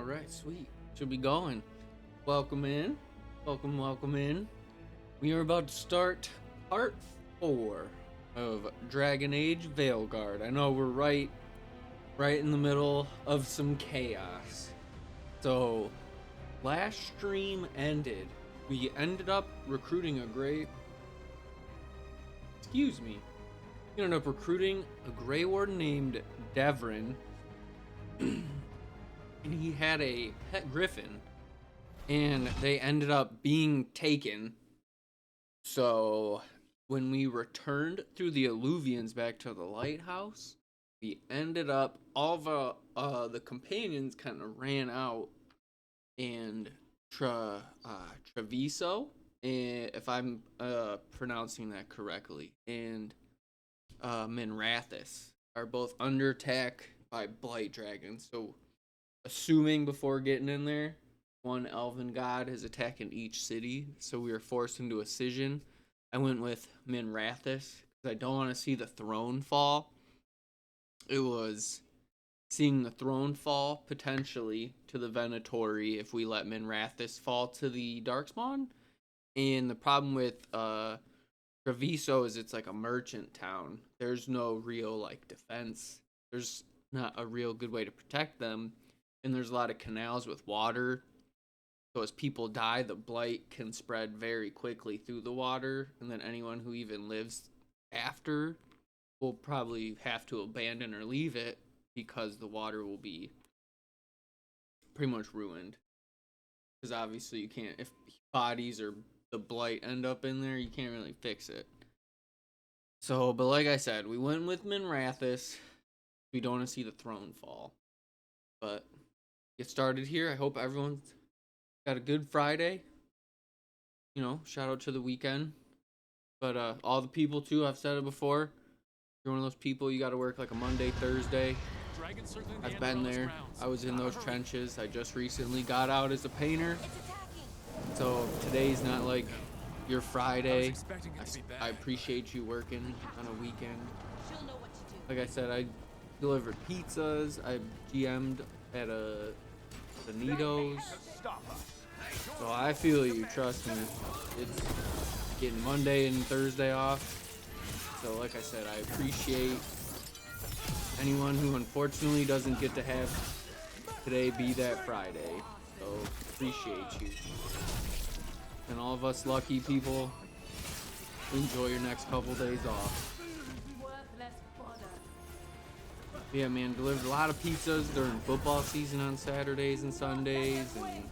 All right, sweet. Should be going. Welcome in. Welcome in. We are about to start part 4 of Dragon Age Veilguard. I know we're right in the middle of some chaos. So, last stream ended. We ended up recruiting a Grey Warden named Devrin. And he had a pet griffin, and they ended up being taken. So when we returned through the Alluvians back to the Lighthouse, we ended up, all of the companions kind of ran out, and Treviso, if I'm pronouncing that correctly, and Minrathis are both under attack by blight dragons. So assuming before getting in there, one Elven God is attacking each city, so we were forced into a decision. I went with Minrathis because I don't want to see the throne fall. It was seeing the throne fall potentially to the Venatori if we let Minrathis fall to the Darkspawn. And the problem with Treviso is it's like a merchant town. There's no real like defense. There's not a real good way to protect them. And there's a lot of canals with water. So as people die, the blight can spread very quickly through the water. And then anyone who even lives after will probably have to abandon or leave it because the water will be pretty much ruined. Because obviously you can't, if bodies or the blight end up in there, you can't really fix it. So, but like I said, we went with Minrathis. We don't want to see the throne fall. But get started here. I hope everyone's got a good Friday. You know, shout out to the weekend. But all the people too, I've said it before. You're one of those people, you got to work like a Monday, Thursday. I've been there. I was in those trenches. I just recently got out as a painter. So today's not like your Friday. I appreciate you working on a weekend. Like I said, I delivered pizzas. I GM'd at a Benito's. So I feel you, trust me. It's getting Monday and Thursday off. So like I said, I appreciate anyone who unfortunately doesn't get to have today be that Friday. So appreciate you. And all of us lucky people, enjoy your next couple days off. Yeah, man, delivered a lot of pizzas during football season on Saturdays and Sundays, and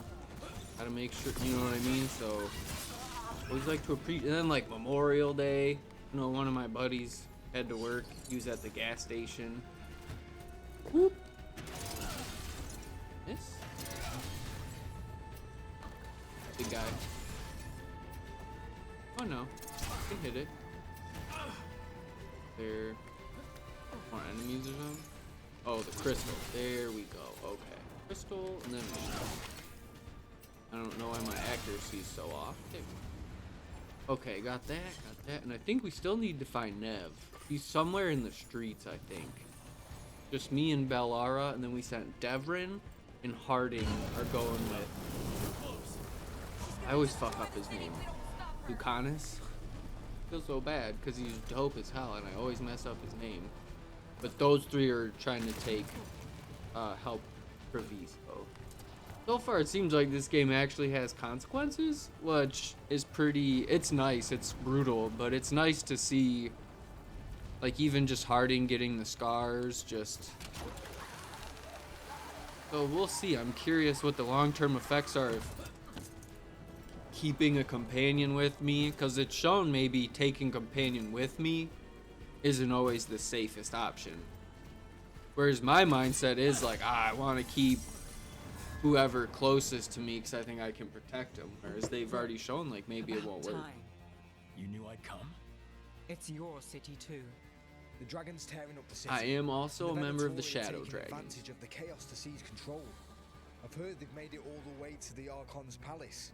gotta make sure, you know what I mean? So, always like to appreciate. And then, like, Memorial Day, you know, one of my buddies had to work. He was at the gas station. Whoop. This? Big guy. Oh, no. I can hit it. There. More enemies or something? Oh, the crystal. There we go. Okay. Crystal, and then I don't know why my accuracy is so off. Okay, got that. And I think we still need to find Nev. He's somewhere in the streets, I think. Just me and Bellara, and then we sent Devrin and Harding are going with... I always fuck up his name. Lucanis. I feel so bad because he's dope as hell, and I always mess up his name. But those three are trying to take help Treviso. So far, it seems like this game actually has consequences, which is pretty. It's nice. It's brutal, but it's nice to see. Like even just Harding getting the scars, just. So we'll see. I'm curious what the long-term effects are of keeping a companion with me, because it's shown maybe taking companion with me isn't always the safest option. Whereas my mindset is like, I want to keep whoever closest to me because I think I can protect them. Whereas they've already shown like maybe it won't work. You knew I'd come? It's your city too. The dragon's tearing up the city. I am also a member of the Shadow Dragons. Advantage of the chaos to seize control. I've heard they've made it all the way to the Archon's palace.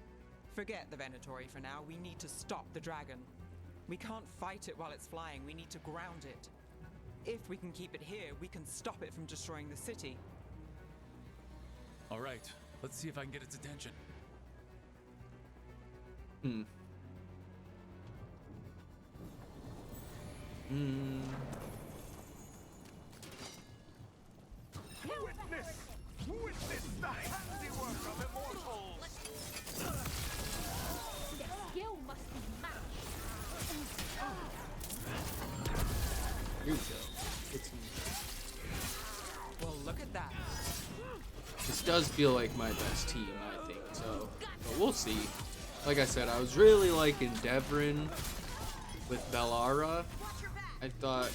Forget the Venatori for now. We need to stop the dragon. We can't fight it while it's flying. We need to ground it. If we can keep it here, we can stop it from destroying the city. All right, let's see if I can get its attention. Hmm. Hmm. Witness the handiwork of immortals! Their skill must be matched. Here we go. It's, Well, look at that. this does feel like my best team, I think. So, but we'll see. Like I said, I was really liking Devrin with Bellara. I thought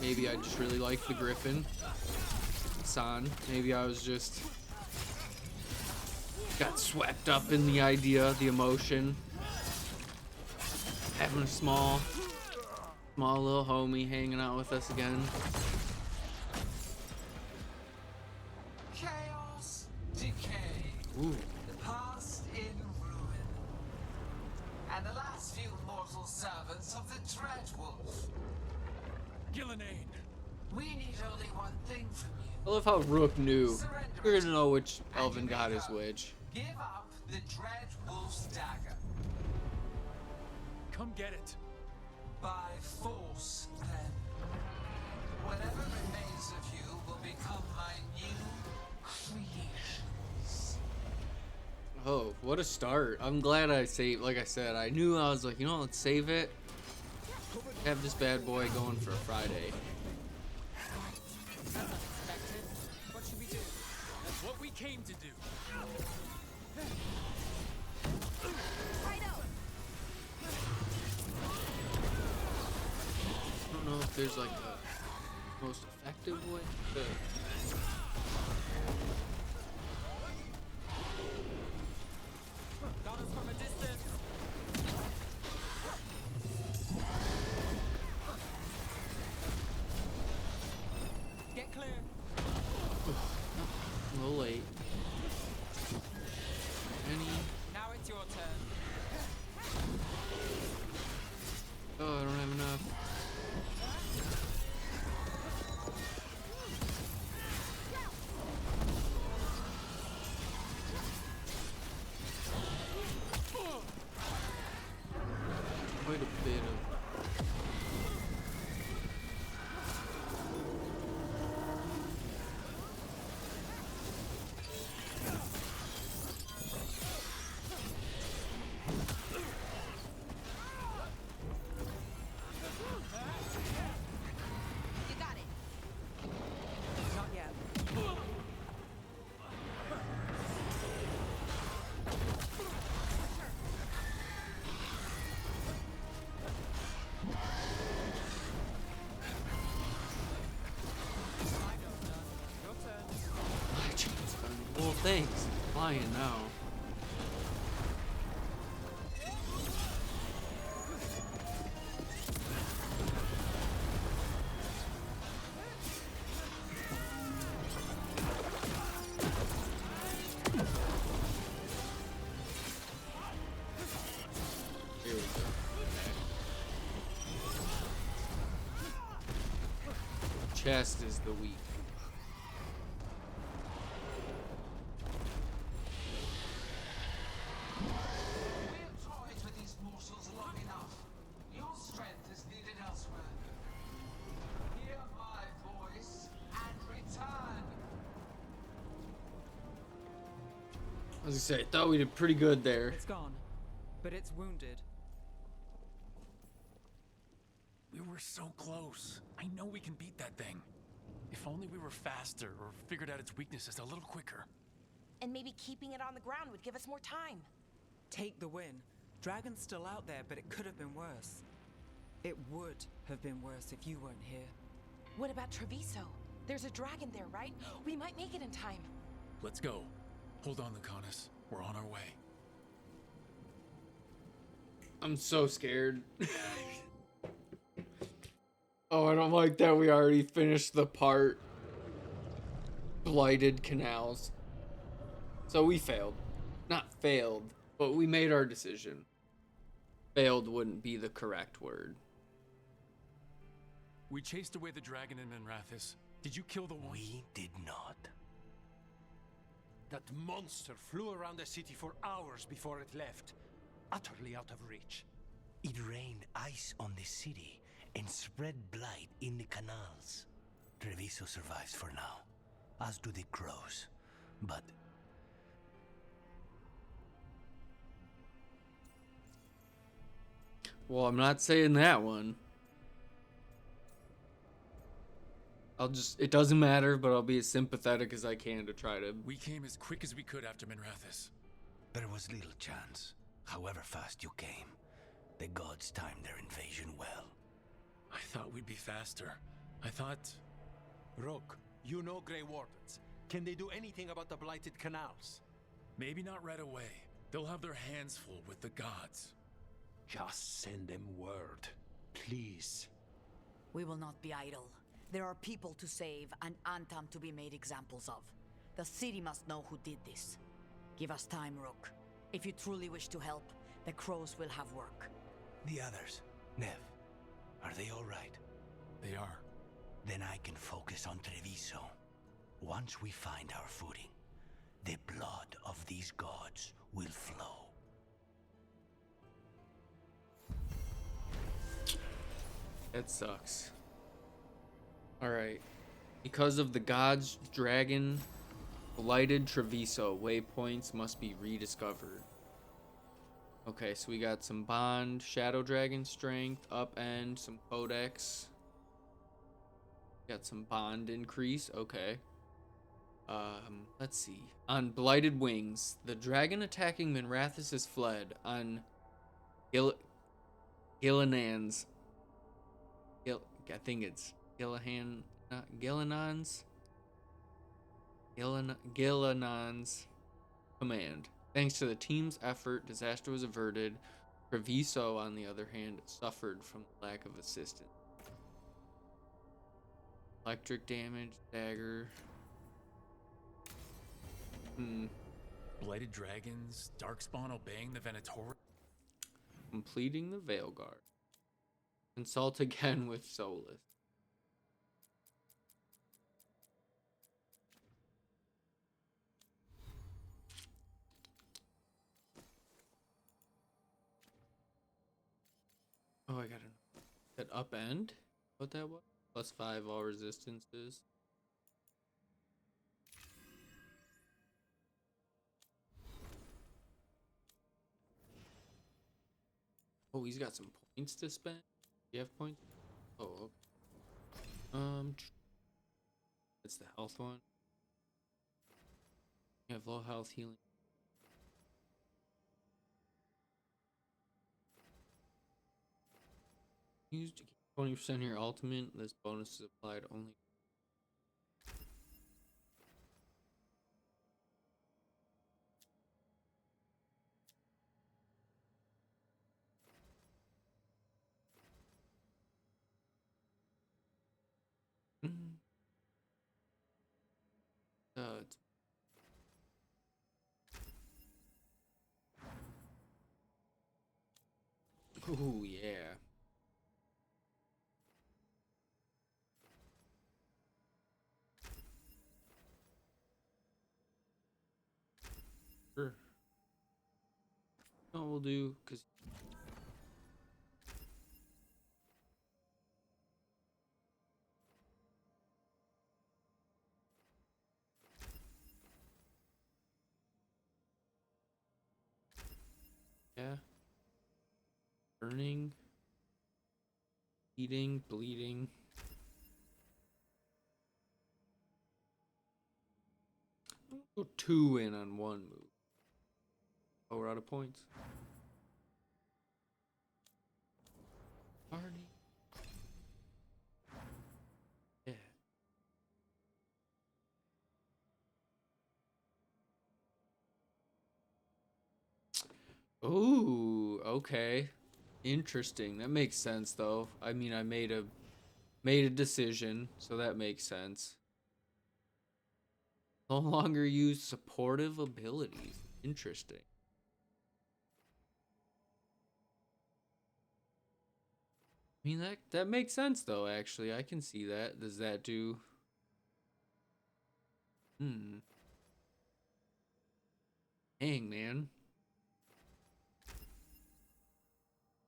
maybe I just really liked the Griffin. San. Maybe I was just got swept up in the idea, the emotion. Having a small little homie hanging out with us again. Chaos, decay, Ooh. the past in ruin, and the last few mortal servants of the Dreadwolf. Gillenane! We need only one thing from you. I love how Rook knew. We're gonna know which Elven God is which. Give up the Dreadwolf's dagger. Come get it! By force, then. Whatever remains of you will become my new creations. Oh, what a start. I'm glad I saved, like I said, I knew I was like, you know, let's save it. Have this bad boy going for a Friday. That's unexpected. What should we do? That's what we came to do. I don't know if there's like a most effective way to... Got us from a distance. Get clear. A little late. Any... Now it's your turn. Oh, I don't have enough. Quite a bit of... You got it. Not yet. Your turn. Well, thanks. Flying now. Here we go. Chest is the weak. We have toyed with these mortals long enough. Your strength is needed elsewhere. Hear my voice and return. As I say, I thought we did pretty good there. It's gone, but it's wounded. We were so close. I know we can beat that thing. If only we were faster or figured out its weaknesses a little quicker. And maybe keeping it on the ground would give us more time. Take the win. Dragon's still out there, but it could have been worse. It would have been worse if you weren't here. What about Treviso? There's a dragon there, right? We might make it in time. Let's go. Hold on, Lucanis. We're on our way. I'm so scared. Oh, I don't like that we already finished the part. Blighted canals. So we failed. Not failed, but we made our decision. Failed wouldn't be the correct word. We chased away the dragon in Anrathis. Did you kill the one? We did not. That monster flew around the city for hours before it left, utterly out of reach. It rained ice on the city and spread blight in the canals. Treviso survives for now, as do the crows. But Well, I'm not saying that one. It doesn't matter, but I'll be as sympathetic as I can to try to. We came as quick as we could after Minrathis. there was little chance. However fast you came, the gods timed their invasion well. I thought we'd be faster. I thought... Rook, you know Grey Wardens. Can they do anything about the blighted canals? Maybe not right away. They'll have their hands full with the gods. Just send them word, please. We will not be idle. There are people to save and Antaam to be made examples of. The city must know who did this. Give us time, Rook. If you truly wish to help, the crows will have work. The others, Nev, are they all right? They are. Then I can focus on Treviso. Once we find our footing, the blood of these gods will flow. That sucks. Alright. Because of the gods, dragon, blighted Treviso, waypoints must be rediscovered. Okay, so we got some bond, shadow dragon strength, upend, some codex. Got some bond increase, okay. Let's see. On blighted wings, the dragon attacking Minrathis has fled. On Gillinan's, I think it's Gillinan's command. Thanks to the team's effort, disaster was averted. Treviso, on the other hand, suffered from lack of assistance. Electric damage, dagger. Blighted dragons, darkspawn obeying the Venatori. Completing the Veilguard. Consult again with Solus. Oh, I got that upend. What that was? +5 all resistances. Oh, he's got some points to spend. Do you have points? Oh, okay. That's the health one. You have low health healing. Used to keep 20% your ultimate. This bonus is applied only. It's oh yeah. Sure. No, we'll do because. Yeah. Burning. Eating, bleeding. I'll go 2 in on one move. Oh, we're out of points. Party. Yeah. Ooh, okay. Interesting. That makes sense though. I mean, I made a decision, so that makes sense. No longer use supportive abilities. Interesting. I mean, that makes sense though, actually. I can see that. Does that do Dang, man.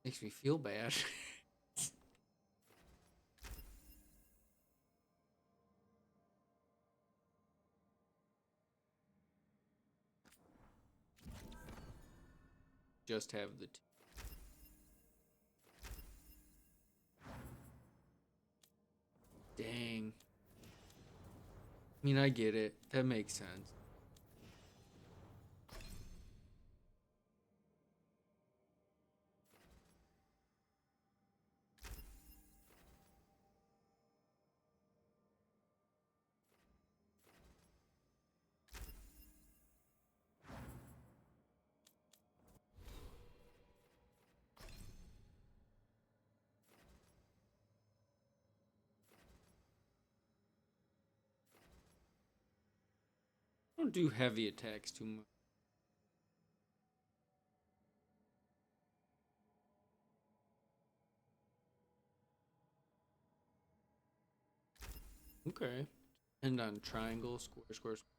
Makes me feel bad. Just have the dang. I mean, I get it. That makes sense. Don't do heavy attacks too much. Okay. Depend on triangle, square, square, square.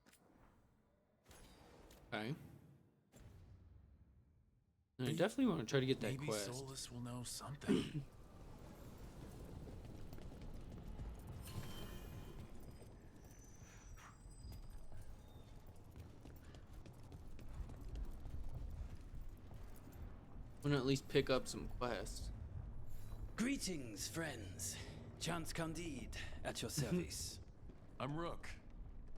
Okay. And I definitely want to try to get that Maybe quest. Solus will know something. I want to at least pick up some quests. Greetings, friends. Chance Candide at your service. I'm Rook.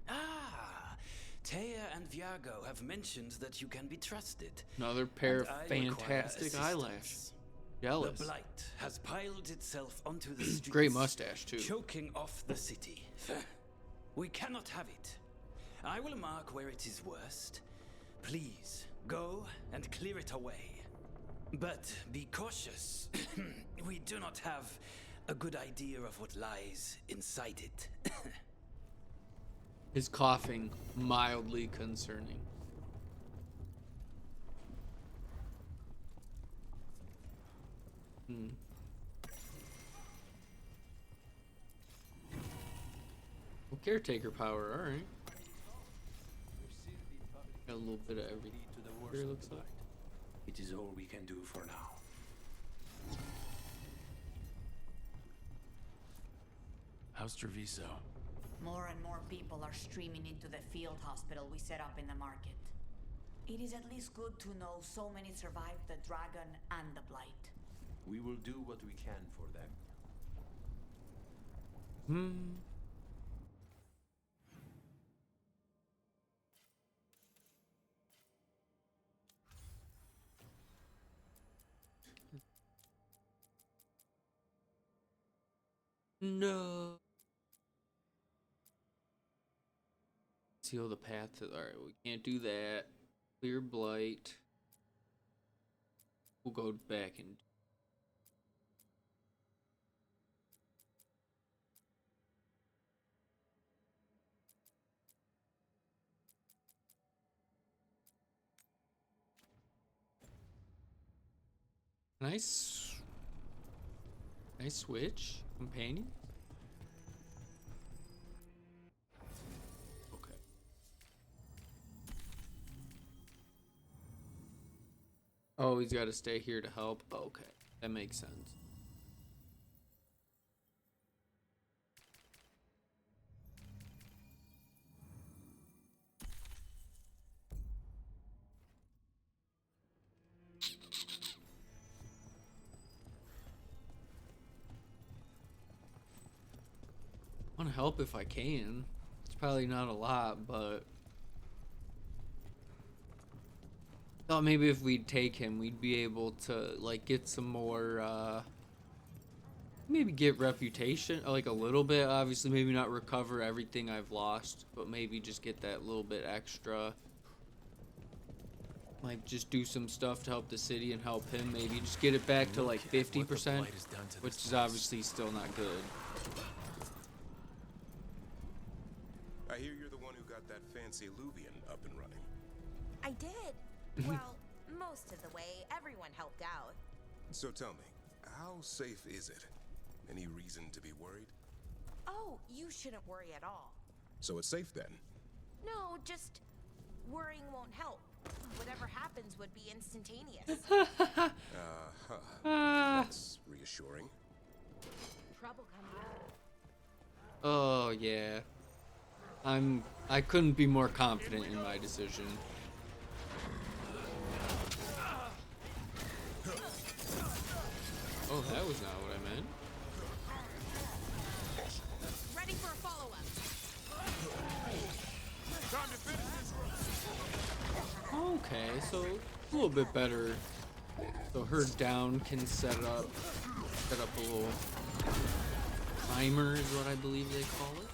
Ah, Taya and Viago have mentioned that you can be trusted. Another pair of and I require fantastic eyelashes. assistance. Jealous. The blight has piled itself onto the streets. Great mustache, too. Choking off the city. We cannot have it. I will mark where it is worst. Please, go and clear it away. But be cautious. We do not have a good idea of what lies inside it. His coughing mildly concerning. Well, caretaker power, alright. Got a little bit of everything. Here looks like. It is all we can do for now. How's Treviso? More and more people are streaming into the field hospital we set up in the market. It is at least good to know so many survived the dragon and the blight. We will do what we can for them. No. Seal the path to. Alright, we can't do that. Clear blight. We'll go back and. Nice. Nice switch. Companion. Okay. Oh, he's got to stay here to help. Okay, that makes sense. I want to help if I can. It's probably not a lot, but thought maybe if we'd take him, we'd be able to like get some more maybe get reputation, like a little bit. Obviously maybe not recover everything I've lost, but maybe just get that little bit extra. Might just do some stuff to help the city and help him. Maybe just get it back to like 50%, which is obviously still not good. I hear you're the one who got that fancy Luvian up and running. I did. Well, most of the way. Everyone helped out. So tell me, how safe is it? Any reason to be worried? Oh, you shouldn't worry at all. So it's safe then? No, just worrying won't help. Whatever happens would be instantaneous. That's reassuring. Trouble coming. Oh yeah. I couldn't be more confident in my decision. Oh, that was not what I meant. Ready for a follow-up. Okay, so a little bit better. So her down can set up a little timer is what I believe they call it.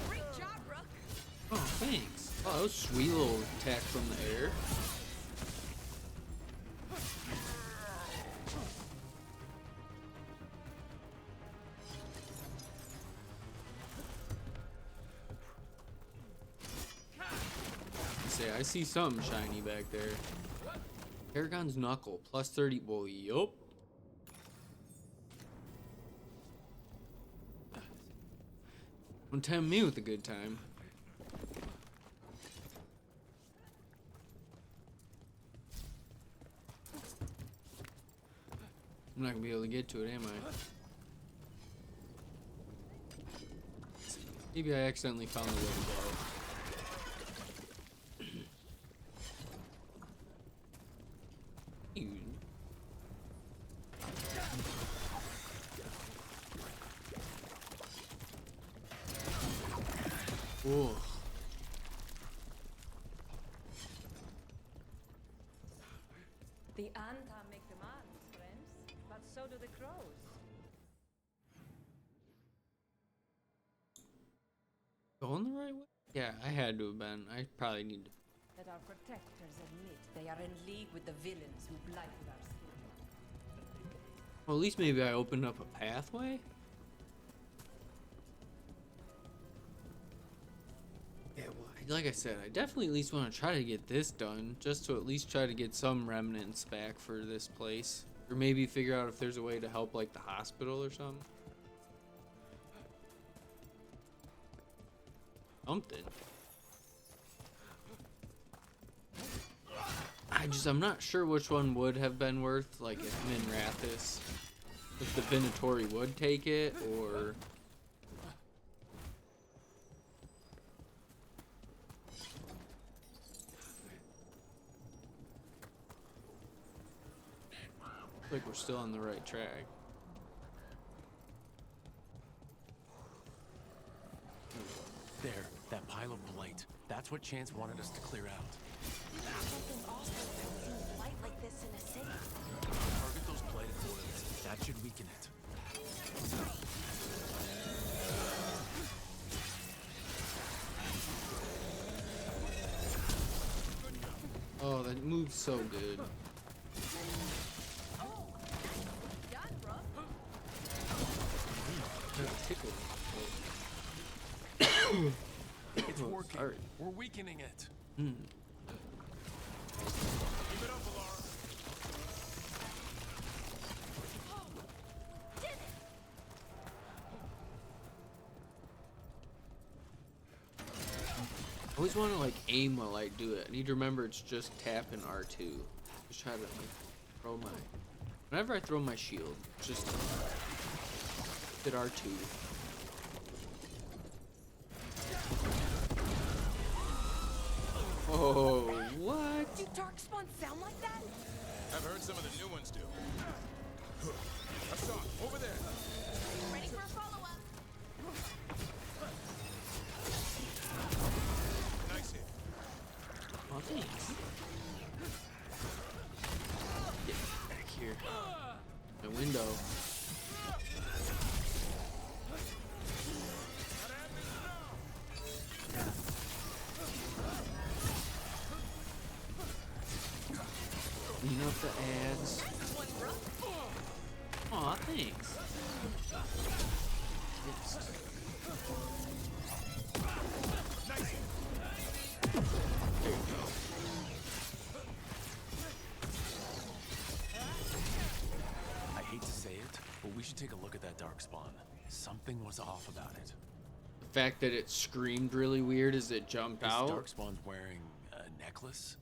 Great job, Rook. Oh, thanks. Oh, that was a sweet little attack from the air. I see something shiny back there. Paragon's Knuckle, plus 30. Well, yup. Don't tempt me with a good time. I'm not gonna be able to get to it, am I? Maybe I accidentally found the way to go. Whoa. The Antaam make demands, friends, but so do the crows. Going the right way? Yeah, I had to have been. I probably need to. Let our protectors admit they are in league with the villains who blighted our city. Well, at least maybe I opened up a pathway? Yeah, well, like I said, I definitely at least want to try to get this done, just to at least try to get some remnants back for this place. Or maybe figure out if there's a way to help, like, the hospital or something. Something. I'm not sure which one would have been worth, like, if Minrathis, if the Venatori would take it, or... like we're still on the right track. There, that pile of blight. That's what Chance wanted us to clear out. Something awful about seeing light like this in a city. Target those blighted boilers. That should weaken it. Oh, that moves so good. Tickle. It's working. Sorry. We're weakening it. Hmm. Keep it up, Alara. I always want to like aim while I do it. I need to remember it's just tap and R2. Just try to like throw my. Whenever I throw my shield, just hit R2. Oh, what? Do darkspawn sound like that? I've heard some of the new ones do. Hassan, over there. Ready for a follow-up. Nice hit. Oh, thanks. Get back here. My window. Clean up the ads. Aw, thanks. Yes. There you go. darkspawn. Something was off about it. The fact that it screamed really weird as it jumped This out. darkspawn's wearing a necklace?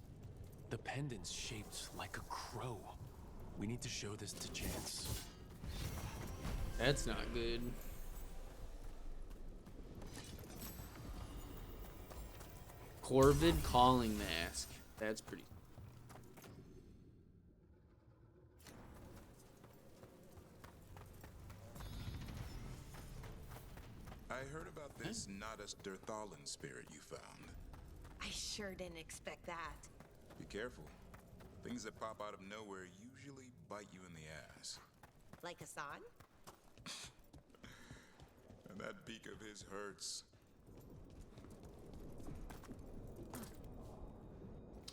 The pendant's shaped like a crow. We need to show this to Chance. That's not good. Corvid calling mask. That's pretty. I heard about this Nadas Derthalan spirit you found. I sure didn't expect that. Be careful. Things that pop out of nowhere usually bite you in the ass. Like Hassan? And that beak of his hurts.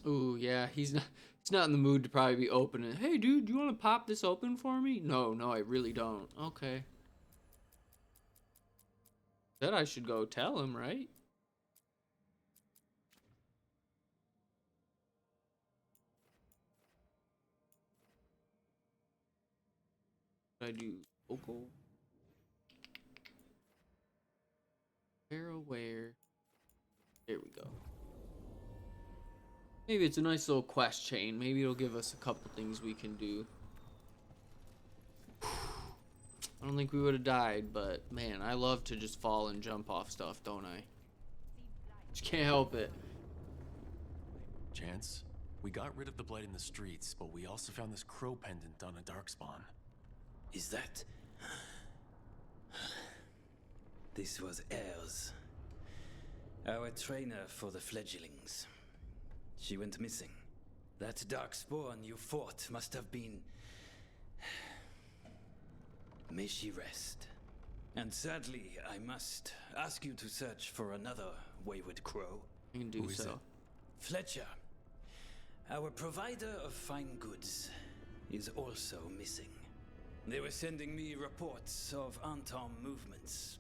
Ooh, yeah, he's not in the mood to probably be opening. Hey, dude, you want to pop this open for me? No, I really don't. Okay. Said I should go tell him, right? What I do? Vocal. Aware. There we go. Maybe it's a nice little quest chain. Maybe it'll give us a couple things we can do. I don't think we would have died, but man, I love to just fall and jump off stuff, don't I? Just can't help it. Chance, we got rid of the blight in the streets, but we also found this crow pendant on a darkspawn. Is that... This was Ayers, our trainer for the fledglings. She went missing. That darkspawn you fought must have been... May she rest. And sadly, I must ask you to search for another wayward crow. You can do so. Fletcher, our provider of fine goods, is also missing. They were sending me reports of Antaam movements.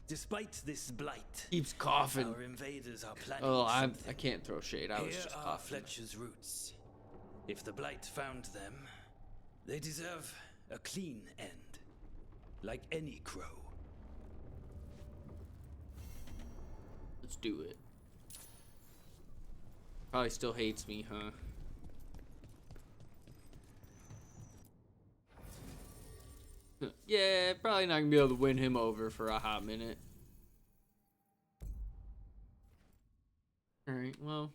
Despite this blight, Keeps coughing. our invaders are planning I can't throw shade. I was Here just are coughing. Fletcher's roots. If the blight found them, they deserve a clean end, like any crow. Let's do it. Probably still hates me, huh? Yeah, probably not gonna be able to win him over for a hot minute. Alright, well.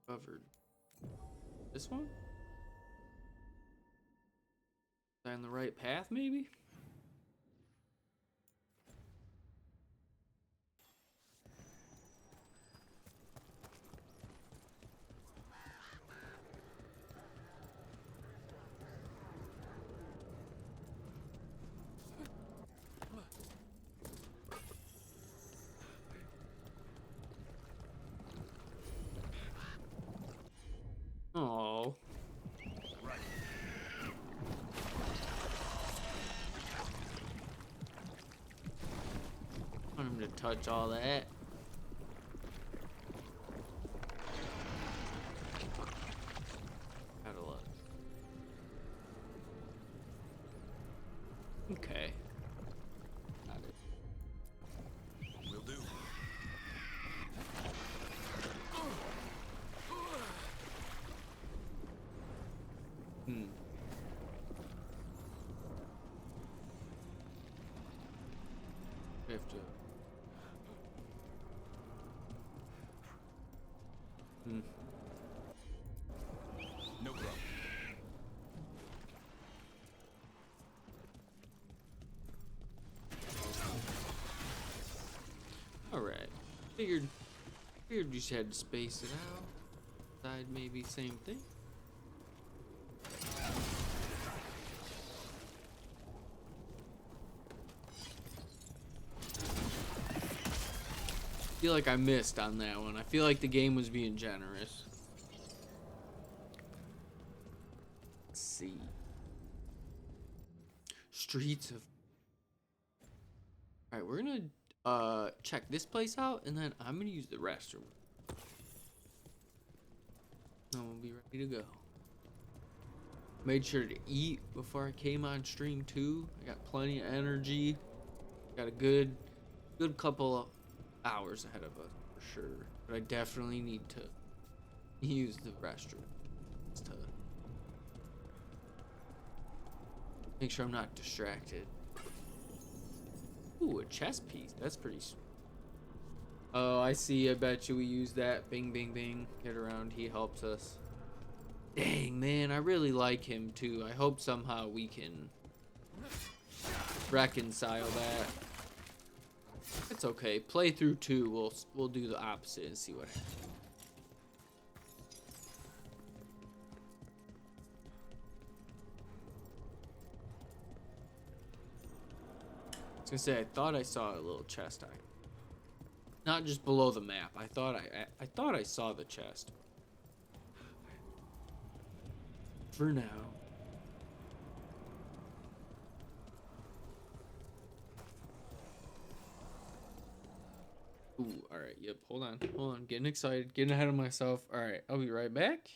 Covered. This one? Is I on the right path, maybe? Oh. I want him to touch all that. Out of luck. Okay. Got it. Will do. We have to. No problem. All right. Figured we just had to space it out. Side maybe same thing. I feel like I missed on that one. I feel like the game was being generous. Let's see. Streets of All right, we're gonna check this place out, and then I'm gonna use the restroom. And we'll be ready to go. Made sure to eat before I came on stream too. I got plenty of energy. Got a good couple of hours ahead of us for sure. But I definitely need to use the restroom to make sure I'm not distracted. Ooh, a chess piece. That's pretty sweet. Oh, I see. I bet you we use that. Bing, bing, bing. Get around. He helps us. Dang, man. I really like him, too. I hope somehow we can reconcile that. It's okay. Playthrough 2, we'll do the opposite and see what happens. I was gonna say, I thought I saw a little chest item. Not just below the map. I thought I saw the chest. For now. Ooh, alright, yep, hold on. Getting excited, getting ahead of myself. Alright, I'll be right back.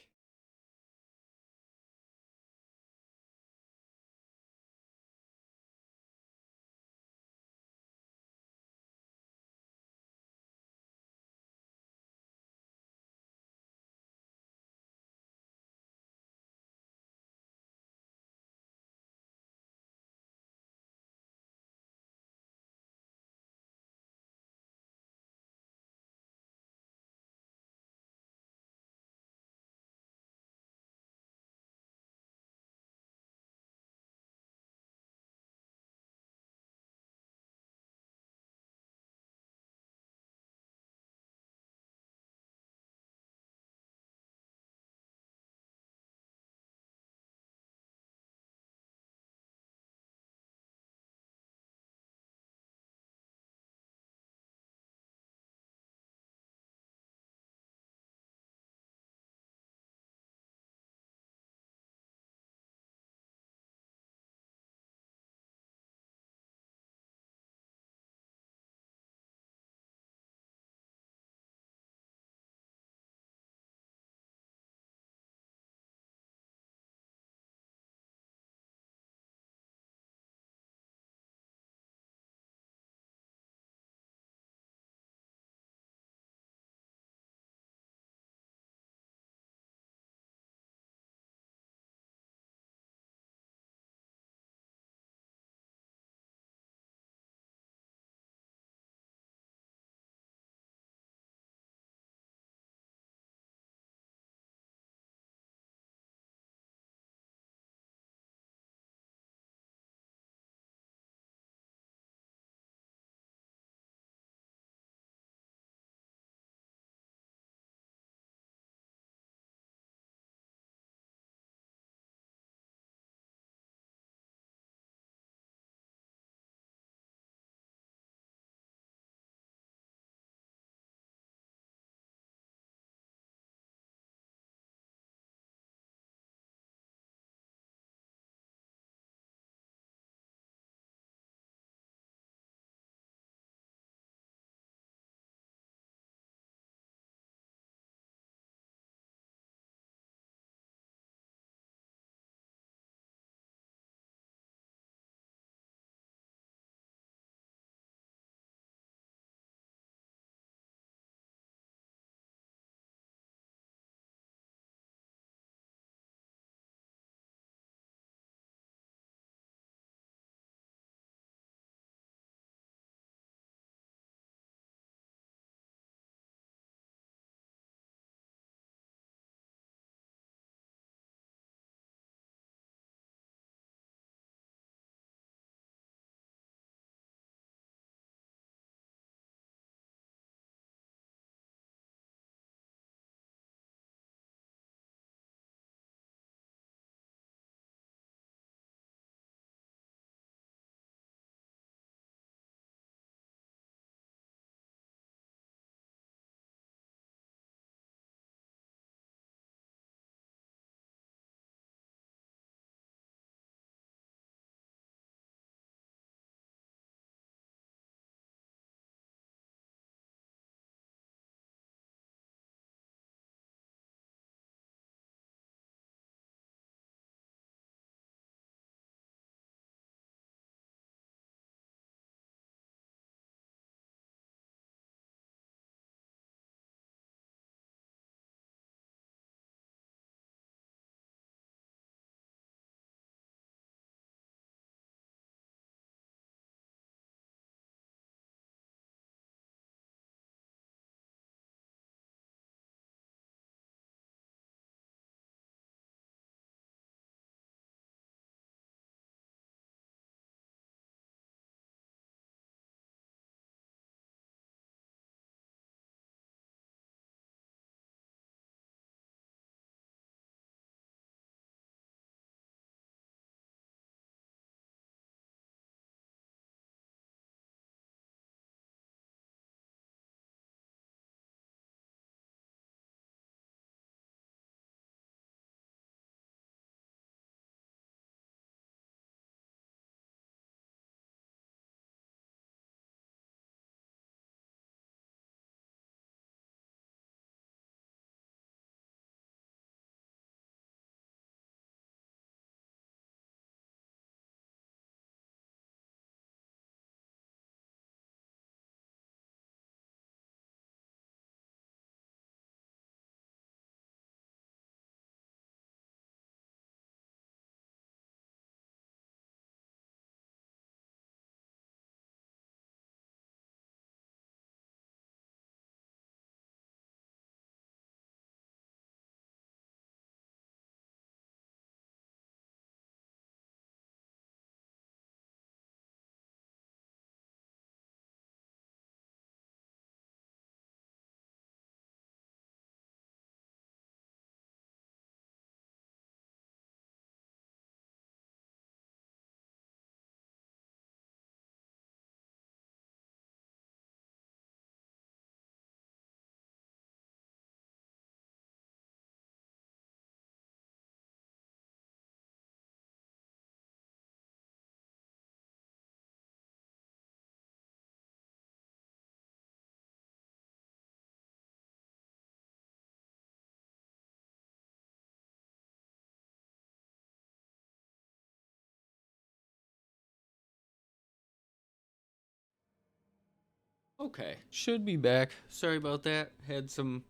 Okay, should be back. Sorry about that. Had some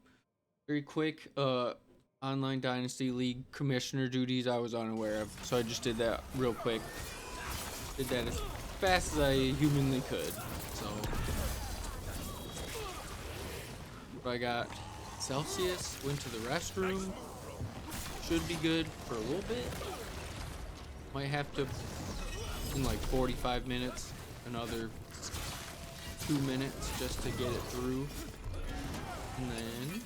very quick online Dynasty League commissioner duties I was unaware of, so I just did that real quick. Did that as fast as I humanly could. So I got Celsius, went to the restroom. Should be good for a little bit. Might have to in like 45 minutes, another 2 minutes just to get it through. And then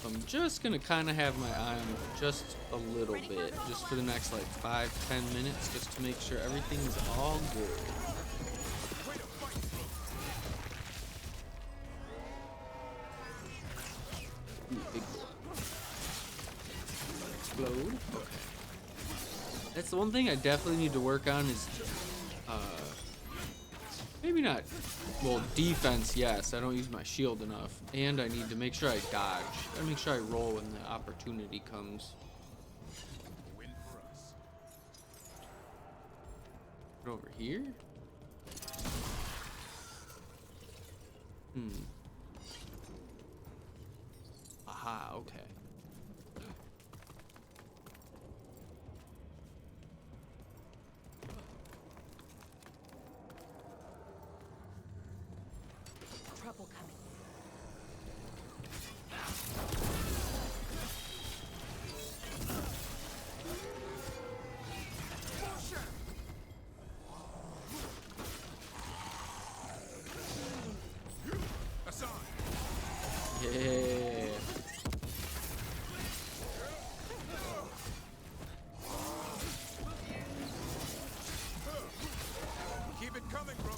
I'm just gonna kind of have my eye on just a little bit, just for the next like 5-10 minutes, just to make sure everything's all good. Ooh, big boy. Explode. Okay. That's the one thing I definitely need to work on is, maybe not, well, defense, yes, I don't use my shield enough, and I need to make sure I dodge. I make sure I roll when the opportunity comes. Put over here? Aha, okay. Trouble coming. Yeah. Keep it coming, bro.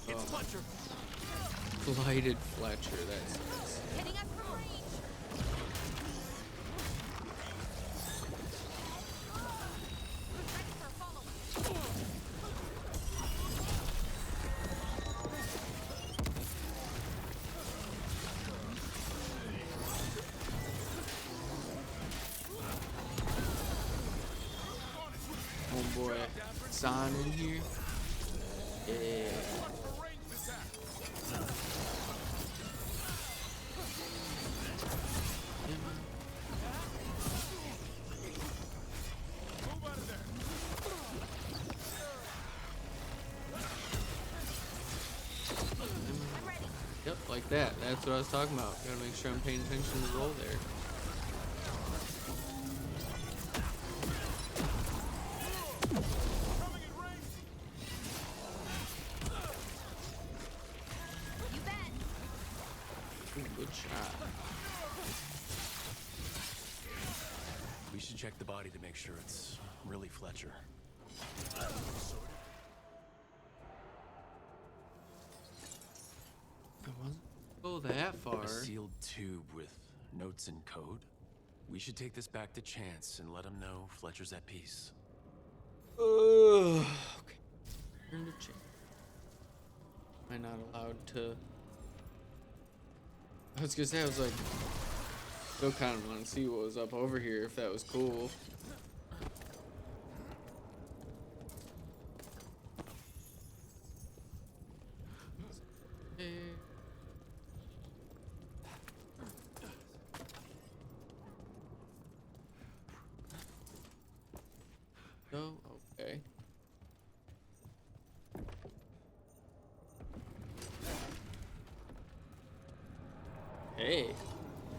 It's Fletcher. Blighted Fletcher, that's nice. Hitting us from range. Homeboy, Son in here. Yeah. Yep, like that. That's what I was talking about. Gotta make sure I'm paying attention to the roll there. Ooh, good shot. We should check the body to make sure it's really Fletcher. I wasn't go that far. A sealed tube with notes and code. We should take this back to Chance and let him know Fletcher's at peace. Okay. Turn to change. Am I not allowed to? I was gonna say, I was like, still kind of want to see what was up over here, if that was cool. Oh, okay. Hey,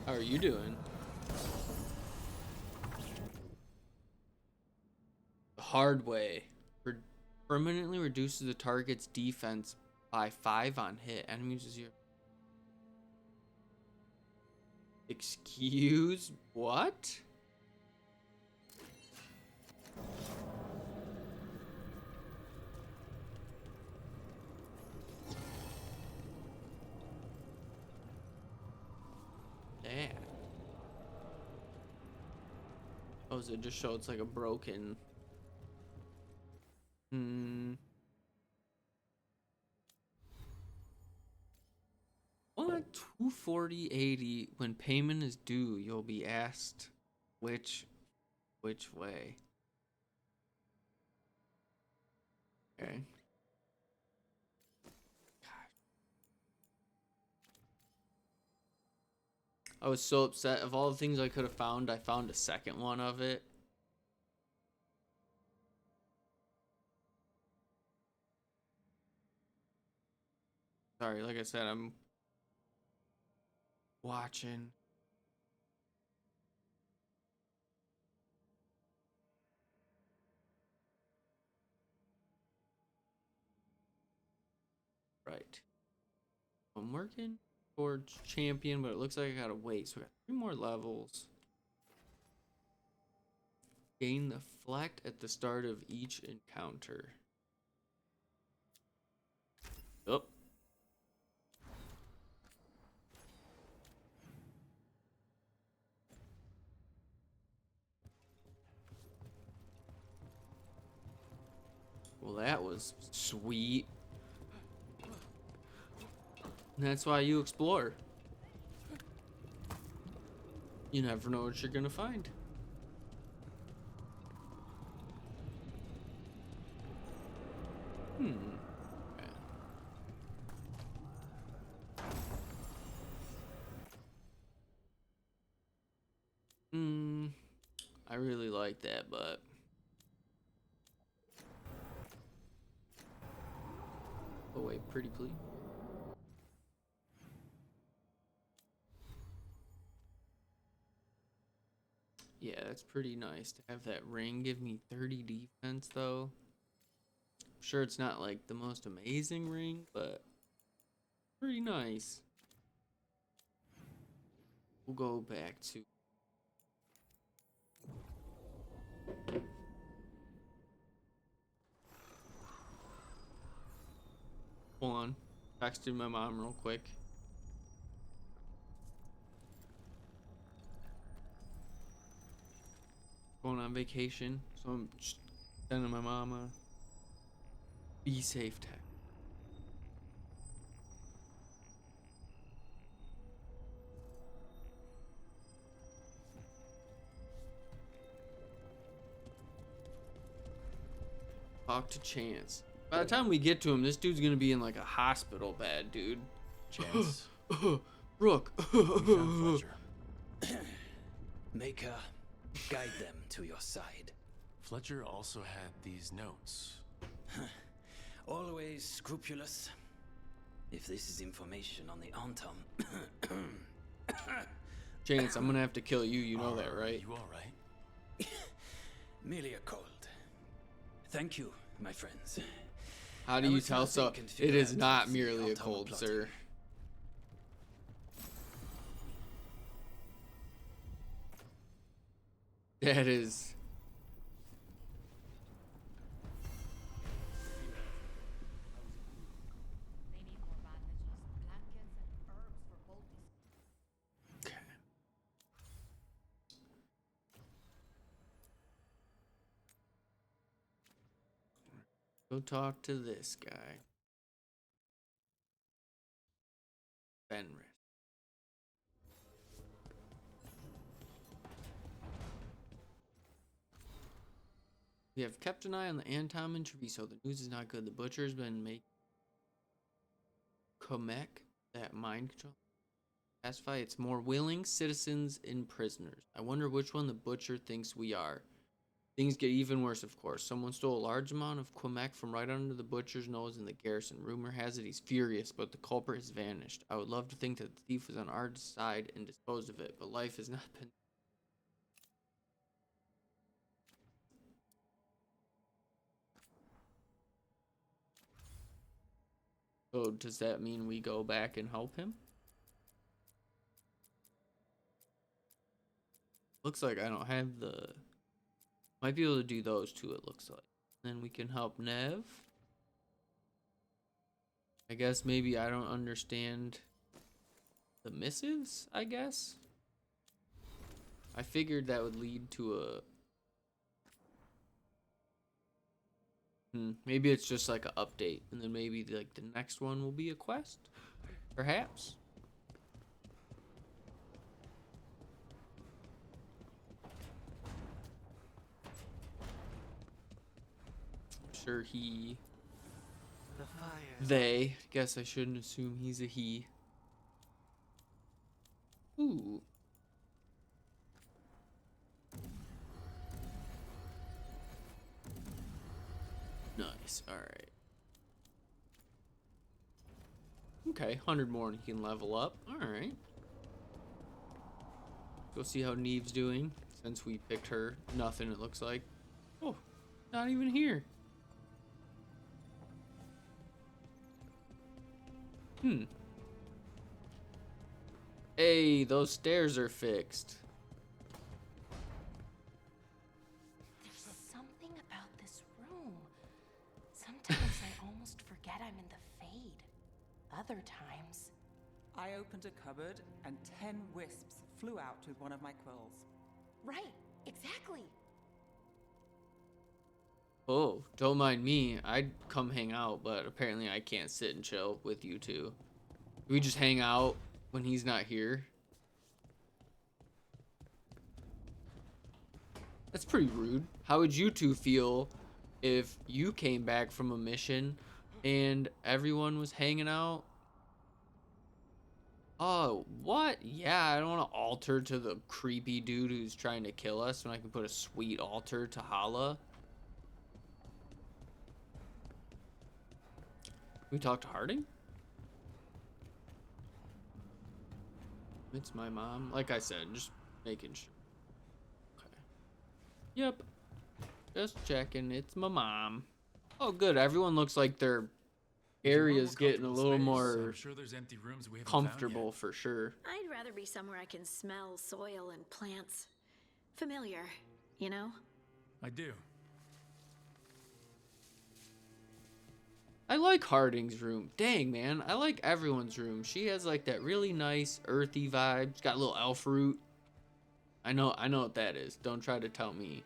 how are you doing? The hard way. Permanently reduces the target's defense by 5 on hit. Enemies is your. Excuse what? Yeah. Oh, does it just show it's like a broken? Now at 240.80, when payment is due, you'll be asked which way. Okay. I was so upset. Of all the things I could have found, I found a second one of it. Sorry, like I said, I'm watching. Right. I'm working towards champion, but it looks like I gotta wait. So I got 3 more levels. Gain the fleck at the start of each encounter. Oh. Well, that was sweet. That's why you explore. You never know what you're gonna find. I really like that, but go away, pretty please. Yeah, that's pretty nice to have that ring give me 30 defense, though. I'm sure it's not like the most amazing ring, but pretty nice. We'll go back to hold on. Texted my mom real quick. Going on vacation, so I'm just sending my mama. Be safe, tech. Talk to Chance. By the time we get to him, this dude's gonna be in like a hospital bed, dude. Chance. Rook. We found Fletcher. Maker, guide them to your side. Fletcher also had these notes. Always scrupulous. If this is information on the Antaam. Chance, I'm gonna have to kill you, you know that, right? You alright? Merely a cold. Thank you, my friends. How do you tell so? It is not merely a cold, sir. That is. Okay. Go talk to this guy. Fenris. We have kept an eye on the Antaam and Treviso. The news is not good. The butcher's been making Comek, that mind control. Pacify its more willing citizens and prisoners. I wonder which one the butcher thinks we are. Things get even worse, of course. Someone stole a large amount of Comek from right under the butcher's nose in the garrison. Rumor has it he's furious, but the culprit has vanished. I would love to think that the thief was on our side and disposed of it, but life has not been. So does that mean we go back and help him? Looks like I don't have the... Might be able to do those two, it looks like. Then we can help Nev. I guess maybe I don't understand the missives, I guess. I figured that would lead to a... maybe it's just like an update, and then maybe like the next one will be a quest, perhaps. Or he. The fire. They. Guess I shouldn't assume he's a he. Ooh. Nice. Alright. Okay, 100 more and he can level up. Alright. Go see how Neve's doing. Since we picked her. Nothing, it looks like. Oh, not even here. Hey, those stairs are fixed. There's something about this room. Sometimes I almost forget I'm in the Fade. Other times... I opened a cupboard and 10 wisps flew out with one of my quills. Right, exactly. Oh, don't mind me. I'd come hang out, but apparently I can't sit and chill with you two. We just hang out when he's not here. That's pretty rude. How would you two feel if you came back from a mission and everyone was hanging out? Oh, what? Yeah, I don't want to altar to the creepy dude who's trying to kill us when I can put a sweet altar to Hala. We talked to Harding? It's my mom. Like I said, just making sure. Okay. Yep. Just checking. It's my mom. Oh, good. Everyone looks like their area's getting a little more I'm sure there's empty rooms we haven't comfortable for sure. I'd rather be somewhere I can smell soil and plants. Familiar, you know? I do. I like Harding's room. Dang, man. I like everyone's room. She has like that really nice earthy vibe. She's got a little elf root. I know what that is. Don't try to tell me.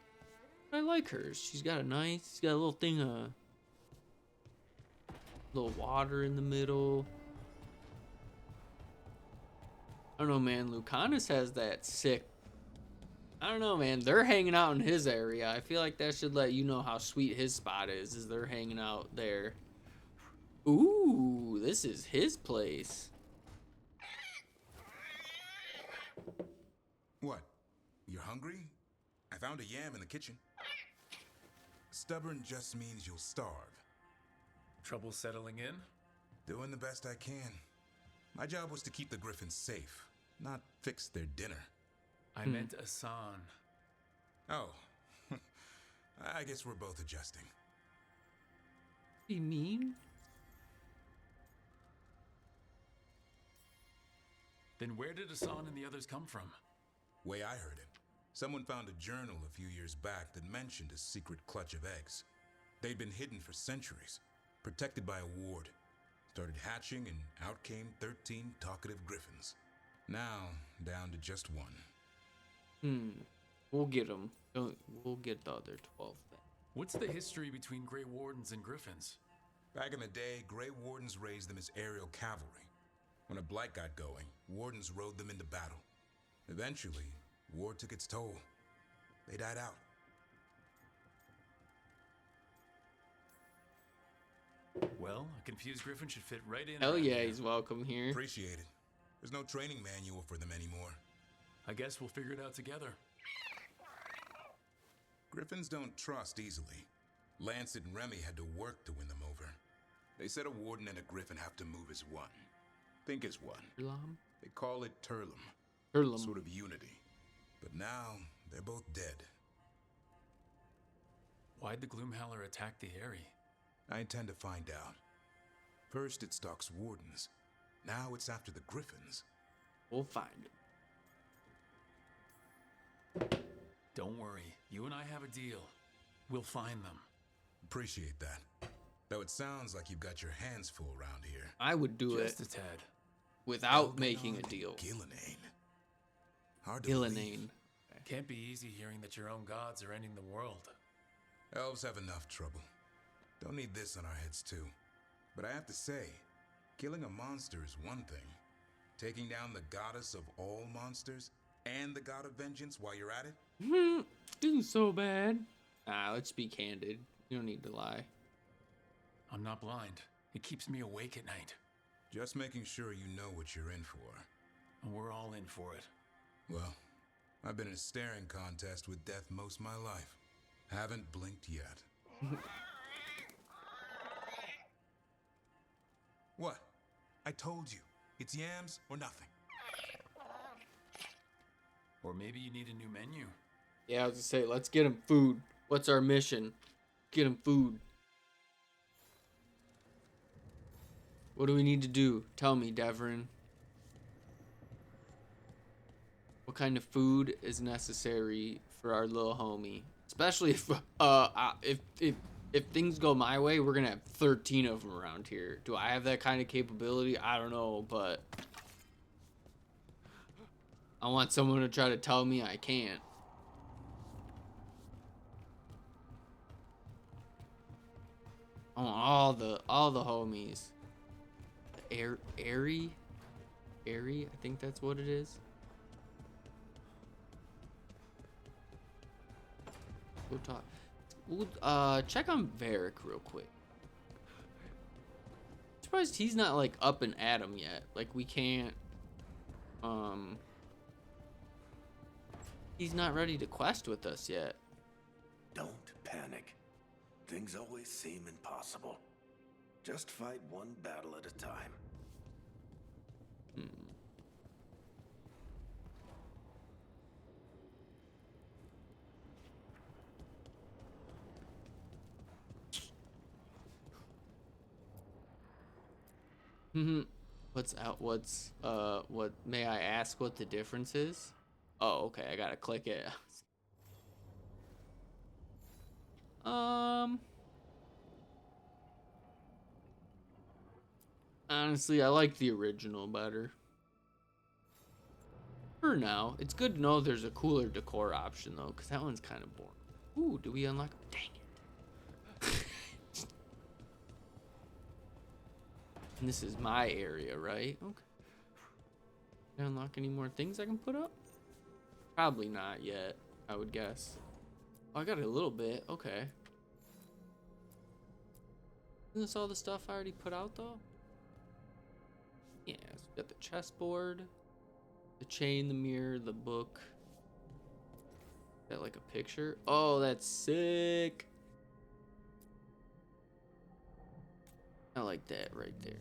But I like hers. She's got a little thing of little water in the middle. I don't know, man. Lucanis has that sick. I don't know, man. They're hanging out in his area. I feel like that should let you know how sweet his spot is they're hanging out there. Ooh, this is his place. What? You're hungry? I found a yam in the kitchen. Stubborn just means you'll starve. Trouble settling in? Doing the best I can. My job was to keep the griffins safe, not fix their dinner. I meant Asan. Oh. I guess we're both adjusting. Be mean? Then where did Asan and the others come from? Way I heard it, someone found a journal a few years back that mentioned a secret clutch of eggs. They'd been hidden for centuries, protected by a ward. Started hatching and out came 13 talkative griffins. Now, down to just one. We'll get them. We'll get the other 12 back. What's the history between Grey Wardens and Griffins? Back in the day, Grey Wardens raised them as aerial cavalry. When a blight got going, Wardens rode them into battle. Eventually, war took its toll. They died out. Well, a confused griffin should fit right in. Hell yeah, he's welcome here. Appreciate it. There's no training manual for them anymore. I guess we'll figure it out together. Griffins don't trust easily. Lancet and Remy had to work to win them over. They said a warden and a griffin have to move as one. Think as one. Turlum? They call it Turlum. Turlum. Sort of unity. But now, they're both dead. Why'd the Gloomhowler attack the Eyrie? I intend to find out. First it stalks wardens. Now it's after the griffins. We'll find it. Don't worry. You and I have a deal. We'll find them. Appreciate that. Though it sounds like you've got your hands full around here. I would do Just it a tad. without making a deal. Gillinane. Hard to Gillinane. believe. Can't be easy hearing that your own gods are ending the world. Elves have enough trouble. Don't need this on our heads too. But I have to say, killing a monster is one thing. Taking down the goddess of all monsters and the god of vengeance while you're at it? Isn't so bad. Let's be candid. You don't need to lie. I'm not blind. It keeps me awake at night. Just making sure you know what you're in for. And we're all in for it. Well, I've been in a staring contest with death most of my life. Haven't blinked yet. What? I told you. It's yams or nothing. Or maybe you need a new menu. Yeah, I was gonna say, let's get him food. What's our mission? Get him food. What do we need to do? Tell me, Devrin. What kind of food is necessary for our little homie? Especially if things go my way, we're gonna have 13 of them around here. Do I have that kind of capability? I don't know, but I want someone to try to tell me I can't. I want all the homies. Airy, I think that's what it is. Go talk. We'll check on Varric real quick. Surprised he's not like up and at him yet. Like we can't. He's not ready to quest with us yet. Don't panic. Things always seem impossible. Just fight one battle at a time. What may I ask what the difference is? Oh, okay, I gotta click it. Honestly, I like the original better. For now, it's good to know there's a cooler decor option though, because that one's kind of boring. Ooh, do we unlock? Dang it. And this is my area, right? Okay. Can I unlock any more things I can put up? Probably not yet, I would guess. Oh, I got a little bit. Okay. Isn't this all the stuff I already put out though? Yeah, so we got the chessboard, the chain, the mirror, the book. Got like a picture. Oh, that's sick. I like that right there.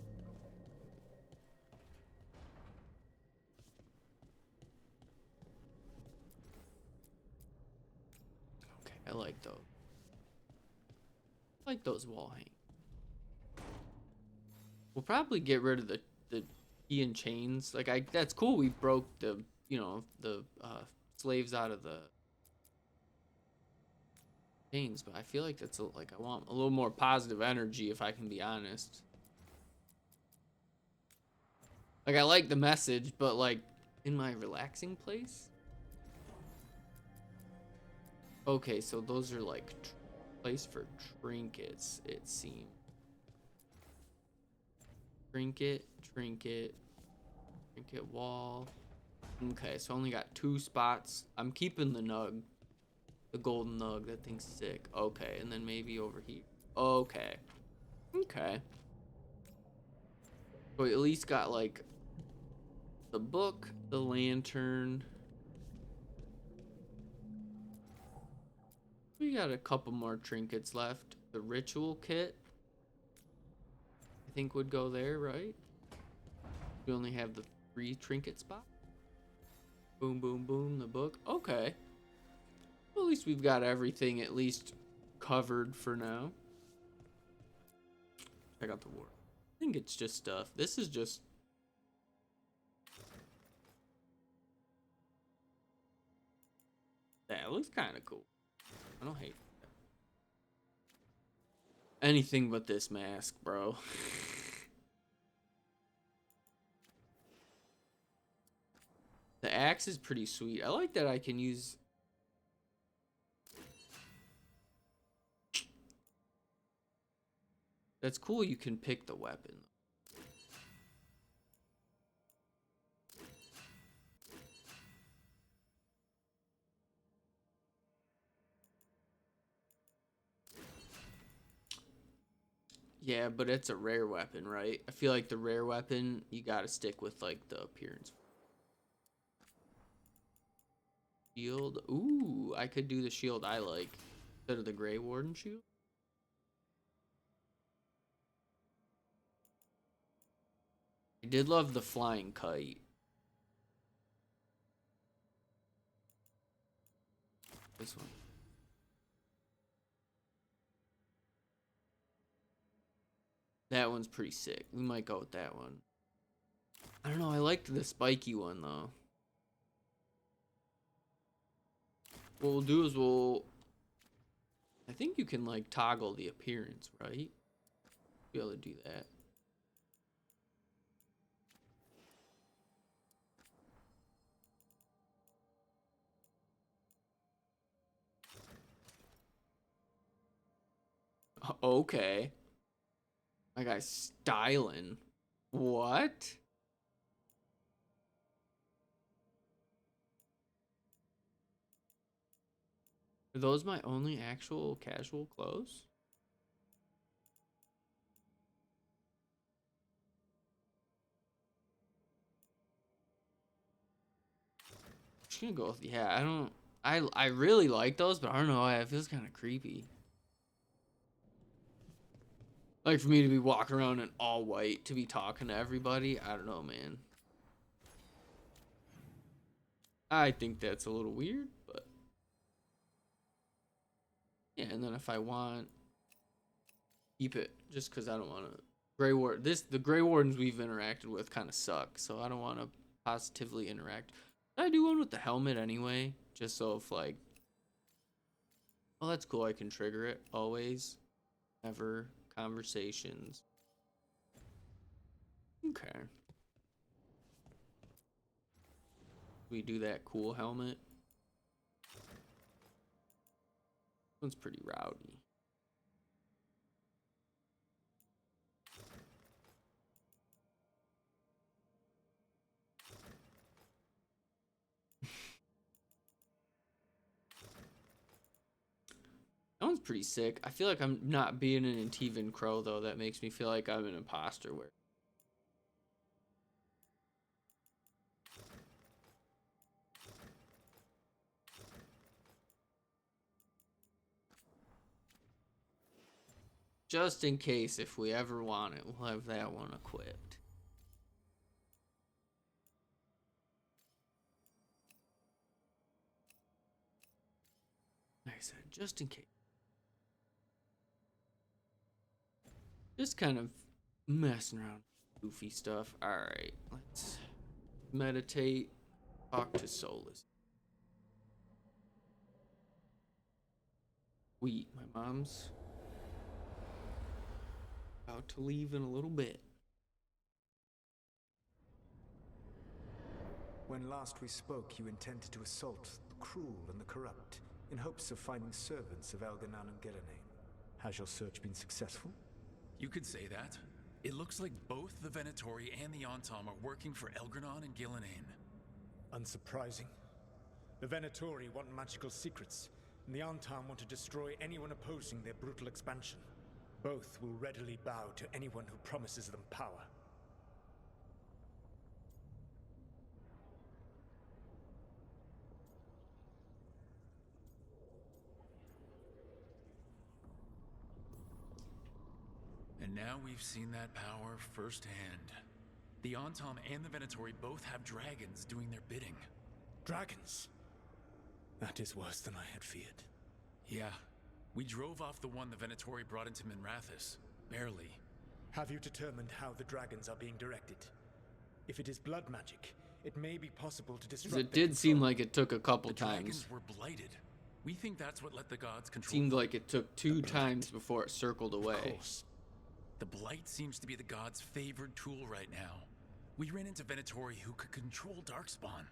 Okay, I like those. I like those wall hangings. We'll probably get rid of the key and chains. Like that's cool. We broke the the slaves out of the chains, but I feel like that's like I want a little more positive energy if I can be honest. Like I like the message, but like in my relaxing place. Okay, so those are like place for trinkets, it seems. Trinket wall. Okay, so I only got 2 spots. I'm keeping the nug. The golden nug, that thing's sick. Okay, and then maybe over here. Okay. Okay. So we at least got like the book, the lantern. We got a couple more trinkets left. The ritual kit, I think would go there, right? We only have the 3 trinket spot. Boom, boom, boom, the book. Okay. Well, at least we've got everything at least covered for now. Check out the war. I think it's just stuff. This is just... That looks kind of cool. I don't hate that. Anything but this mask, bro. The axe is pretty sweet. I like that I can use... That's cool you can pick the weapon. Yeah, but it's a rare weapon, right? I feel like the rare weapon, you gotta stick with, like, the appearance. Shield. Ooh, I could do the shield I like instead of the Grey Warden shield. I did love the flying kite. This one. That one's pretty sick. We might go with that one. I don't know. I liked the spiky one, though. What we'll do is I think you can, like, toggle the appearance, right? Be able to do that. Okay. My guy's styling. What? Are those my only actual casual clothes? Just gonna go with, yeah, I really like those, but I don't know, it feels kind of creepy. Like, for me to be walking around in all white, to be talking to everybody, I don't know, man. I think that's a little weird, but yeah, and then if I want, keep it, just because I don't want to. The Grey Wardens we've interacted with kind of suck, so I don't want to positively interact. I do one with the helmet anyway, just so if, like, well, that's cool, I can trigger it always, never, conversations. Okay. We do that cool helmet. This one's pretty rowdy. That one's pretty sick. I feel like I'm not being an Antivan Crow, though. That makes me feel like I'm an imposter. Where just in case, if we ever want it, we'll have that one equipped. Like I said, just in case. Just kind of messing around with goofy stuff. Alright, let's meditate, talk to Solus. My mom's about to leave in a little bit. When last we spoke, you intended to assault the cruel and the corrupt, in hopes of finding servants of Elven Gods and Gillenane. Has your search been successful? You could say that. It looks like both the Venatori and the Antaam are working for Elgranon and Gillenane. Unsurprising. The Venatori want magical secrets, and the Antaam want to destroy anyone opposing their brutal expansion. Both will readily bow to anyone who promises them power. And now we've seen that power firsthand. The Antaam and the Venatori both have dragons doing their bidding. Dragons? That is worse than I had feared. Yeah. We drove off the one the Venatori brought into Minrathous. Barely. Have you determined how the dragons are being directed? If it is blood magic, it may be possible to disrupt. It did seem like it took a couple times. Dragons were blighted. We think that's what let the gods control. Seemed like it took 2 times before it circled away. Of course. The blight seems to be the gods' favored tool right now. We ran into Venatori who could control Darkspawn.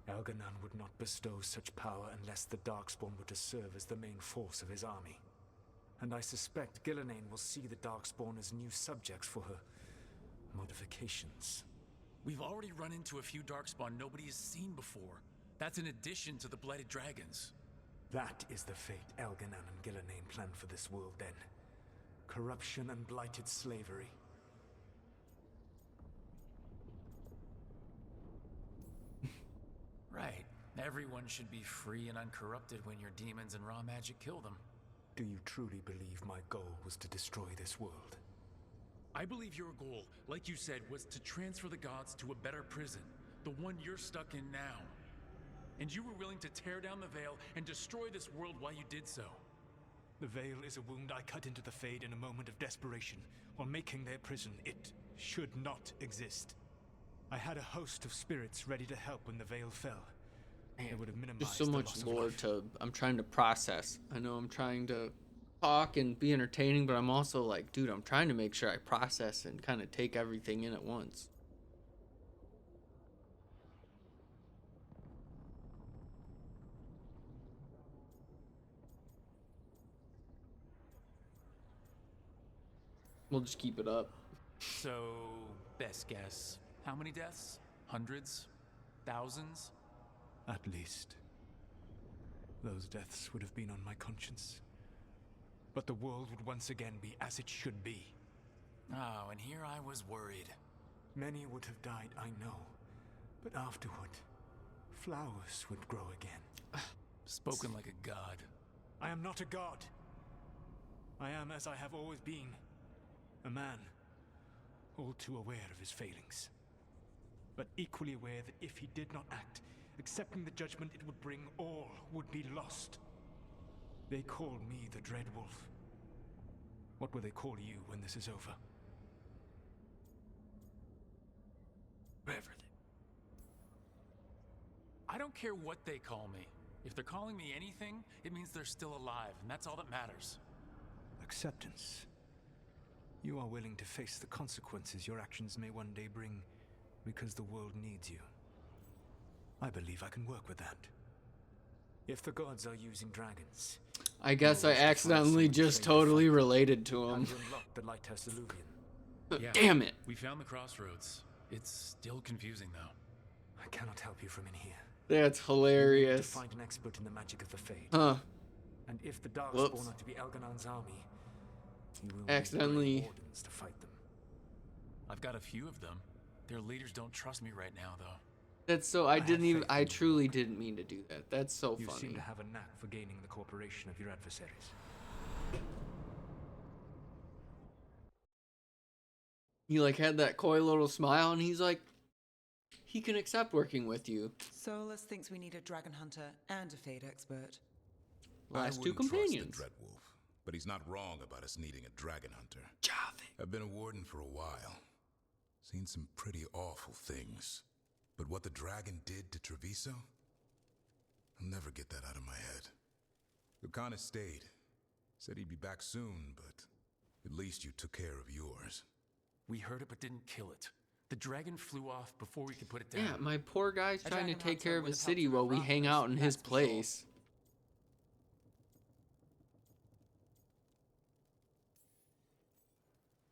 Elganon would not bestow such power unless the Darkspawn were to serve as the main force of his army. And I suspect Gillenane will see the Darkspawn as new subjects for her modifications. We've already run into a few Darkspawn nobody has seen before. That's in addition to the blighted dragons. That is the fate Elganon and Gillenane planned for this world then. corruption and blighted slavery. Right. Everyone should be free and uncorrupted when your demons and raw magic kill them. Do you truly believe my goal was to destroy this world? I believe your goal, like you said, was to transfer the gods to a better prison, the one you're stuck in now. And you were willing to tear down the veil and destroy this world while you did so. The veil is a wound I cut into the Fade in a moment of desperation, while making their prison. It should not exist. I had a host of spirits ready to help when the veil fell. It would have minimized There's so the much loss of lore life. to I'm trying to process. I know I'm trying to talk and be entertaining, but I'm also like, dude, I'm trying to make sure I process and kind of take everything in at once. We'll just keep it up. So, best guess. How many deaths? Hundreds? Thousands? At least. Those deaths would have been on my conscience. But the world would once again be as it should be. Oh, and here I was worried. Many would have died, I know. But afterward, flowers would grow again. Spoken like a god. I am not a god. I am as I have always been. A man, all too aware of his failings. But equally aware that if he did not act, accepting the judgment it would bring, all would be lost. They call me the Dread Wolf. What will they call you when this is over? Beverly. I don't care what they call me. If they're calling me anything, it means they're still alive, and that's all that matters. Acceptance. You are willing to face the consequences your actions may one day bring because the world needs you. I believe I can work with that. If the gods are using dragons, I guess I accidentally just totally related to him. unlock the Lighthouse illusion. Yeah, Damn it. We found the crossroads. It's still confusing, though. I cannot help you from in here. That's You need hilarious. to find an expert in the magic of the Fade. Huh. And if the Darkspawn Whoops. are to be Elganon's army, you will Accidentally. need wardens to fight them. I've got a few of them. Their leaders don't trust me right now, though. That's so I truly didn't mean to do that. That's so You funny. seem to have a knack for gaining the cooperation of your adversaries. He like had that coy little smile and he's like, he can accept working with you. Solus thinks we need a dragon hunter and a Fade expert. Last I two wouldn't companions. trust the Dreadwolf, but he's not wrong about us needing a dragon hunter. I've been a warden for a while. Seen some pretty awful things. But what the dragon did to Treviso? I'll never get that out of my head. Lucanis stayed. Said he'd be back soon, but at least you took care of yours. We heard it but didn't kill it. The dragon flew off before we could put it down. Yeah, my poor guy's A trying to dragon take care hunter of would his have helped city you while we around hang this, out in his that's for sure. place.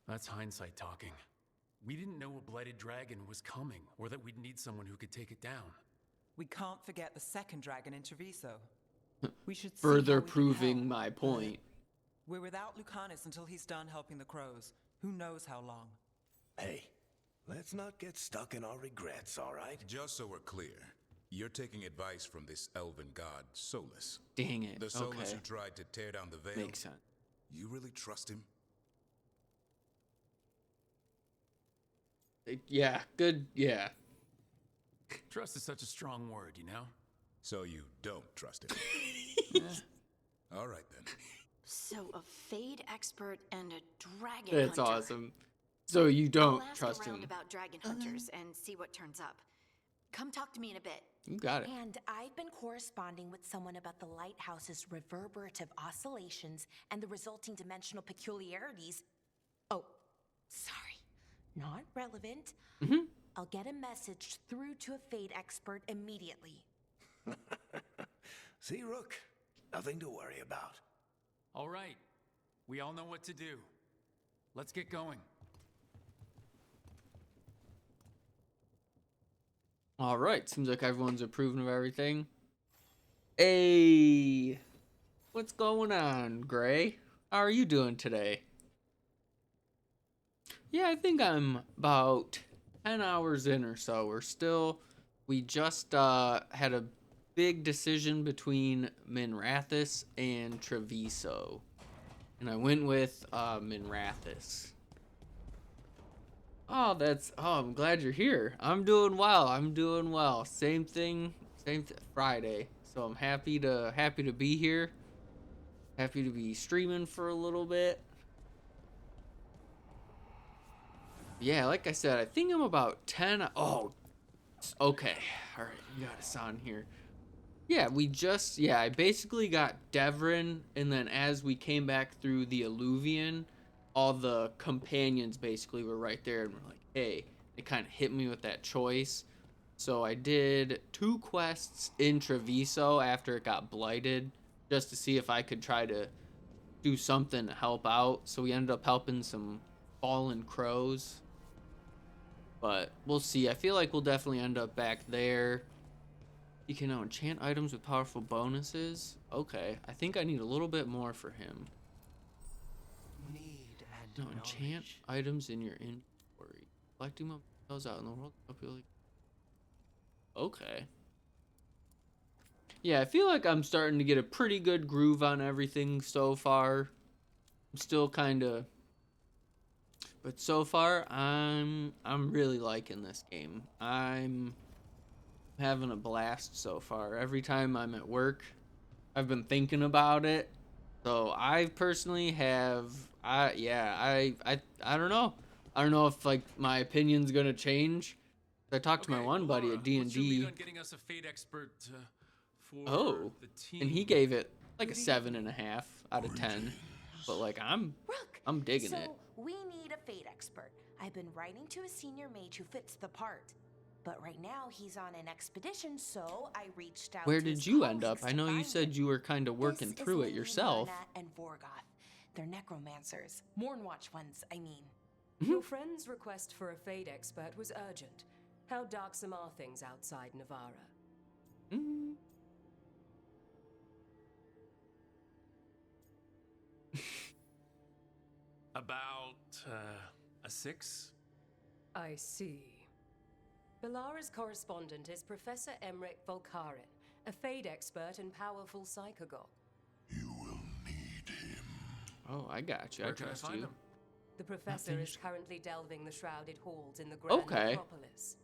That's hindsight talking. We didn't know a blighted dragon was coming, or that we'd need someone who could take it down. We can't forget the second dragon in Treviso. We should see Further how we can proving help. my point. We're without Lucanis until he's done helping the crows. Who knows how long? Hey, let's not get stuck in our regrets, all right? Just so we're clear, you're taking advice from this Elven God, Solus. Dang it. The Solus Okay. who tried to tear down the veil. Makes sense. You really trust him? Yeah, good. Yeah. Trust is such a strong word, you know? So you don't trust him? All right then. So a Fade expert and a dragon That's hunter. awesome. So you don't I'll ask trust around him. about dragon hunters and see what turns up. Come talk to me in a bit. You got it. And I've been corresponding with someone about the Lighthouse's reverberative oscillations and the resulting dimensional peculiarities. Oh, sorry. Not relevant. I'll get a message through to a Fade expert immediately. See, Rook? Nothing to worry about. All right. We all know what to do. Let's get going. All right. Seems like everyone's approving of everything. Hey, what's going on, Gray? How are you doing today? Yeah, I think I'm about 10 hours in or so. We just had a big decision between Minrathous and Treviso. And I went with Minrathous. Oh, I'm glad you're here. I'm doing well. Same thing, Friday. So I'm happy to be here. Happy to be streaming for a little bit. Yeah, like I said, I think I'm about 10. Oh, okay. All right, we got us on here. Yeah, I basically got Devrin, and then as we came back through the Alluvian, all the companions basically were right there, and we're like, hey, it kind of hit me with that choice. So I did 2 quests in Treviso after it got blighted, just to see if I could try to do something to help out. So we ended up helping some fallen crows. But we'll see. I feel like we'll definitely end up back there. You can now enchant items with powerful bonuses. Okay, I think I need a little bit more for him. No, enchant items in your inventory. Collecting those out in the world. Okay. Yeah, I feel like I'm starting to get a pretty good groove on everything so far. I'm still kind of, but so far I'm really liking this game. I'm having a blast so far. Every time I'm at work, I've been thinking about it. So I personally have, I don't know. I don't know if like my opinion's gonna change. I talked to my one buddy at D&D. What's your lead on getting us a fate expert for the team? And he gave it like a 7.5 out of 10. But like I'm digging it. So we need a fate expert. I've been writing to a senior mage who fits the part. But right now he's on an expedition, so I reached out. Where did you end up? I know you said you were kind of working through it yourself. And Vorgoth. They're necromancers. Mournwatch ones, I mean. Your friend's request for a fate expert was urgent. How darksome are things outside Navara? About a 6. I see. Belara's correspondent is Professor Emmrich Volkarin, a fate expert and powerful psychogol. Oh, I got you. I trust you. The professor is currently delving the shrouded halls in the Grand Metropolis.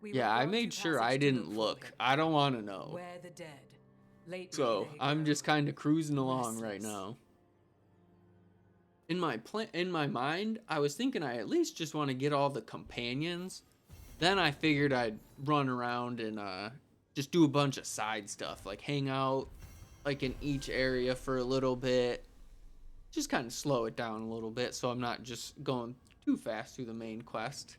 Yeah, I made sure I didn't look. I don't want to know. Where the dead. So I'm just kind of cruising along right now. In my mind, I was thinking I at least just want to get all the companions. Then I figured I'd run around and just do a bunch of side stuff, like hang out like in each area for a little bit. Just kind of slow it down a little bit so I'm not just going too fast through the main quest.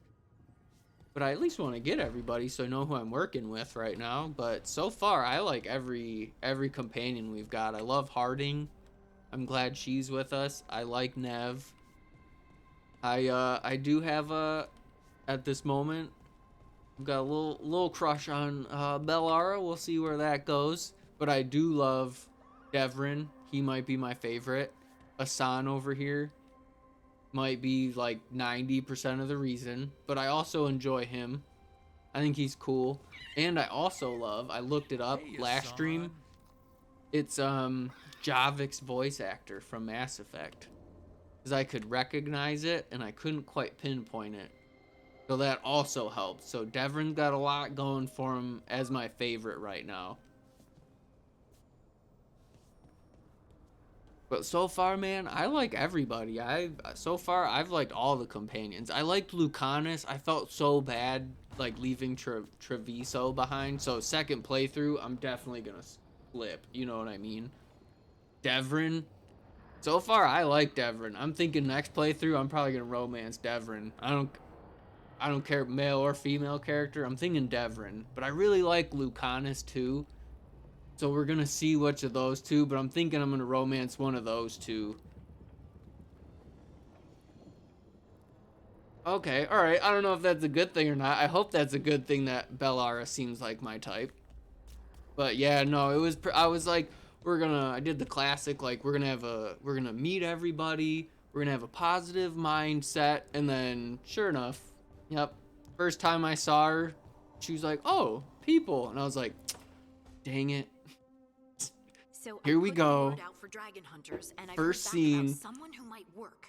But I at least want to get everybody so I know who I'm working with right now. But so far, I like every companion we've got. I love Harding. I'm glad she's with us. I like Nev. I do have at this moment, I've got a little crush on Bellara. We'll see where that goes. But I do love Devrin. He might be my favorite. Asan over here might be like 90% of the reason, but I also enjoy him. I think he's cool. And I also love, I looked it up last stream. It's Javik's voice actor from Mass Effect. Because I could recognize it and I couldn't quite pinpoint it. So that also helped. So Devrin's got a lot going for him as my favorite right now. But so far, man, I like everybody. So far I've liked all the companions. I liked Lucanis. I felt so bad like leaving Treviso behind. So second playthrough, I'm definitely gonna flip. You know what I mean? Devrin. So far, I like Devrin. I'm thinking next playthrough, I'm probably gonna romance Devrin. I don't care male or female character. I'm thinking Devrin, but I really like Lucanis too. So we're gonna see which of those two, but I'm thinking I'm gonna romance one of those two. Okay, alright. I don't know if that's a good thing or not. I hope that's a good thing that Bellara seems like my type. But yeah, no, it was, I was like, I did the classic, like, we're gonna meet everybody, We're gonna have a positive mindset. And then, sure enough, yep, first time I saw her, she was like, "Oh, people," and I was like, "Dang it." So Here we put the go. word out for dragon hunters, and I've First heard back about scene. someone who might work.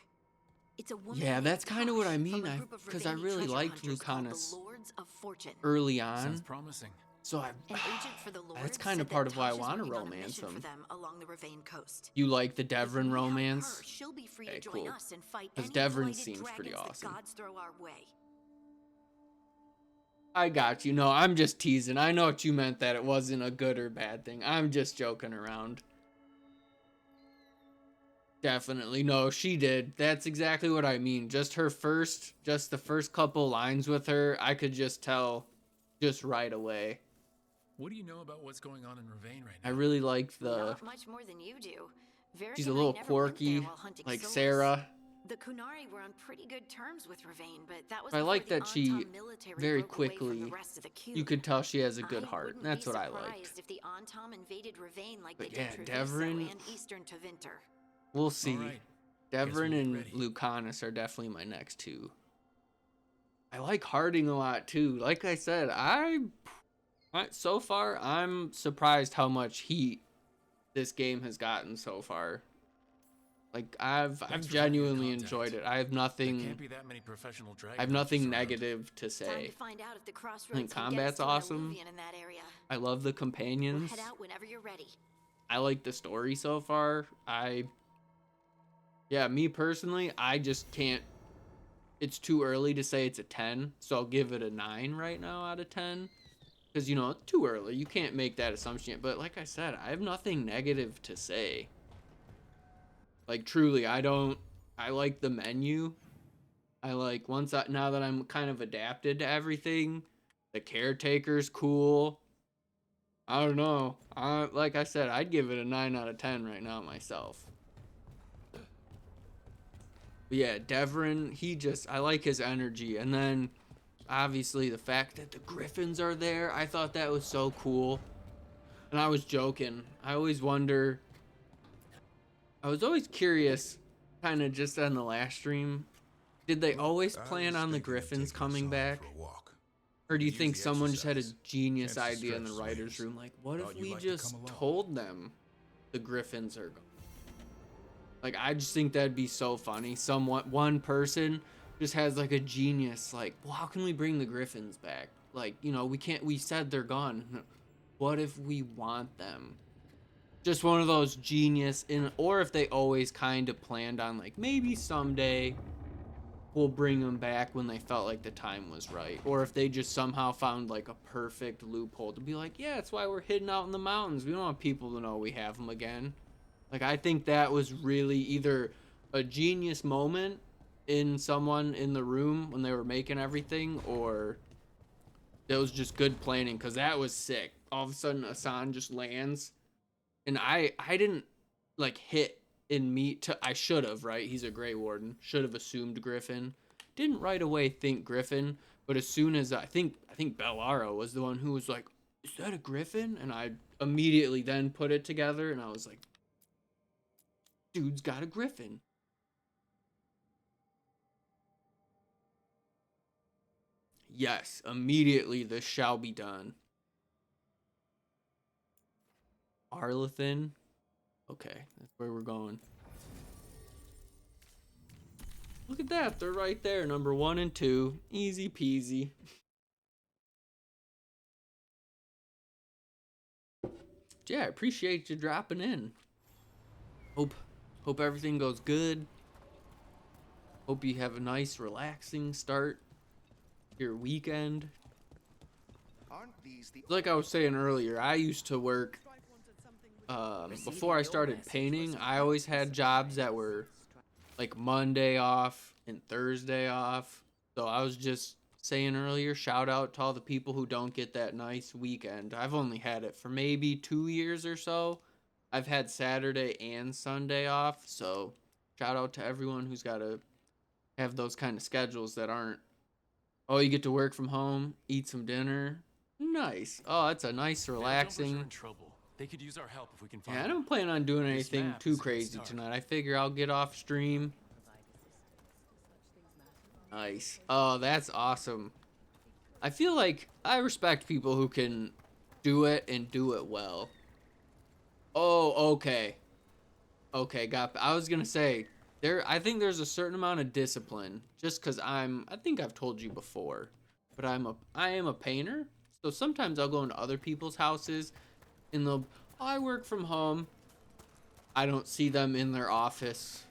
It's a woman Yeah, named that's kind of what I Taash mean. from a group of Because I Raveni really treasure liked hunters called the Lucanis Lords of Fortune. early on. Sounds promising. So An agent for the Lords that's kind of said part that of why I Taash is want to working on a romance mission for him. them along the Ravane coast. You like the If Devrin we help romance? her, she'll be free Okay, to join cool. us and fight Because any Devrin blighted seems pretty dragons awesome. that gods throw our way. I got you. No, I'm just teasing. I know what you meant, that it wasn't a good or bad thing. I'm just joking around. Definitely. No, she did. That's exactly what I mean. Just the first couple lines with her, I could just tell just right away. What do you know about what's going on in Ravane right I now? really liked Not much more than you do. Varric she's a and I little never went there quirky, while hunting like souls. Sarah. The Kunari were on pretty good terms with Ravane, but that was I before like the that she Antaam military very broke away from quickly, the rest of the you cube. could tell she has a good I heart. wouldn't That's be what I surprised liked. if the Antaam invaded Ravane like But they yeah, did Treviso Devrin- and Eastern Tevinter. We'll see. Alright. Devrin we'll and get ready. Lucanis are definitely my next two. I like Harding a lot too. Like I said, so far I'm surprised how much heat this game has gotten so far. Like I've Thanks for genuinely making contact. enjoyed it. I have There nothing can't be that many professional dragon I have hunters nothing around. negative to Time say. to find out if the I crossroads think can get us combat's to an awesome. Alluvian in that area. I love the We'll companions. head out whenever you're ready. I like the story so far. Yeah, me personally, I just can't. It's too early to say it's a 10, so I'll give it a 9 right now out of 10. Because, it's too early. You can't make that assumption yet. But like I said, I have nothing negative to say. Like, truly, I like the menu. Now that I'm kind of adapted to everything, the caretaker's cool. I don't know. Like I said, I'd give it a 9 out of 10 right now myself. But yeah, Devrin, I like his energy. And then, obviously, the fact that the Griffins are there, I thought that was so cool. And I was joking. I was always curious, kind of just on the last stream, did they always plan on the Griffins coming back? Or do you think someone just had a genius idea in the writer's room? Like, what if we just told them the Griffins are gone? Like, I just think that'd be so funny. One person just has like a genius, like, well, how can we bring the Griffins back? Like, we said they're gone. What if we want them? Just one of those genius, or if they always kind of planned on, like, maybe someday we'll bring them back when they felt like the time was right. Or if they just somehow found like a perfect loophole to be like, yeah, that's why we're hidden out in the mountains. We don't want people to know we have them again. Like, I think that was really either a genius moment in someone in the room when they were making everything, or it was just good planning, because that was sick. All of a sudden, Asan just lands, and I didn't like hit in me I should have, right? He's a Grey Warden. Should have assumed Griffin. Didn't right away think Griffin, but as soon as I think Bellara was the one who was like, is that a Griffin? And I immediately then put it together, and I was like, dude's got a Griffin. Yes, immediately this shall be done. Arlathan. Okay, that's where we're going. Look at that, they're right there, number 1 and 2. Easy peasy. Yeah, I appreciate you dropping in. Hope everything goes good. Hope you have a nice, relaxing start to your weekend. Like I was saying earlier, I used to work, before I started painting, I always had jobs that were like Monday off and Thursday off. So I was just saying earlier, shout out to all the people who don't get that nice weekend. I've only had it for maybe 2 years or so. I've had Saturday and Sunday off, so shout out to everyone who's got to have those kind of schedules that aren't, oh, you get to work from home, eat some dinner. Nice. Oh, that's a nice, relaxing. Are in trouble. They could use our help if we can find Yeah, I them. don't plan on doing This anything map too is a good crazy start. tonight. I figure I'll get off stream, Nice. Oh, that's awesome. I feel like I respect people who can do it and do it well. Oh, okay. Okay, I was gonna say, I think there's a certain amount of discipline, just because I think I've told you before, but I am a painter, so sometimes I'll go into other people's houses, and I work from home. I don't see them in their office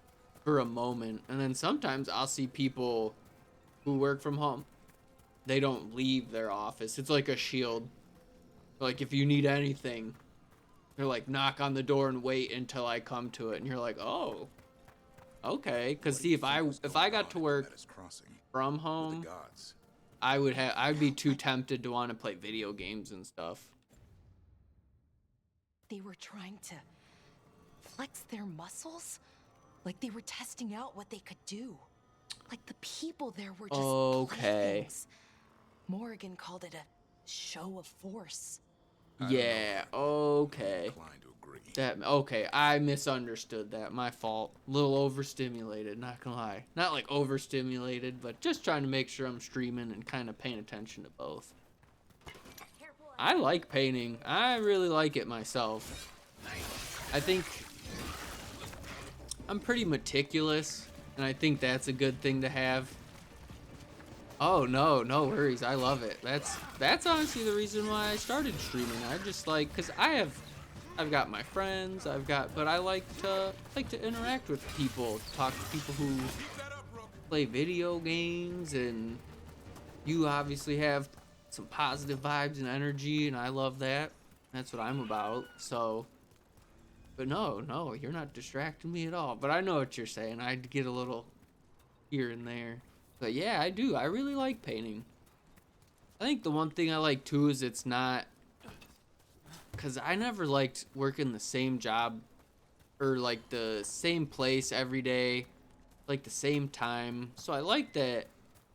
for a moment, and then sometimes I'll see people who work from home. They don't leave their office. It's like a shield. Like, if you need anything, they're like, knock on the door and wait until I come to it. And you're like, oh, okay. Because see, if I got to work from home, I'd be too tempted to want to play video games and stuff. They were trying to flex their muscles? Like they were testing out what they could do. Like the people there were just playthings. Morrigan called it a show of force. Yeah, okay. Okay, I misunderstood that. My fault. A little overstimulated, not gonna lie. Not like overstimulated, but just trying to make sure I'm streaming and kind of paying attention to both. I like painting. I really like it myself. I think I'm pretty meticulous, and I think that's a good thing to have. Oh no worries. I love it. That's honestly the reason why I started streaming. I just like, cause I've got my friends. But I like to interact with people, talk to people who play video games, and you obviously have some positive vibes and energy, and I love that. That's what I'm about. So, but no, you're not distracting me at all. But I know what you're saying. I'd get a little here and there. But yeah, I do. I really like painting. I think the one thing I like too is it's not, because I never liked working the same job or like the same place every day, like the same time. So I like that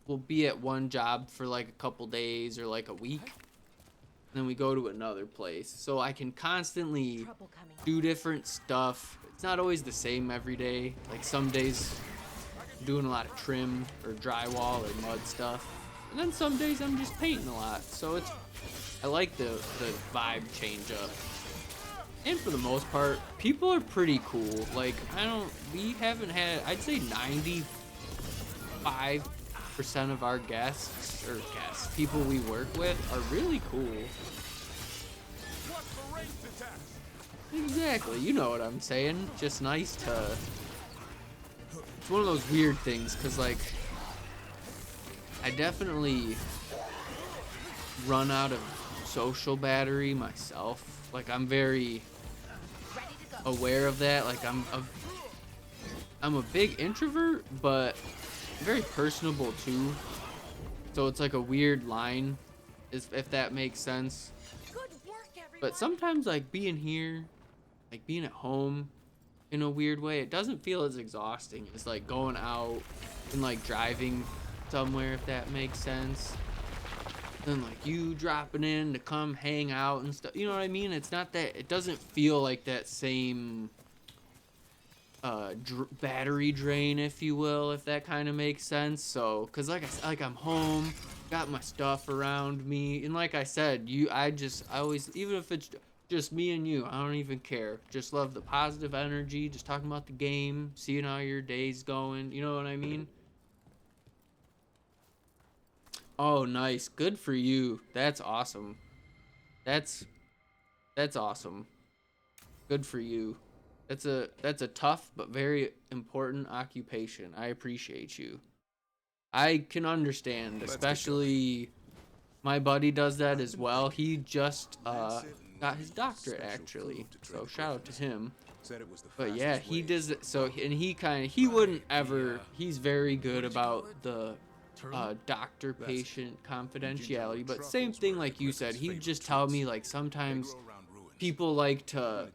we'll be at one job for like a couple days or like a week, and then we go to another place. So I can constantly do different stuff. It's not always the same every day. Like some days doing a lot of trim or drywall or mud stuff, and then some days I'm just painting a lot. So I like the vibe change up. And for the most part, people are pretty cool. Like we haven't had, I'd say 95% of our people we work with are really cool. Exactly, you know what I'm saying. Just nice to, it's one of those weird things, because like I definitely run out of social battery myself. Like I'm very aware of that. Like I'm a big introvert, but very personable too. So it's like a weird line, if that makes sense. But sometimes like being here, like being at home in a weird way, it doesn't feel as exhausting as like going out and like driving somewhere, if that makes sense. And like you dropping in to come hang out and stuff, you know what I mean? It's not that, it doesn't feel like that same battery drain, if you will, if that kind of makes sense. So because like I said, like I'm home, got my stuff around me, and like I said, I always, even if it's just me and you, I don't even care. Just love the positive energy, just talking about the game, seeing how your day's going, you know what I mean? Oh, nice. Good for you. That's awesome. That's awesome. Good for you. That's a tough but very important occupation. I appreciate you. I can understand, especially my buddy does that as well. He just got his doctorate actually, so shout out to him. But yeah, he does it. So and he wouldn't ever. He's very good about the doctor-patient confidentiality. But same thing like you said. He'd just tell me like sometimes people like to,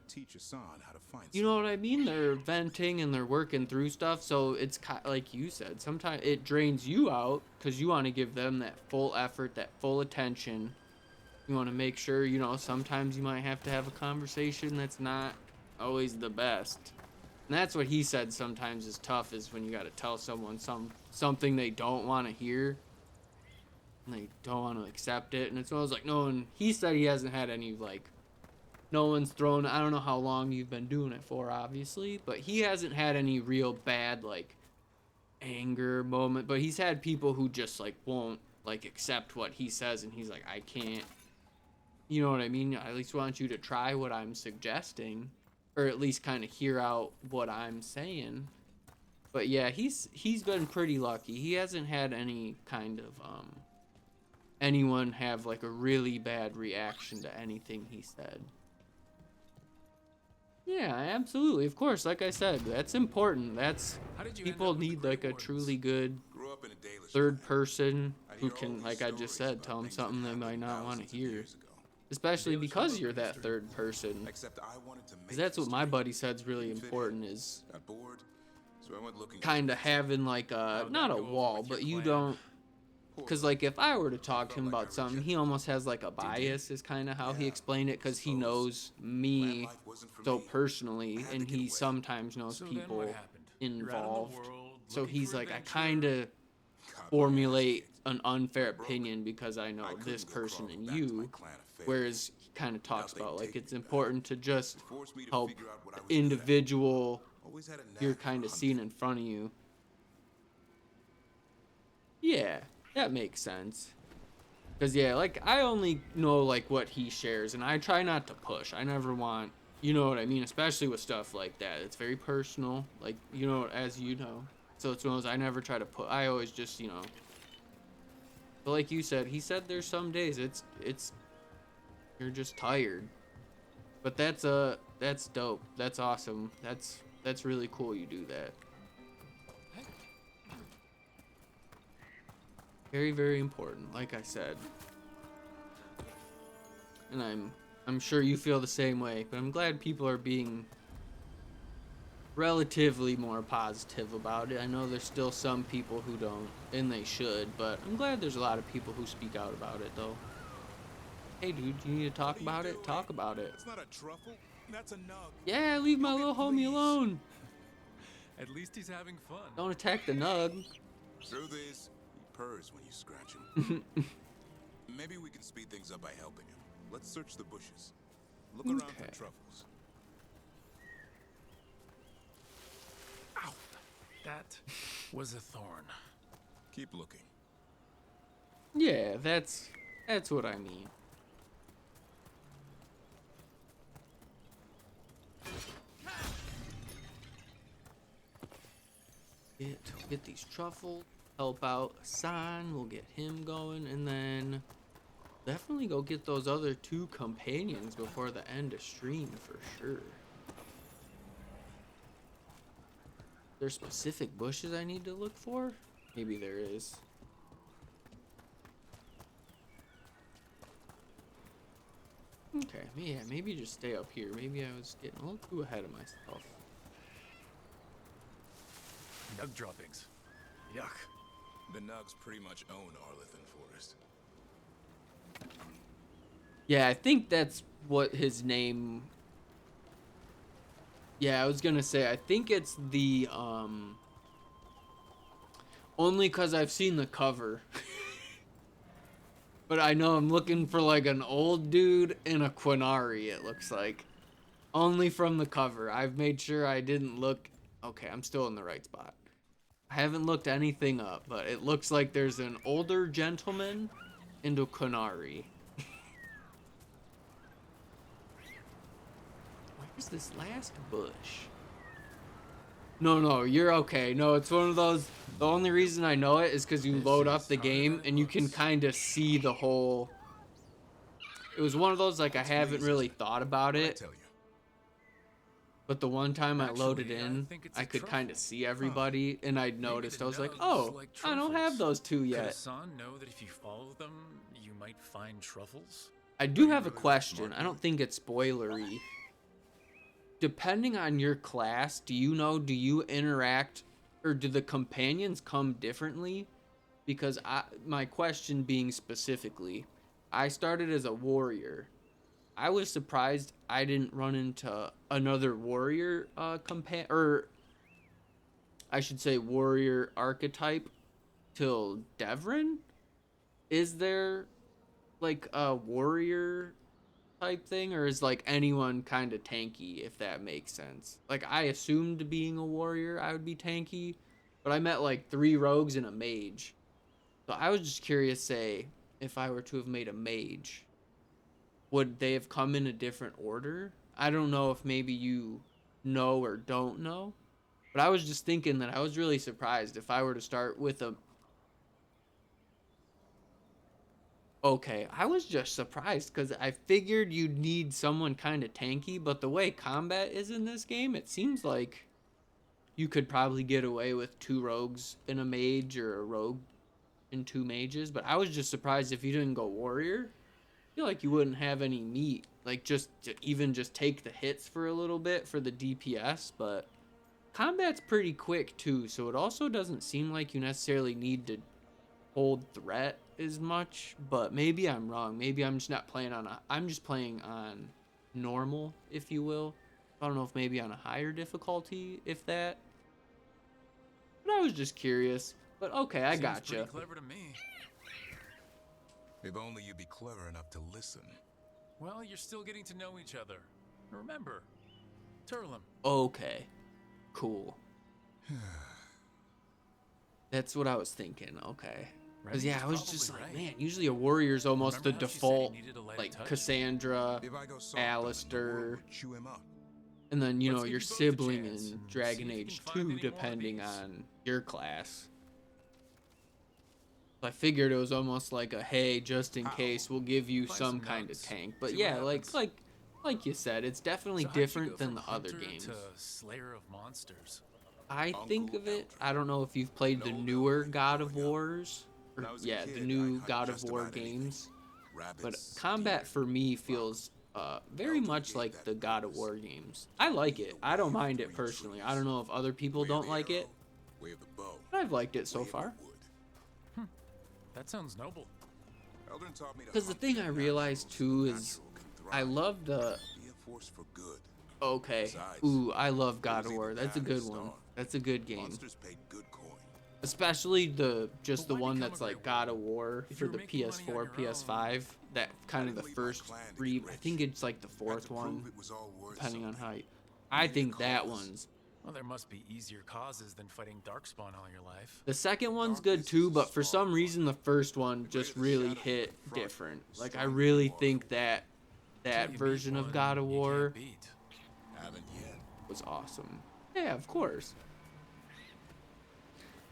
you know what I mean? They're venting and they're working through stuff. So it's like you said, sometimes it drains you out because you want to give them that full effort, that full attention. You want to make sure, sometimes you might have to have a conversation that's not always the best. And that's what he said sometimes is tough, is when you got to tell someone something they don't want to hear. And they don't want to accept it. And it's almost like no one, he said he hasn't had any, like, no one's thrown, I don't know how long you've been doing it for, obviously, but he hasn't had any real bad, like, anger moment. But he's had people who just, like, won't, like, accept what he says. And he's like, I can't, you know what I mean? I at least want you to try what I'm suggesting. Or at least kind of hear out what I'm saying. But yeah, he's been pretty lucky. He hasn't had any kind of anyone have like a really bad reaction to anything he said. Yeah, absolutely. Of course, like I said, that's important. That's people need like a truly good third person who can, like I just said, tell them something they might not want to hear. Especially because you're that third person. Because that's what my buddy said is really important, is kind of having like a, not a wall, but you don't, because like if I were to talk to him about something, he almost has like a bias is kind of how he explained it, because he knows me so personally, and he sometimes knows people involved. So he's like, I kind of formulate an unfair opinion because I know this person and you. Whereas he kind of talks about like it's important to just help the individual you're kind of seeing in front of you. Yeah, that makes sense. Because yeah, like I only know like what he shares, and I try not to push. I never want, you know what I mean, especially with stuff like that. It's very personal, like, you know, as you know. So it's one of those I never try to put. I always just, you know. But like you said, he said there's some days it's you're just tired. But that's dope. That's awesome. That's really cool you do that. Very, very important, like I said. And I'm sure you feel the same way, but I'm glad people are being relatively more positive about it. I know there's still some people who don't, and they should, but I'm glad there's a lot of people who speak out about it though. Hey dude, you need to talk about it? Talk about it. It's not a truffle, that's a nug. Yeah, leave my little homie alone. At least he's having fun. Don't attack the nug. Through this, he purrs when you scratch him. Maybe we can speed things up by helping him. Let's search the bushes. Look around for truffles. Ow! That was a thorn. Keep looking. Yeah, that's what I mean. Get these truffles, help out Hassan, we'll get him going, and then definitely go get those other 2 companions before the end of stream for sure. There's specific bushes I need to look for? Maybe there is. Okay, yeah, maybe just stay up here. Maybe I was getting a little too ahead of myself. Nug droppings. Yuck. The Nugs pretty much own Arlithan Forest. Yeah, I think that's what his name... Yeah, I was gonna say, I think it's the, only because I've seen the cover. But I know I'm looking for, like, an old dude in a Quinari, it looks like. Only from the cover. I've made sure I didn't look... Okay, I'm still in the right spot. I haven't looked anything up, but it looks like there's an older gentleman into Quinari. Where's this last bush? No, you're okay. No, it's one of those... The only reason I know it is because you load up the game and you can kind of see the whole... It was one of those, like, I haven't really thought about it. But the one time I loaded in, I could kind of see everybody, and I noticed. I was like, oh, I don't have those 2 Could yet. Hassan know that if you follow them, you might find truffles? I do have a question. I don't think it's spoilery. Depending on your class, do you interact, or do the companions come differently? Because my question being specifically, I started as a warrior, I was surprised I didn't run into another warrior or I should say warrior archetype till Devrin. Is there like a warrior type thing, or is like anyone kind of tanky, if that makes sense? Like, I assumed being a warrior I would be tanky, but I met like 3 rogues and a mage. So I was just curious, say, if I were to have made a mage, would they have come in a different order? I don't know if maybe you know or don't know, but I was just thinking that I was really surprised if I were to start with a... Okay, I was just surprised because I figured you'd need someone kind of tanky, but the way combat is in this game, it seems like you could probably get away with 2 rogues and a mage, or a rogue and 2 mages, but I was just surprised if you didn't go warrior. I feel like you wouldn't have any meat, like just to even just take the hits for a little bit for the DPS, but combat's pretty quick too, so it also doesn't seem like you necessarily need to hold threat as much, but maybe I'm wrong. Maybe I'm just not playing on I'm just playing on normal, if you will. I don't know if maybe on a higher difficulty, if that. But I was just curious. But okay, I gotcha. Pretty clever to me. If only you'd be clever enough to listen. Well, you're still getting to know each other. Remember, Turlum. Okay, cool. That's what I was thinking. Okay. Because yeah, I was just like, man, usually a warrior's almost the default, like Cassandra, Alistair, and then, you know, your sibling in Dragon Age 2, depending on your class. I figured it was almost like a, hey, just in case, we'll give you some kind of tank. But yeah, like you said, it's definitely different than the other games. Slayer of monsters. I think of it, I don't know if you've played the newer God of Wars. Yeah, the new God of War games, but combat for me feels very much like the God of War games. I like it. I don't mind it personally. I don't know if other people don't like it, but I've liked it so far. That sounds noble. Because the thing I realized too is I love the... Okay, ooh, I love God of War. That's a good one. That's a good game. Especially the one that's like God of War for the PS4, PS5. That kind of the first I think it's like the 4th one, depending on how you... I think that one's... Well, there must be easier causes than fighting Darkspawn all your life. The second one's good too, but for some reason the first one just really hit different. Like, I really think that version of God of War was awesome. Yeah, of course.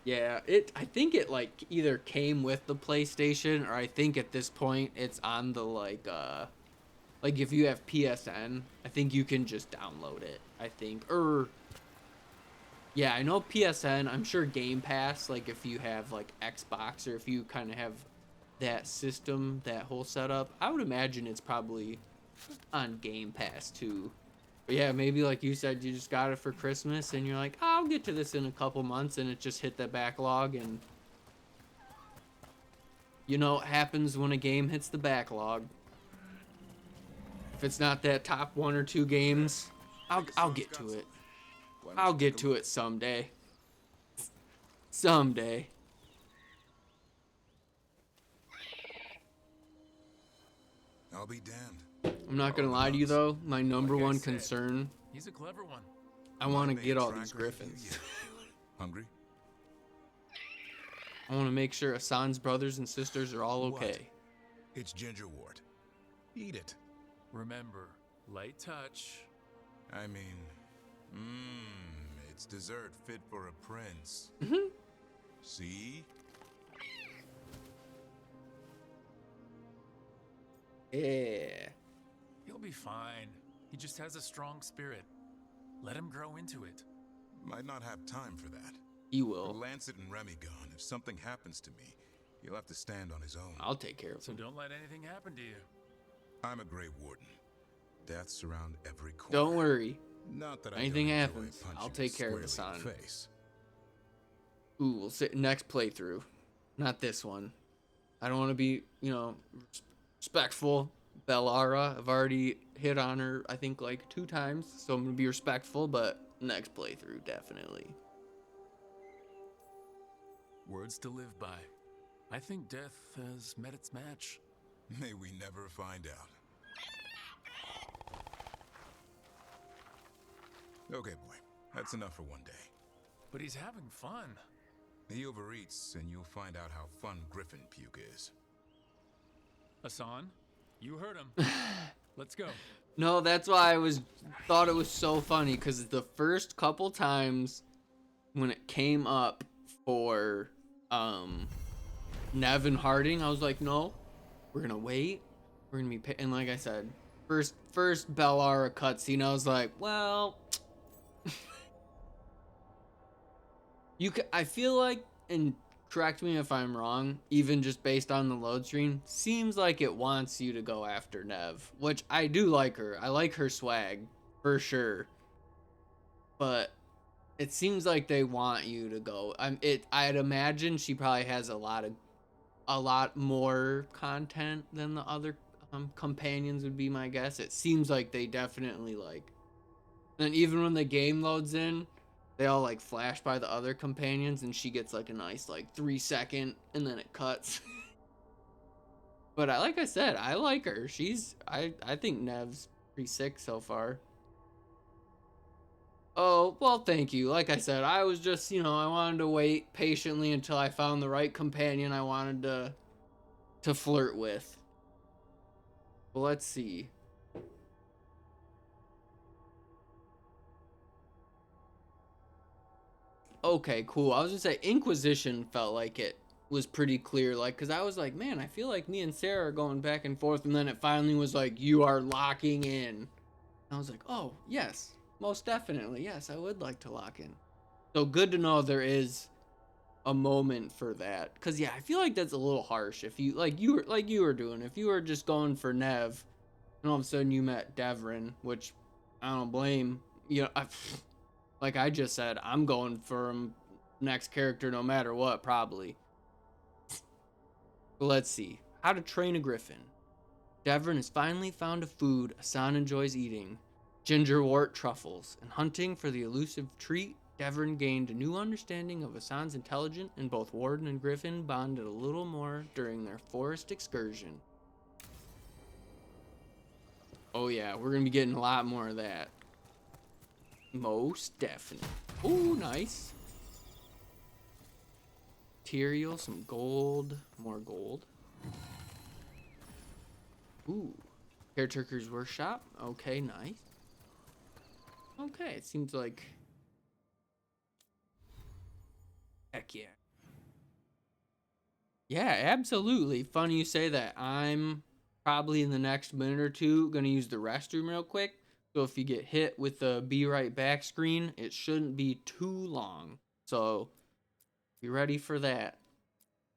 Yeah, I think it like either came with the PlayStation, or I think at this point it's on the like if you have PSN, I think you can just download it, I think. Or yeah, I know PSN, I'm sure Game Pass, like if you have like Xbox, or if you kind of have that system, that whole setup, I would imagine it's probably on Game Pass too. But yeah, maybe like you said, you just got it for Christmas and you're like, oh, I'll get to this in a couple months, and it just hit the backlog, and you know what happens when a game hits the backlog. If it's not that top 1 or 2 games, I'll get to it. I'll get to it someday. Someday. I'll be damned. I'm not gonna lie to you though, my number one concern, he's a clever one. I want to get all these griffins. Hungry? I want to make sure Hassan's brothers and sisters are all okay. It's gingerwort. Eat it. Remember, light touch. I mean, it's dessert fit for a prince. See? Yeah. He'll be fine. He just has a strong spirit. Let him grow into it. Might not have time for that. He will. For Lancet and Remy gone, if something happens to me, he'll have to stand on his own. I'll take care of him. So don't let anything happen to you. I'm a Grey Warden. Death's around every corner. Don't worry. Not that anything I happens, I'll take care of Hassan. Face. Ooh, we'll sit next playthrough. Not this one. I don't want to be, respectful. Bellara. I've already hit on her, I think, like 2 times, so I'm gonna be respectful, but next playthrough, definitely. Words to live by. I think death has met its match. May we never find out. Okay, boy. That's enough for one day. But he's having fun. He overeats, and you'll find out how fun Griffin puke is. Hassan, you heard him. Let's go. No, that's why thought it was so funny, because the first couple times when it came up for Nev and Harding, I was like, no, we're gonna wait. We're gonna be and like I said, first Bellara cutscene, I was like, well, I feel like, and correct me if I'm wrong, even just based on the load screen, seems like it wants you to go after Nev, which I do like her. I like her swag for sure, but it seems like they want you to go. I'd imagine she probably has a lot more content than the other companions would be my guess. It seems like they definitely like, and even when the game loads in, they all like flash by the other companions, and she gets like a nice like 3-second, and then it cuts. But like I said, I like her. I think Nev's pretty sick so far. Oh, well, thank you. Like I said, I was just, I wanted to wait patiently until I found the right companion I wanted to flirt with. Well, let's see. Okay, cool. I was gonna say Inquisition felt like it was pretty clear, like, because I was like, man, I feel like me and Sarah are going back and forth, and then it finally was like, you are locking in. And I was like, oh, yes, most definitely, yes, I would like to lock in. So good to know there is a moment for that, because yeah, I feel like that's a little harsh. If you you were doing, if you were just going for Nev, and all of a sudden you met Devrin, which I don't blame. Like I just said, I'm going for him next character no matter what, probably. But let's see. How to train a griffin. Devrin has finally found a food Hassan enjoys eating. Gingerwort truffles. And hunting for the elusive treat, Devrin gained a new understanding of Hassan's intelligence, and both Warden and Griffin bonded a little more during their forest excursion. Oh yeah, we're gonna be getting a lot more of that. Most definitely. Ooh, nice. Material, some gold, more gold. Ooh. Caretaker's workshop. Okay, nice. Okay, it seems like... Heck yeah. Yeah, absolutely. Funny you say that. I'm probably in the next minute or two gonna use the restroom real quick. So if you get hit with the be right back screen, it shouldn't be too long. So be ready for that.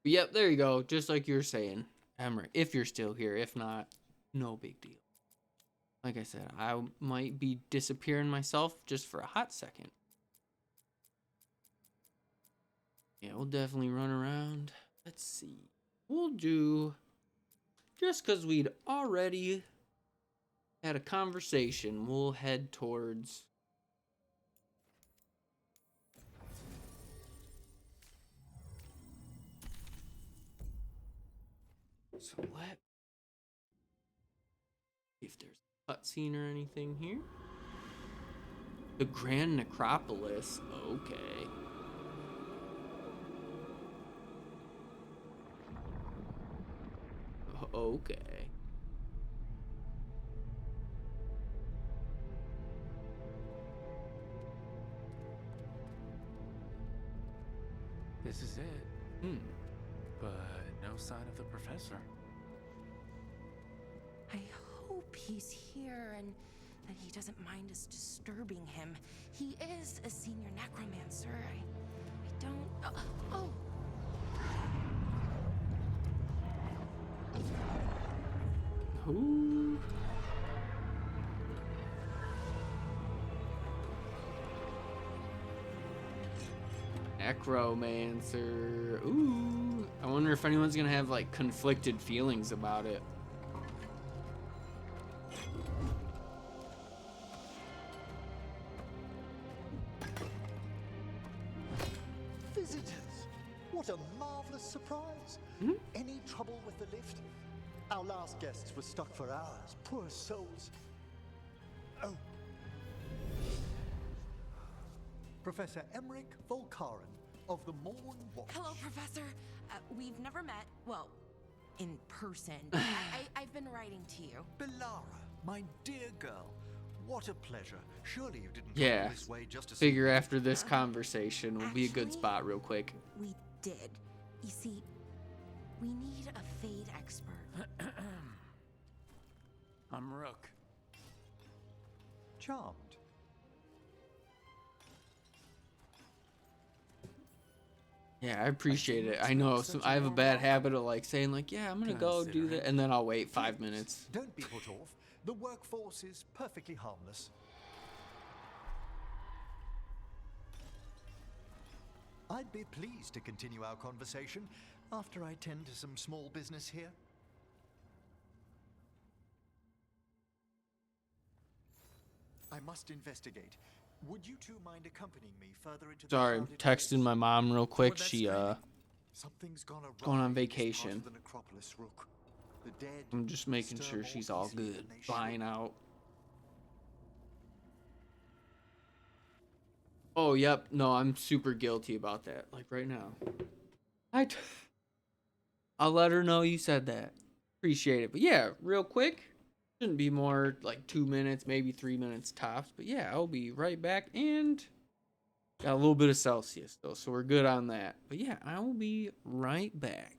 But yep, there you go. Just like you were saying, Emmrich, if you're still here. If not, no big deal. Like I said, I might be disappearing myself just for a hot second. Yeah, we'll definitely run around. Let's see. We'll do, just because we'd already had a conversation, we'll head towards so let if there's a cutscene or anything here. The Grand Necropolis. Okay. Okay. This is it. But no sign of the professor. I hope he's here and that he doesn't mind us disturbing him. He is a senior necromancer. I don't... Oh! Ooh. Necromancer. Ooh. I wonder if anyone's gonna have like conflicted feelings about it. What a marvelous surprise. Any trouble with the lift? Our last guests were stuck for hours. Poor souls. Oh. Professor Emmrich Volkaren of the Morn Watch. Hello, Professor. We've never met. Well, in person. I've been writing to you. Belara, my dear girl. What a pleasure. Surely you didn't Yeah. come this way just to Figure after this conversation will be a good spot real quick. We did. You see, we need a Fade expert. I'm Rook. Charmed. Yeah, I appreciate it. I know I have a bad habit of like saying like, yeah, I'm gonna go do that, and then I'll wait 5 minutes. Don't be put off. The workforce is perfectly harmless. I'd be pleased to continue our conversation after I tend to some small business here. I must investigate. Would you two mind accompanying me further into Sorry, I'm texting my mom real quick. She Something's gone going on awry in this part vacation. of the necropolis, Rook. The dead I'm just making stir sure more she's all easily good. than they should. Flying out. Oh, yep. No, I'm super guilty about that. Like right now. I'll let her know you said that. Appreciate it. But yeah, real quick. Shouldn't be more like 2 minutes, maybe 3 minutes tops. But yeah, I'll be right back. And got a little bit of Celsius though, so we're good on that. But yeah, I will be right back.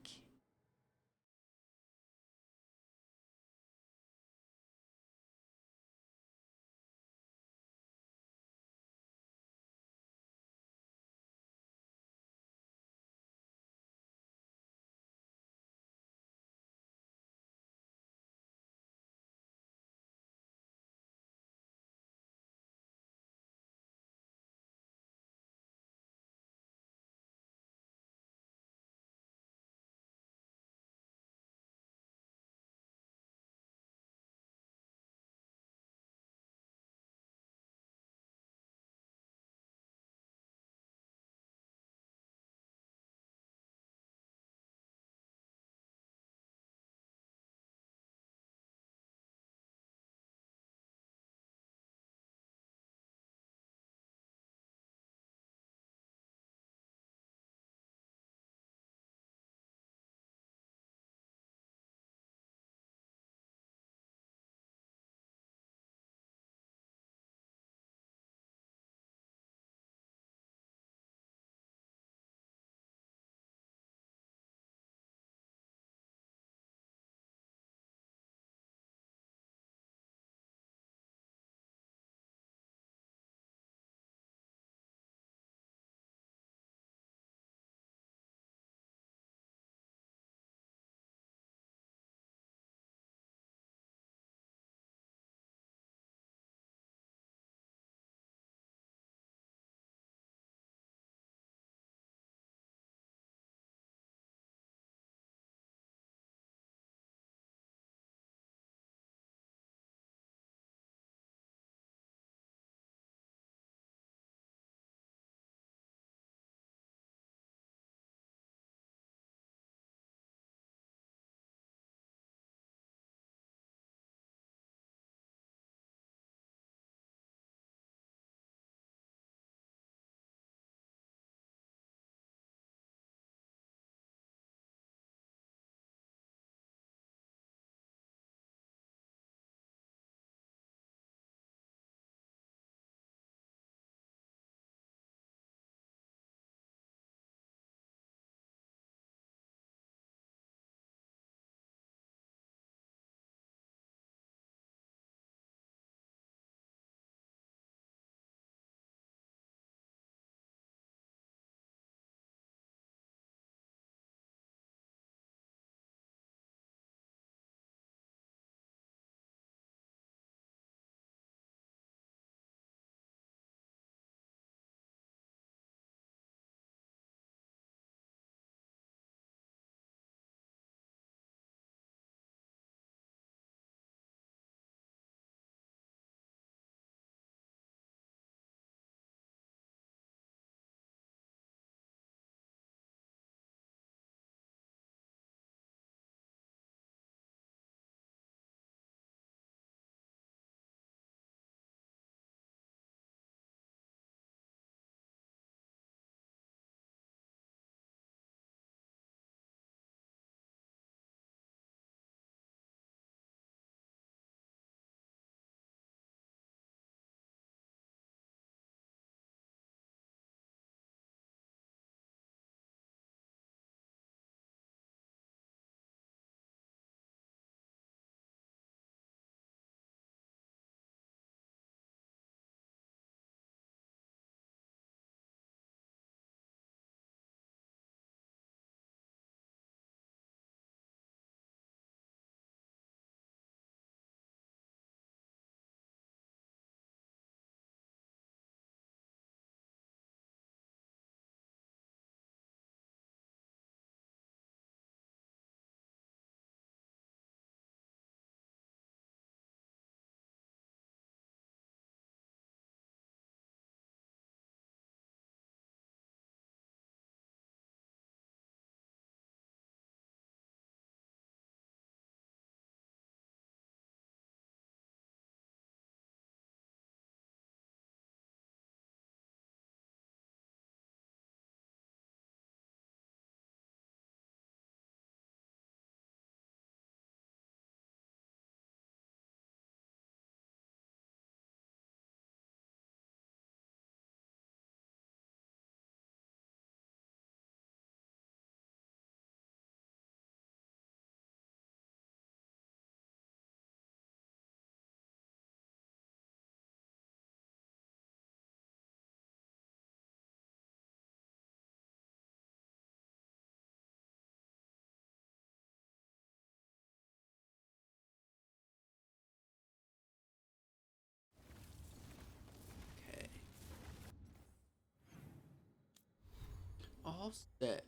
all set.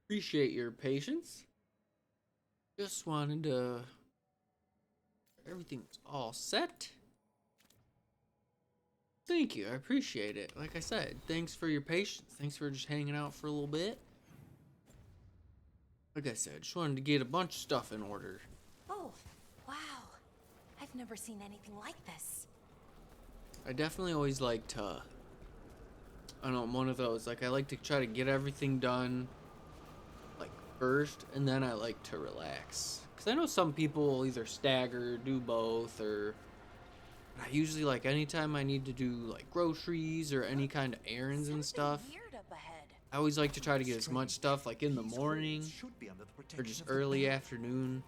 Appreciate your patience. Just wanted to... Everything's all set. Thank you, I appreciate it. Like I said, thanks for your patience. Thanks for just hanging out for a little bit. Like I said, just wanted to get a bunch of stuff in order. Oh, wow. I've never seen anything like this. I definitely always like to... I don't know, I'm one of those. Like, I like to try to get everything done, like, first, and then I like to relax. Because I know some people will either stagger, do both, or... I usually, like, anytime I need to do, like, groceries or any kind of errands and stuff, I always like to try to get as much stuff, like, in the morning or just early afternoon.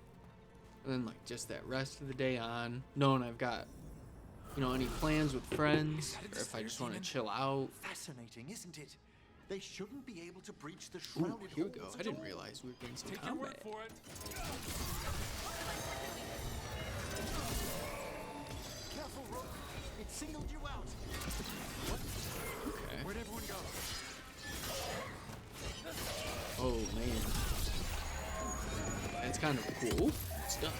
And then, like, just that rest of the day on, knowing I've got, you know, any plans with friends, or if I just want to chill out. Fascinating, isn't it? They shouldn't be able to breach the Ooh, shrouded here we go. halls I at didn't all. realize we were getting some Take your word combat. for it. Careful, Rook. It singled you out. Okay. Where'd everyone go? Oh, man. That's kind of cool stuff.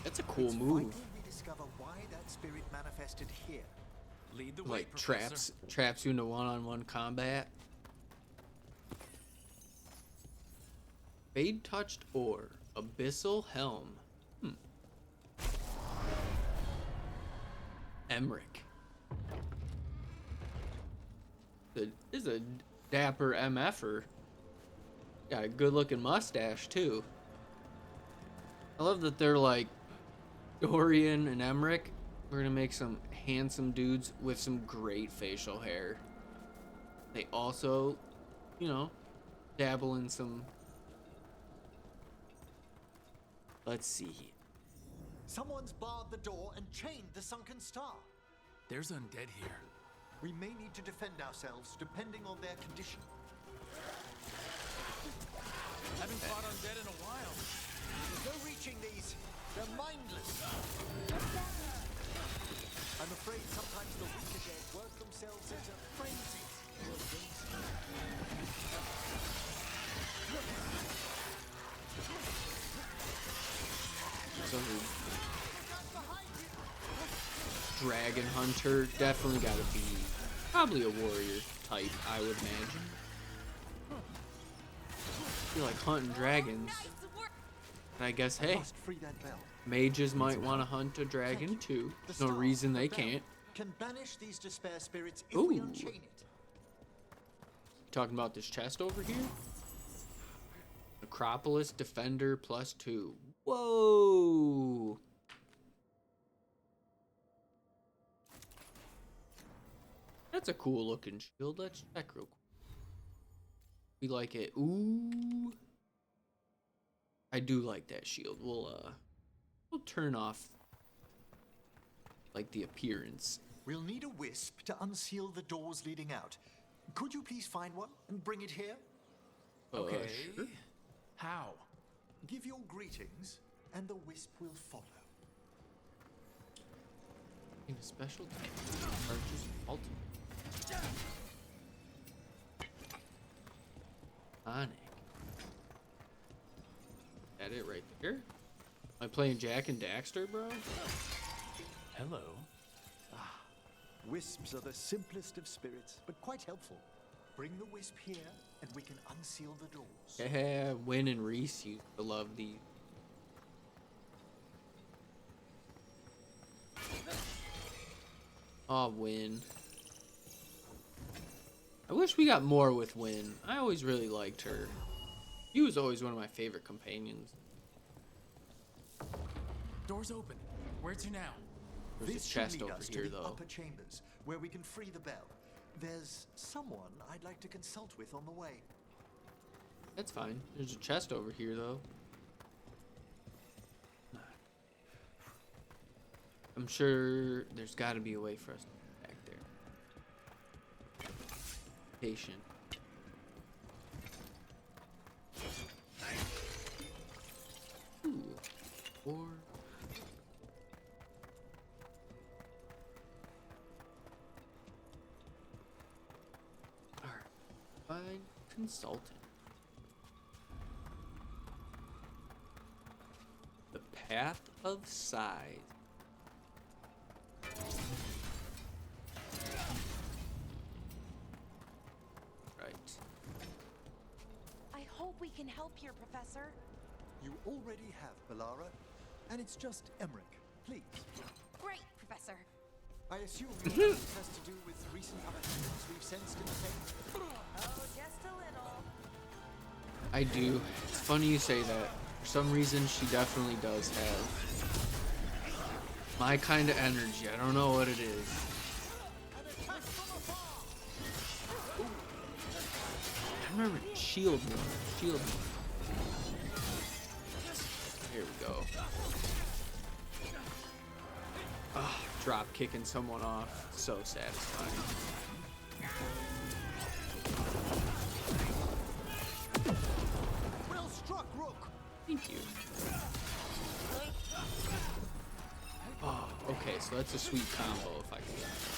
That's a cool move. We discover why that spirit manifested here. Lead the way, Like, Professor. traps you into one-on-one combat. Fade-touched ore. Abyssal helm. Emmrich. This is a dapper MFer. Got a good-looking mustache, too. I love that they're like Dorian and Emmrich. We're gonna make some handsome dudes with some great facial hair. They also, you know, dabble in some... Let's see. Someone's barred the door and chained the sunken star. There's undead here. We may need to defend ourselves depending on their condition. Haven't fought undead in a while. There's no reaching these. They're mindless. I'm afraid sometimes the weaker dead work themselves into frenzies. So Dragon Hunter, definitely gotta be probably a warrior type, I would imagine. I feel like hunting dragons. And I guess, hey, mages might want to hunt a dragon too. There's no reason they can't. Can banish these despair spirits if we unchain it. Talking about this chest over here? Acropolis Defender +2. Whoa! That's a cool looking shield. Let's check real quick. We like it. Ooh. I do like that shield. We'll turn off like the appearance. We'll need a wisp to unseal the doors leading out. Could you please find one and bring it here? Okay. Sure. How? Give your greetings, and the wisp will follow. In a special charges ultimate. Sonic. That it right there? Am I playing Jack and Daxter, bro? Hello. Wisps are the simplest of spirits, but quite helpful. Bring the wisp here, and we can unseal the doors. Yeah, Win and Reese used to love these. Oh, Win. I wish we got more with Win. I always really liked her. She was always one of my favorite companions. Door's open. Where to now? There's This a should chest lead over us here, to the though. upper chambers, where we can free the bell. There's someone I'd like to consult with on the way. That's fine. There's a chest over here, though. I'm sure there's got to be a way for us to get back there. Patient. Ooh. Or... Alright. Fine. consultant. The Path of Scythe. Right. I hope we can help here, Professor. You already have, Bellara. And it's just Emmrich. Please. Great, Professor. I assume your has to do with recent accidents we've sensed in the tape? Oh, just a little. I do. It's funny you say that. For some reason, she definitely does have my kind of energy. I don't know what it is. I remember shield me. Shield me. Here we go. Ah, drop kicking someone off. So satisfying. Well struck, Rook. Thank you. Oh, okay, so that's a sweet combo if I can get it off.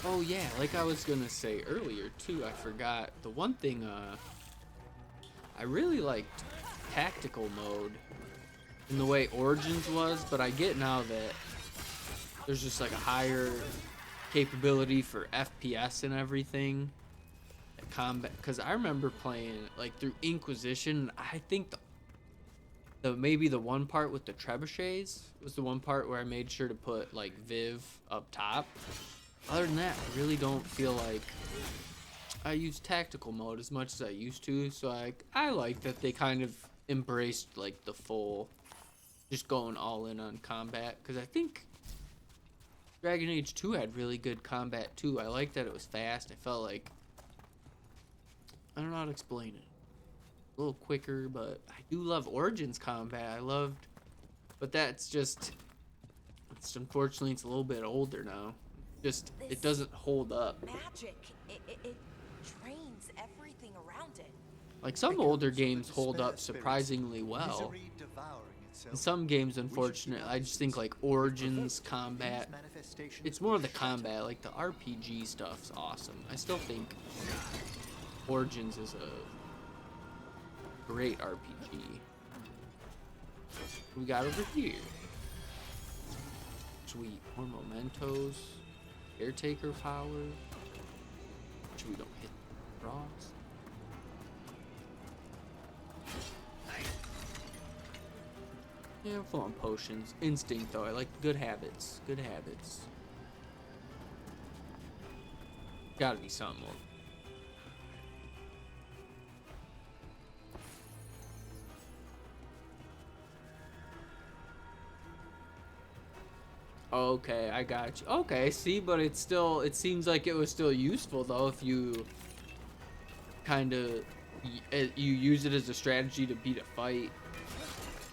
Oh yeah, like I was gonna say earlier too, I forgot the one thing I really liked tactical mode in the way Origins was, but I get now that there's just like a higher capability for FPS and everything, combat, because I remember playing like through Inquisition. I think the maybe the one part with the trebuchets was the one part where I made sure to put like Viv up top. Other than that, I really don't feel like I use tactical mode as much as I used to. So I like that they kind of embraced like the full, just going all in on combat. Because I think Dragon Age 2 had really good combat too. I like that it was fast. I felt like, I don't know how to explain it. A little quicker, but I do love Origins combat. I loved, but that's just, it's unfortunately it's a little bit older now. Just, it doesn't hold up. Magic. It drains everything around it. Like some older games hold up surprisingly well. In some games, unfortunately, I just think like Origins combat, it's more of the combat, like the RPG stuff's awesome. I still think Origins is a great RPG. What we got over here? Sweet, more mementos. Caretaker power. Which we don't hit draws. Yeah, I'm full on potions. Instinct though. I like good habits. Good habits. Gotta be something. Okay, I got you. Okay, see, but it's still, it seems like it was still useful though if you kind of, you use it as a strategy to beat a fight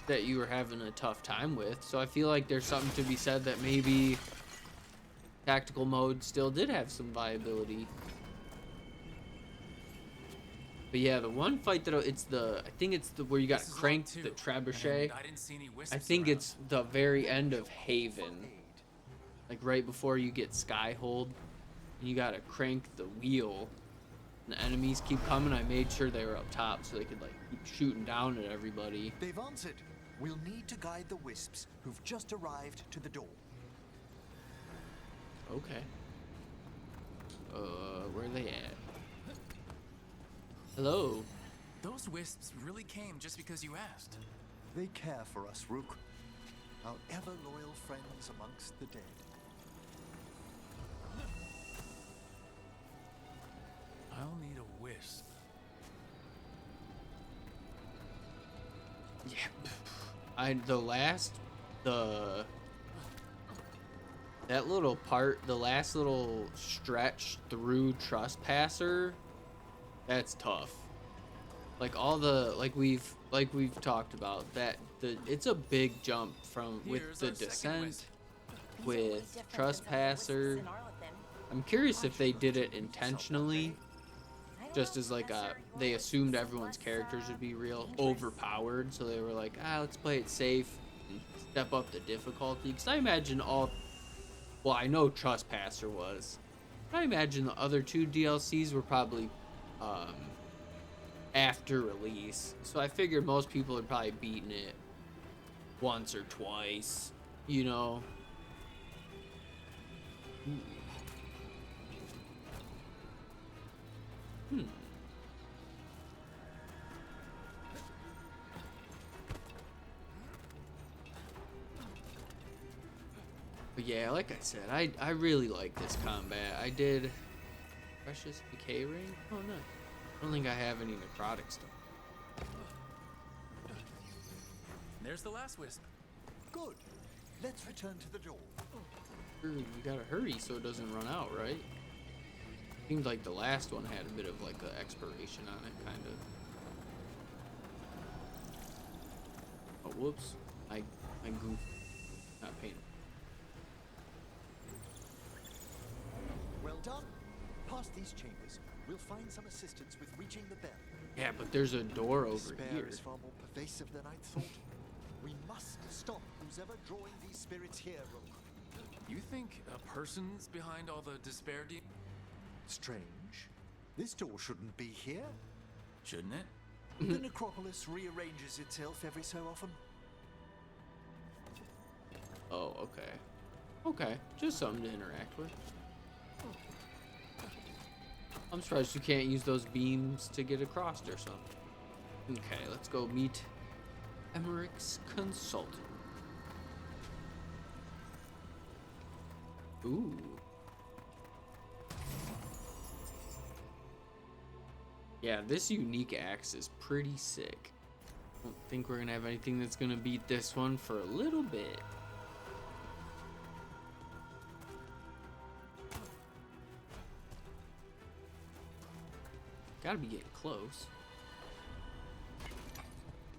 that you were having a tough time with. So I feel like there's something to be said that maybe tactical mode still did have some viability. But yeah, the one fight that I think it's the where you got cranked the trebuchet. I think it's the very end of Haven. Like right before you get Skyhold, you gotta crank the wheel. And the enemies keep coming. I made sure they were up top so they could like keep shooting down at everybody. They've answered. We'll need to guide the wisps who've just arrived to the door. Okay. Where are they at? Hello. Those wisps really came just because you asked. They care for us, Rook. Our ever-loyal friends amongst the dead. I'll need a wisp. Yeah. That little part, the last little stretch through Trespasser, that's tough. like all the like we've talked about that it's a big jump from with Here's the our second descent wizard. with trespasser. I'm curious if they did it intentionally, just as like they assumed everyone's characters would be real overpowered, so they were like, let's play it safe and step up the difficulty. Because I imagine well, I know Trespasser was, but I imagine the other two DLCs were probably after release, so I figured most people had probably beaten it once or twice, you know. But yeah, like I said, I really like this combat. I did Precious Decay Ring? Oh no. I don't think I have any necrotic stuff. There's the last wisp. Good. Let's return to the door. We gotta hurry so it doesn't run out, right? Seems like the last one had a bit of like an expiration on it, kind of. Oh, whoops. I goofed. Not paying. Well done. Past these chambers, we'll find some assistance with reaching the bell. Yeah, but there's a door over Despair here. is far more pervasive than I'd thought. We must stop who's ever drawing these spirits here, Rook. You think a person's behind all the despair Strange. This door shouldn't be here. Shouldn't it? The necropolis rearranges itself every so often. Oh, okay. Okay, just something to interact with. I'm surprised you can't use those beams to get across or something. Okay, let's go meet Emmrich's consultant. Ooh. Yeah, this unique axe is pretty sick. I don't think we're gonna have anything that's gonna beat this one for a little bit. Gotta be getting close.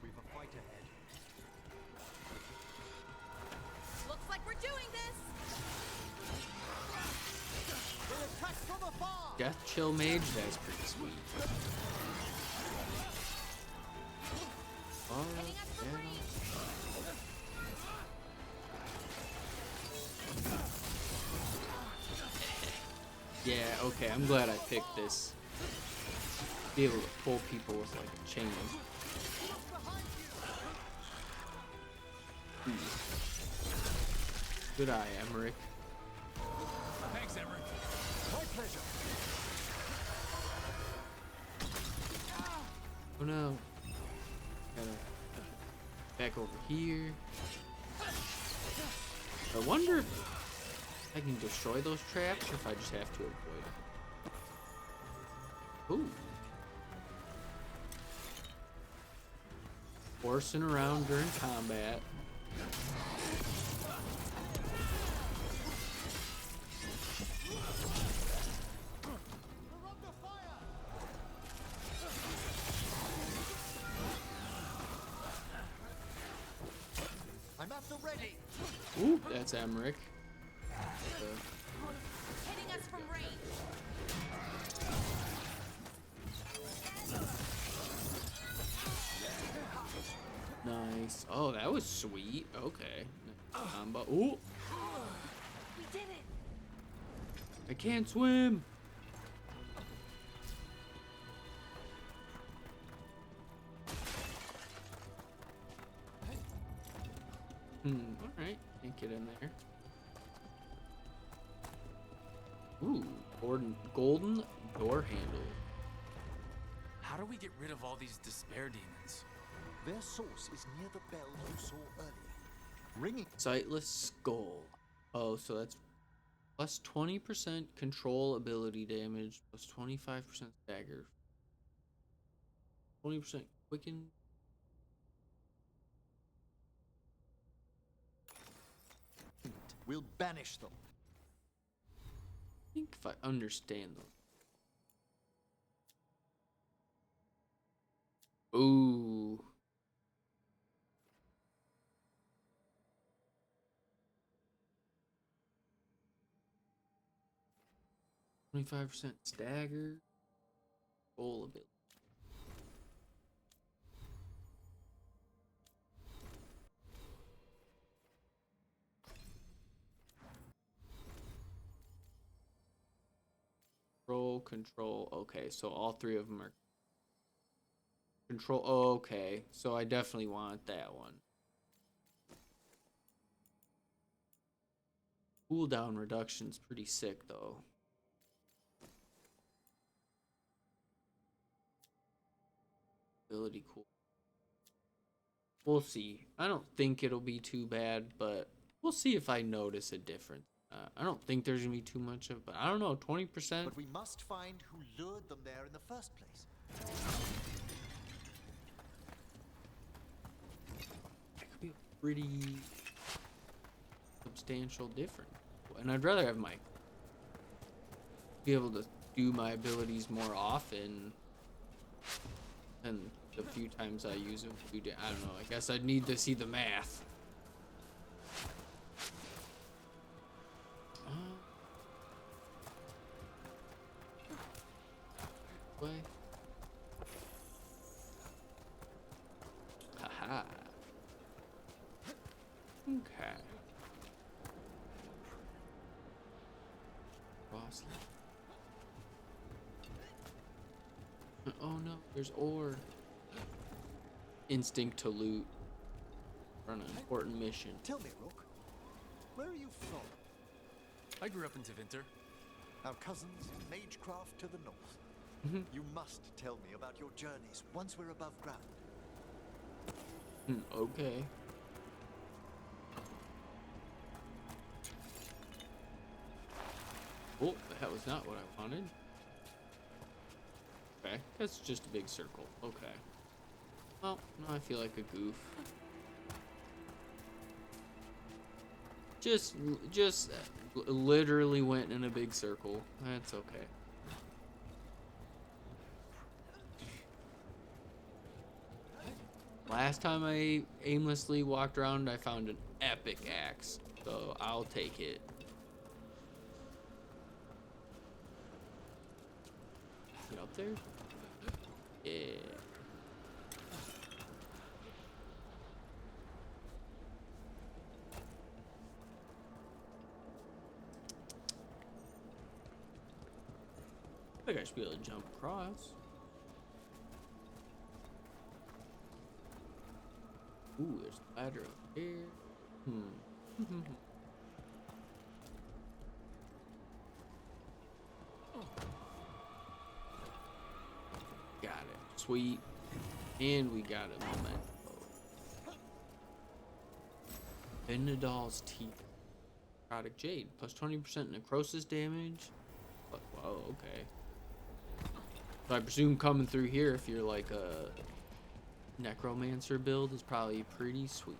We've a fight ahead. Looks like we're doing this. We'll attack from afar. Death Chill Mage, that's pretty sweet. Oh, yeah. Yeah, okay, I'm glad I picked this. Be able to pull people with like a chain. Good eye, Emmrich. Thanks, Emmrich. My pleasure. Oh no. Gotta back over here. I wonder if I can destroy those traps or if I just have to avoid them. Ooh. Horsing around during combat. I'm at the ready. Ooh, that's Emmrich. Hitting us from range. Nice. Oh, that was sweet. Okay. Combo. Ooh. We did it. I can't swim. Alright. Can't get in there. Ooh. Golden door handle. How do we get rid of all these despair demons? Their source is near the bell you saw earlier. Ringing. Sightless Skull. Oh, so that's plus 20% control ability damage, plus 25% stagger, 20% quicken. We'll banish them. I think if I understand them. Ooh. %, stagger. Full ability. Control. Okay, so all three of them are control. Oh, okay, so I definitely want that one. Cooldown reduction's pretty sick though. Ability cool. We'll see. I don't think it'll be too bad, but we'll see if I notice a difference. I don't think there's gonna be too much of, but I don't know, 20%. But we must find who lured them there in the first place. That could be a pretty substantial difference, and I'd rather have my be able to do my abilities more often than the few times I use them. I don't know. I guess I'd need to see the math. Way. Haha. Okay. Cross. Oh no, there's ore. Instinct to loot. Run an important mission. Tell me, Rook, where are you from? I grew up in Tevinter. Our cousins in Magecraft to the north. You must tell me about your journeys once we're above ground. Okay. Oh, that was not what I wanted. Okay, that's just a big circle. Okay. Well, now I feel like a goof. Just literally went in a big circle. That's okay. Last time I aimlessly walked around, I found an epic axe, so I'll take it. Is it up there? Yeah. I think I should be able to jump across. Ooh, there's a ladder up here. Got it. Sweet. And we got a memento. Venadal's teeth. Necrotic Jade. Plus 20% necrosis damage. But, whoa, okay. So I presume coming through here, if you're like a necromancer build, is probably pretty sweet.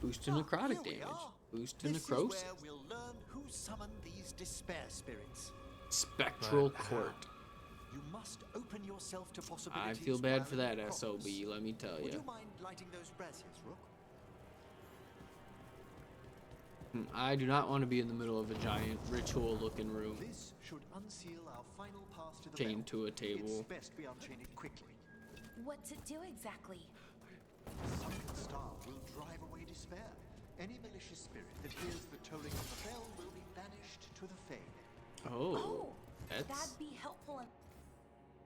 Boost to necrotic damage. Boost to necrosis. This is where we'll learn who summoned these despair spirits. Spectral Court. You must open yourself to possibilities. I feel bad for while that in the SOB, Necropolis. let me tell Would you. you mind lighting those braziers, Rook? I do not want to be in the middle of a giant ritual-looking room. This should unseal our final pass to the Chained bell. to a table. It's best we unchain it quickly. What's it do exactly? Sunken Star will drive away despair. Any malicious spirit that hears the tolling of the bell will be banished to the Fade. Oh, that's... That'd be helpful.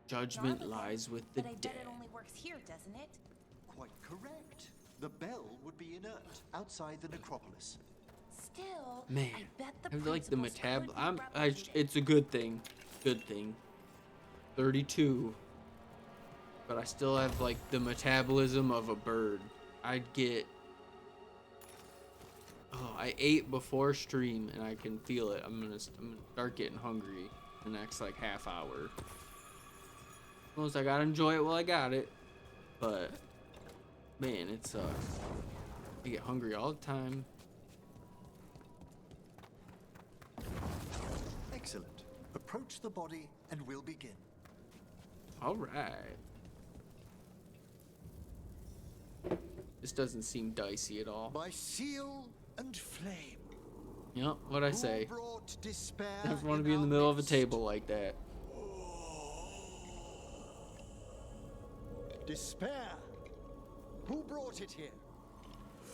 Judgment lies with the but I dead. bet it only works here, doesn't it? Quite correct. The bell would be inert outside the necropolis. Still, Man, I bet the I like the principles could be replicated. it's a good thing. Good thing. 32. But I still have like the metabolism of a bird. I'd get... Oh, I ate before stream and I can feel it. I'm gonna start getting hungry the next like half hour. Most I gotta enjoy it while I got it. But man, it sucks. I get hungry all the time. Excellent. Approach the body and we'll begin. All right. This doesn't seem dicey at all. By seal and flame. Yep, what'd I say? Who brought despair I don't want to be in the middle of a table like that. Despair? Who brought it here?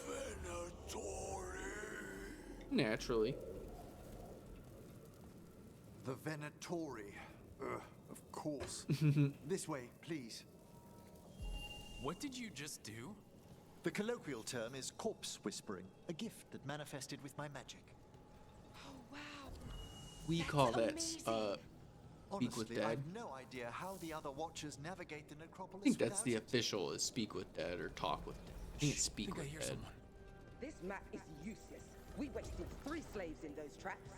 Venatori. Naturally. The Venatori. Of course. This way, please. What did you just do? The colloquial term is corpse whispering, a gift that manifested with my magic. Oh, wow. We call that speak Honestly, with dead. I've no idea how the other Watchers navigate the necropolis. I think that's without the it. official is speak with dead or talk with dead. I think it's speak with dead. This map is useless. We wasted 3 slaves in those traps.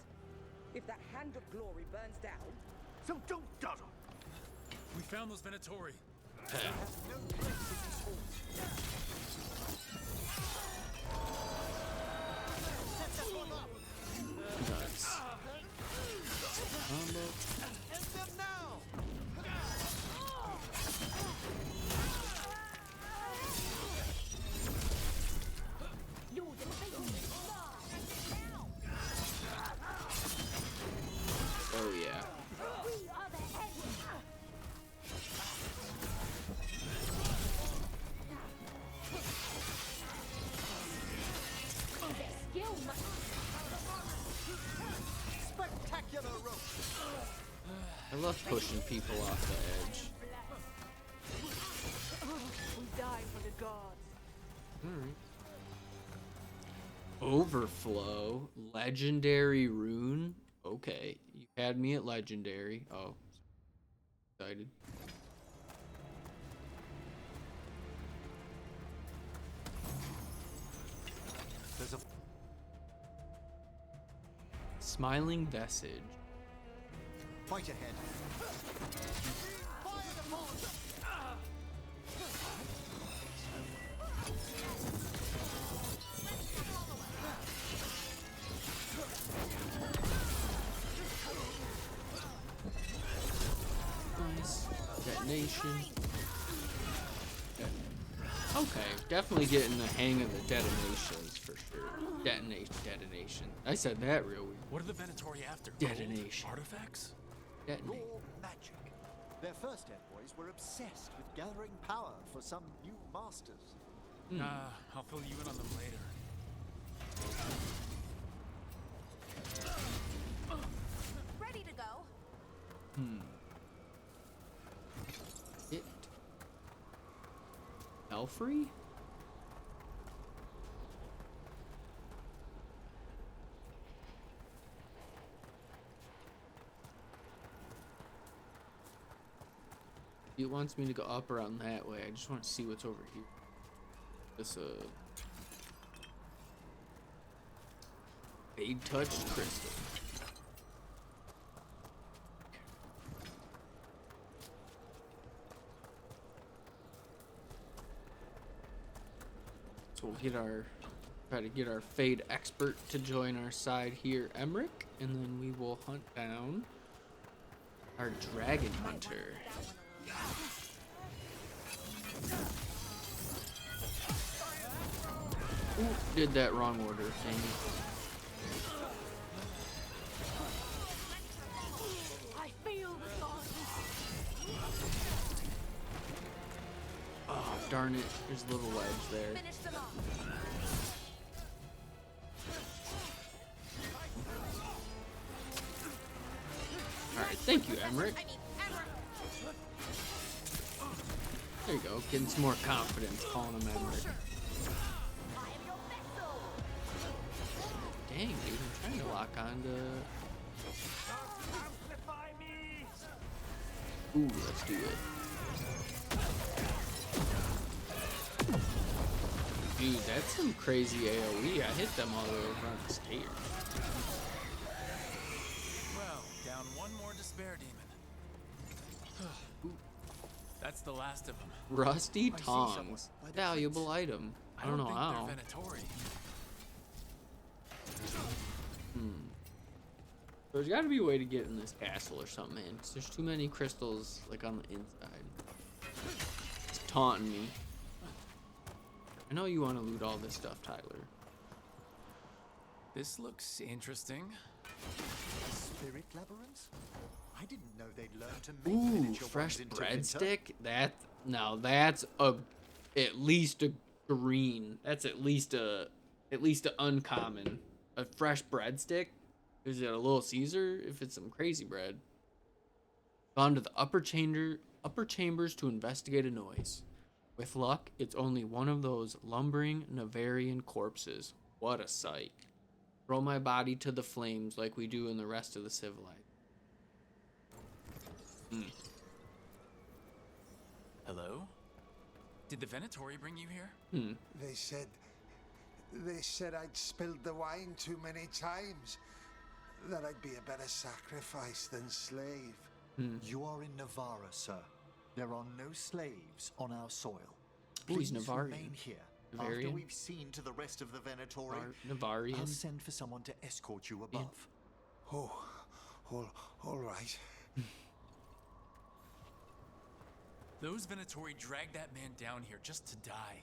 If that Hand of Glory burns down, so don't dawdle. We found those Venatori. Nice. Combo. End them now! Oh yeah. Spectacular rope. I love pushing people off the edge. we die for the gods. Alright. Overflow. Legendary rune. Okay. You had me at legendary. Oh. Excited. There's a Smiling Vestige. fight ahead. Fire the monster! Nice. Detonation. Okay, definitely getting the hang of the detonations for sure. Detonation. I said that real weird. What are the Venatori after? Detonation. Gold? Artifacts? Detonate. Raw magic. Their first envoys were obsessed with gathering power for some new masters. I'll fill you in on them later. Ready to go. Hit. Elfrey? It wants me to go up around that way. I just want to see what's over here. This Fade touched crystal. So we'll try to get our Fade expert to join our side here, Emmrich, and then we will hunt down our Dragon Hunter. Ooh, did that wrong order, dang it. I feel the gods. Oh, darn it. There's a little ledge there. Finish them off. Alright, thank you, Emmrich. There you go, getting some more confidence calling him Emmrich. Dang, dude, I'm trying to lock on to... Ooh, let's do it. Dude, that's some crazy AoE. I hit them all the way over on the stairs. Well, down one more despair demon. That's the last of them. Rusty tongs. Valuable item. I don't know how. They're Venatori. There's got to be a way to get in this castle or something, man. 'Cause there's too many crystals, like, on the inside. It's taunting me. I know you want to loot all this stuff, Tyler. This looks interesting. A spirit labyrinth? I didn't know they'd learn to make Ooh, miniature fresh ones into winter. breadstick? That's at least a green. That's at least a uncommon. A fresh breadstick? Is it a Little Caesar? If it's some crazy bread. Gone to the upper chambers to investigate a noise. With luck, it's only one of those lumbering Navarian corpses. What a sight. Throw my body to the flames like we do in the rest of the civilized. Hello? Did the Venatori bring you here? They said I'd spilled the wine too many times. That I'd be a better sacrifice than slave. You are in Navarra, sir. There are no slaves on our soil. Please, Please Navarian. remain here. Navarian? After we've seen to the rest of the Venatori, Navarian? I'll send for someone to escort you above. All right. Those Venatori dragged that man down here just to die.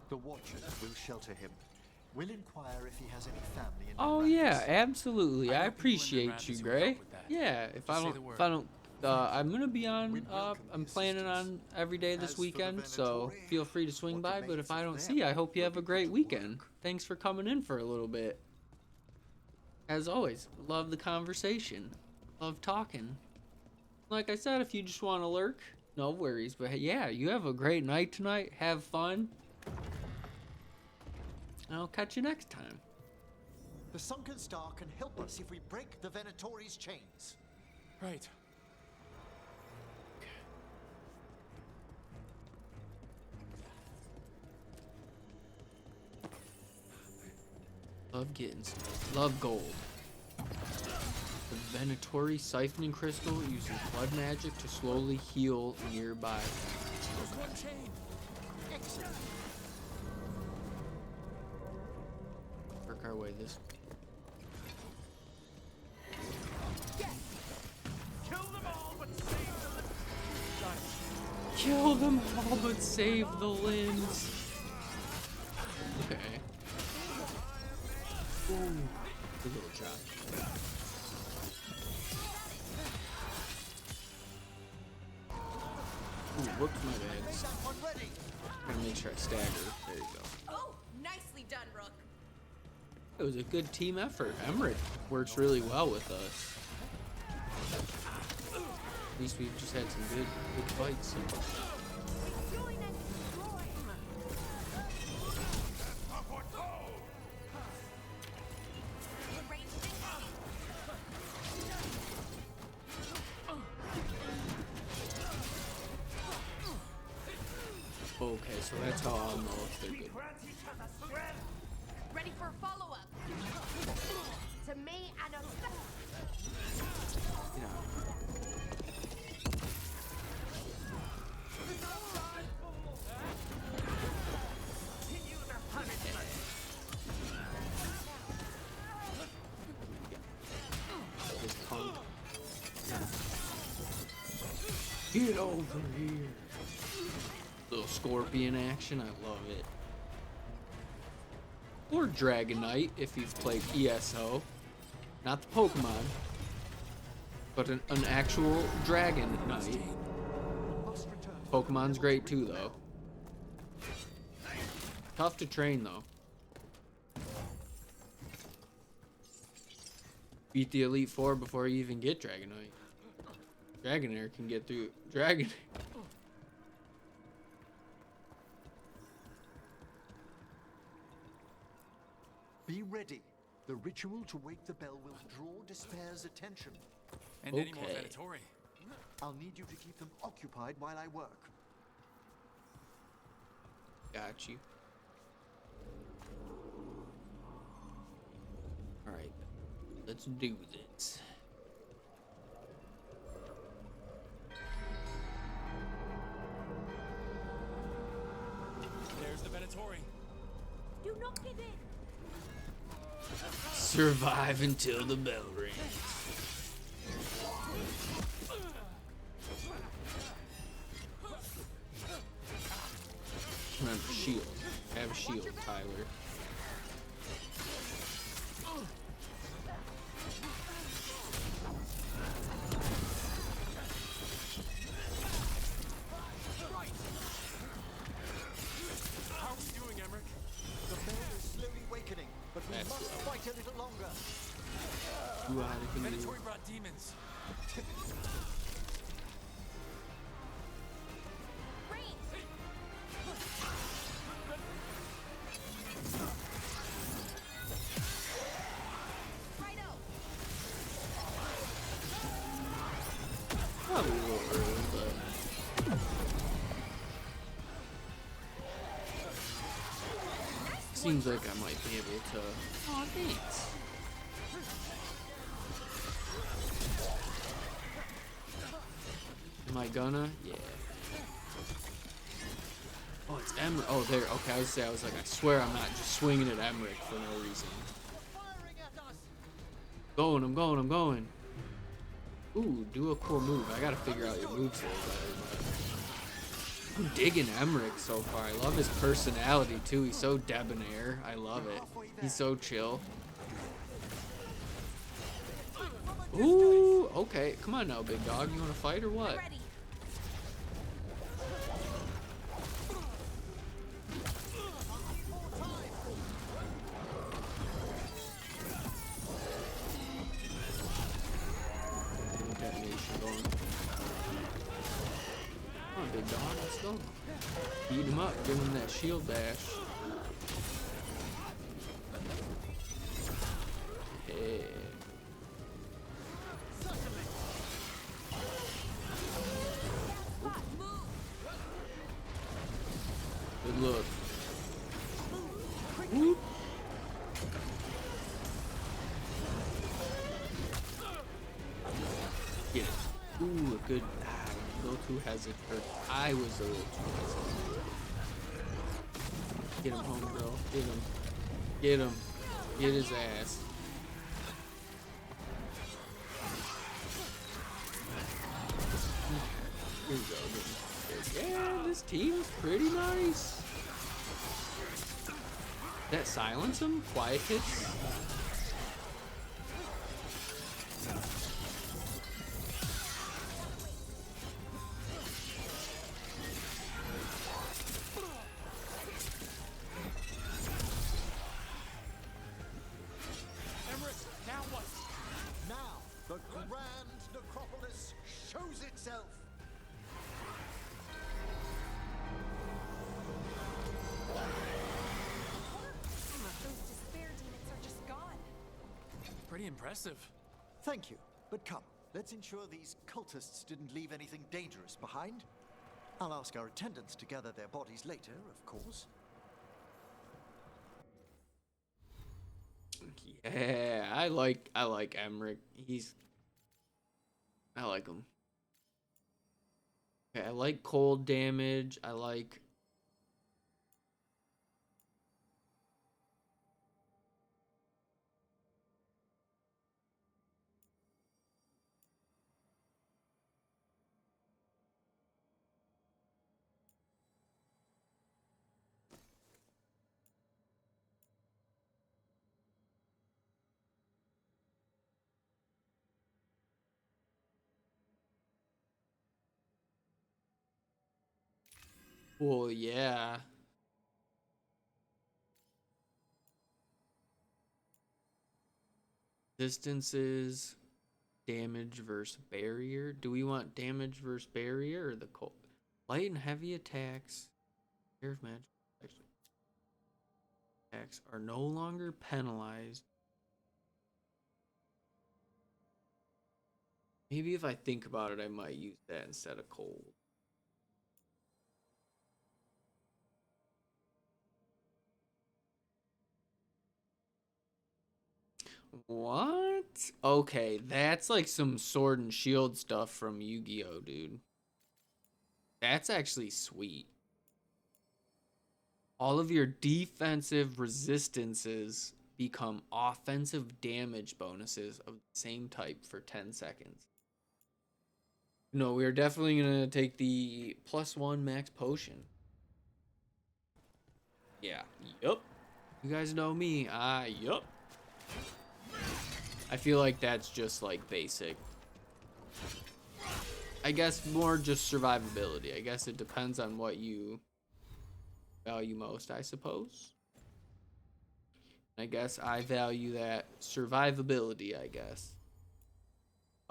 The Watchers will shelter him. We'll inquire if he has any family in Oh Arrakis. yeah, absolutely. I know people in appreciate Arrakis you, who would Gray. help with that. Yeah, if I don't, I'm gonna be on. I'm planning on every day this weekend, so feel free to swing by. But if I don't see you, I hope you have a great weekend. Thanks for coming in for a little bit. As always, love the conversation, love talking. Like I said, if you just want to lurk, no worries. But yeah, you have a great night tonight. Have fun. And I'll catch you next time. The Sunken Star can help us if we break the Venatori's chains. Right. Love getting stuff. Love gold. The Venatori siphoning crystal uses blood magic to slowly heal nearby. Work our way this. Kill them all but save the limbs. Okay. Ooh, good little chop. Ooh, whoops, my bad. Gotta make sure I stagger. There you go. Oh, nicely done, Rook. It was a good team effort. Emmrich works really well with us. At least we've just had some good fights. Okay, so that's how I'll know if they're good. Ready for a follow-up? To me and a... Get over here. Little scorpion action, I love it. Or Dragon Knight if you've played ESO. Not the Pokemon, but an actual Dragon Knight. Pokemon's great too, though. Tough to train, though. Beat the Elite Four before you even get Dragon Knight. Dragonair can get through. Dragon. Be ready. The ritual to wake the bell will draw Despair's attention. And any more Venatori. I'll need you to keep them occupied while I work. Got you. Alright. Let's do this. There's the Venatori. Do not give in. Survive until the bell rings. shield, Tyler. How are we doing, Emmrich? The veil is slowly awakening, but we That's must slow. fight a little longer. You out of here. Venatori brought demons. Probably a little early, but seems like I might be able to. Oh, thanks. Am I gonna? Yeah. Oh, it's Emmrich. Oh, there. Okay, I was like, I swear I'm not just swinging at Emmrich for no reason. I'm going. Ooh, do a cool move. I gotta figure out your moves a little better. But I'm digging Emmrich so far. I love his personality too. He's so debonair. I love it. He's so chill. Ooh, okay. Come on now, big dog. You wanna fight or what? Come on, big dog, let's go. Beat him up, give him that shield bash. Yeah. Good look. Whoop. Get it. Ooh, a good. A little too hesitant. I was a little too hesitant. Get him home, bro. Get him. Get him. Get his ass. Here we go. Yeah, this team's pretty nice. That silence him? Quiet hits? Pretty impressive. Thank you, but come, let's ensure these cultists didn't leave anything dangerous behind. I'll ask our attendants to gather their bodies later, of course. Yeah, I like Emmrich. I like him. Okay, I like cold damage. I like well, yeah. Distances, damage versus barrier. Do we want damage versus barrier or the cold? Light and heavy attacks, air of magic attacks are no longer penalized. Maybe if I think about it, I might use that instead of cold. What? Okay, that's like some sword and shield stuff from Yu-Gi-Oh, dude. That's actually sweet. All of your defensive resistances become offensive damage bonuses of the same type for 10 seconds. No, we are definitely going to take the +1 max potion. Yeah. Yup. You guys know me. Yup. I feel like that's just like basic. I guess more just survivability. I guess it depends on what you value most, I suppose. I guess I value that survivability, I guess.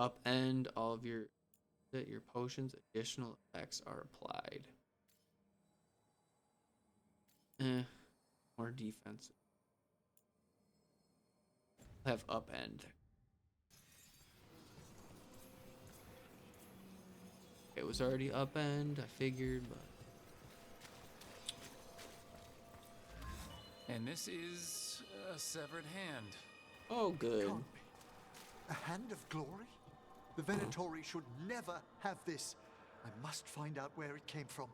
Upend all of your potions, additional effects are applied. More defensive. Have upend. It was already upend, I figured, but. And this is a severed hand. Oh, good. Can't be. A hand of glory? The Venatori should never have this. I must find out where it came from.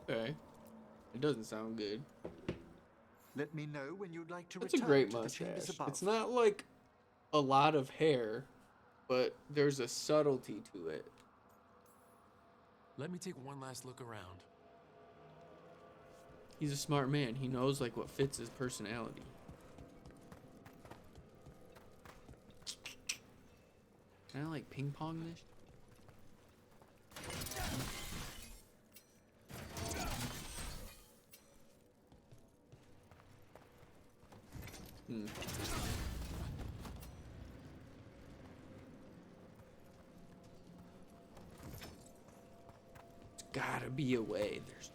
Okay. It doesn't sound good. Let me know when you'd like to That's a return great to the chambers mustache. above. It's not like a lot of hair, but there's a subtlety to it. Let me take one last look around. He's a smart man. He knows like what fits his personality. Can I like ping pong this? There's gotta be a way. There's.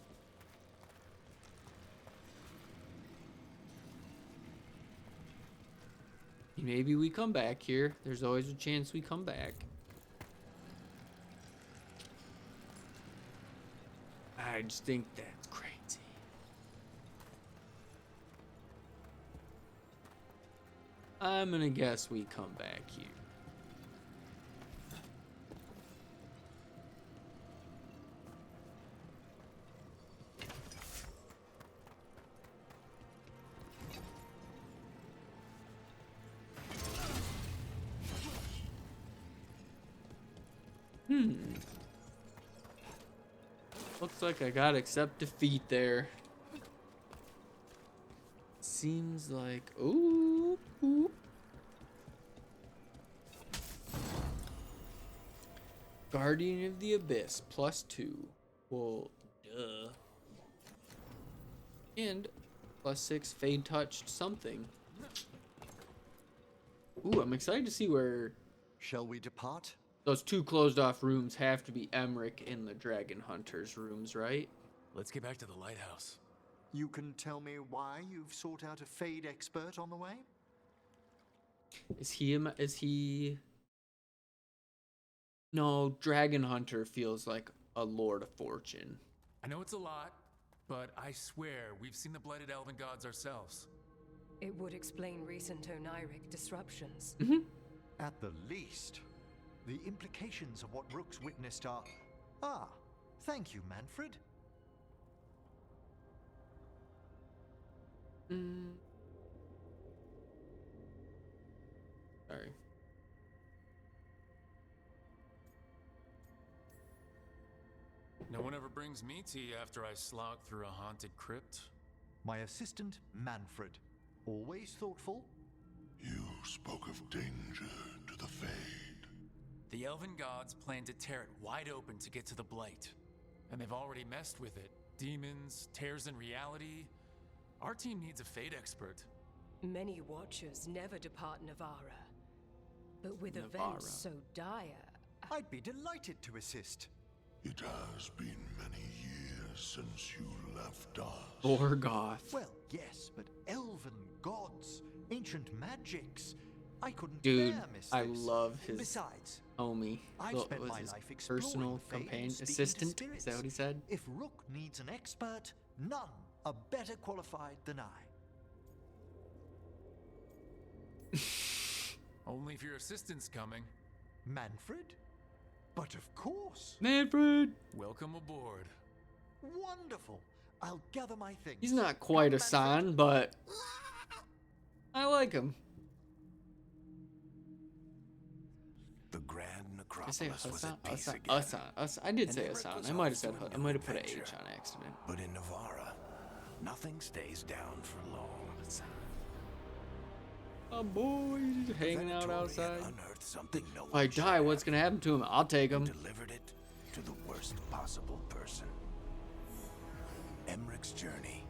Maybe we come back here. There's always a chance we come back. I just think that's crazy. I'm gonna guess we come back here. Looks like I gotta accept defeat there. Seems like... Ooh. Guardian of the Abyss, +2. Well, duh. And +6 Fade Touched something. Ooh, I'm excited to see where... Shall we depart? Those two closed off rooms have to be Emmrich and the Dragon Hunter's rooms, right? Let's get back to the lighthouse. You can tell me why you've sought out a Fade expert on the way? Is he... No, Dragon Hunter feels like a Lord of Fortune. I know it's a lot, but I swear we've seen the blighted Elven Gods ourselves. It would explain recent Oniric disruptions. At the least. The implications of what Rook's witnessed are... Ah, thank you, Manfred. Sorry. No one ever brings me tea after I slog through a haunted crypt. My assistant, Manfred. Always thoughtful. You spoke of danger to the Fade. The Elven Gods plan to tear it wide open to get to the Blight. And they've already messed with it. Demons, tears in reality. Our team needs a Fade expert. Many Watchers never depart Navarra. But with Navarra. events so dire... I'd be delighted to assist. It has been many years since you left us. Borgoth. Well, yes, but Elven Gods, ancient magics. I couldn't Dude, bear miss I this. love his Besides, homie. I've What spent was my his life exploring personal the Fade companion, and speaking to assistant? Is spirits. that what he said? If Rook needs an expert, none are better qualified than I. Only if your assistant's coming. Manfred? But of course. Manfred! Welcome aboard. Wonderful. I'll gather my things. He's not quite a San, but I like him. The Grand I say Necropolis was at peace again. Asan. I did and say Emmrich Asan. was I might have off said to a I new might have put an adventure. H on accident. But in Navarra, Nothing stays down for long. A boy hanging out Venatori had outside. unearthed something no If I one should die, have, what's gonna happen to him? I'll take him. delivered it to the worst possible person. Emmrich's journey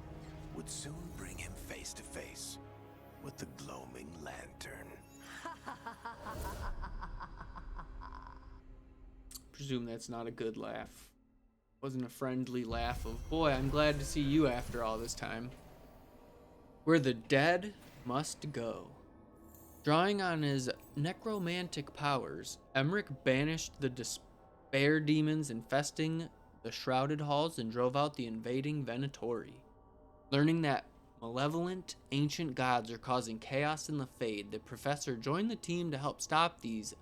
would soon bring him face to face with the gloaming lantern. Presume that's not a good laugh. Wasn't a friendly laugh of, boy, I'm glad to see you after all this time. Where the dead must go. Drawing on his necromantic powers, Emmrich banished the despair demons infesting the shrouded halls and drove out the invading Venatori. Learning that malevolent ancient gods are causing chaos in the Fade, the professor joined the team to help stop these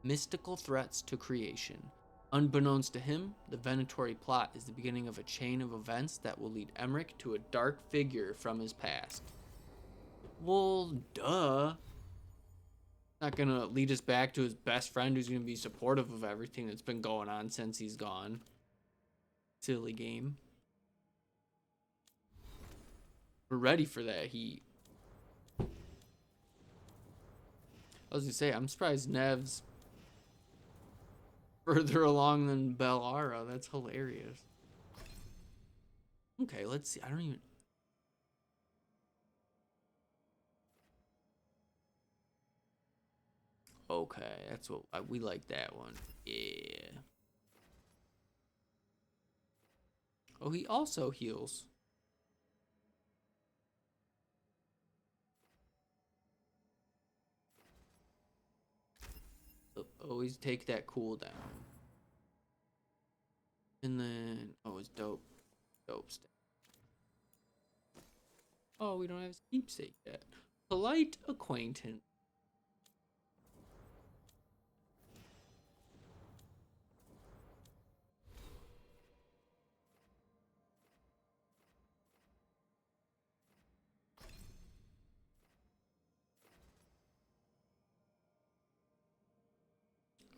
mystical threats to creation. Unbeknownst to him, the Venatori plot is the beginning of a chain of events that will lead Emmrich to a dark figure from his past. Well, duh. Not gonna lead us back to his best friend who's gonna be supportive of everything that's been going on since he's gone. Silly game. We're ready for that heat. I was gonna say, I'm surprised Nev's further along than Bellara. That's hilarious. Okay, let's see. I don't even... Okay, that's what... we like that one. Yeah. Oh, he also heals. Always take that cooldown. And then, oh, it's dope. Dope stuff. Oh, we don't have his keepsake yet. Polite acquaintance.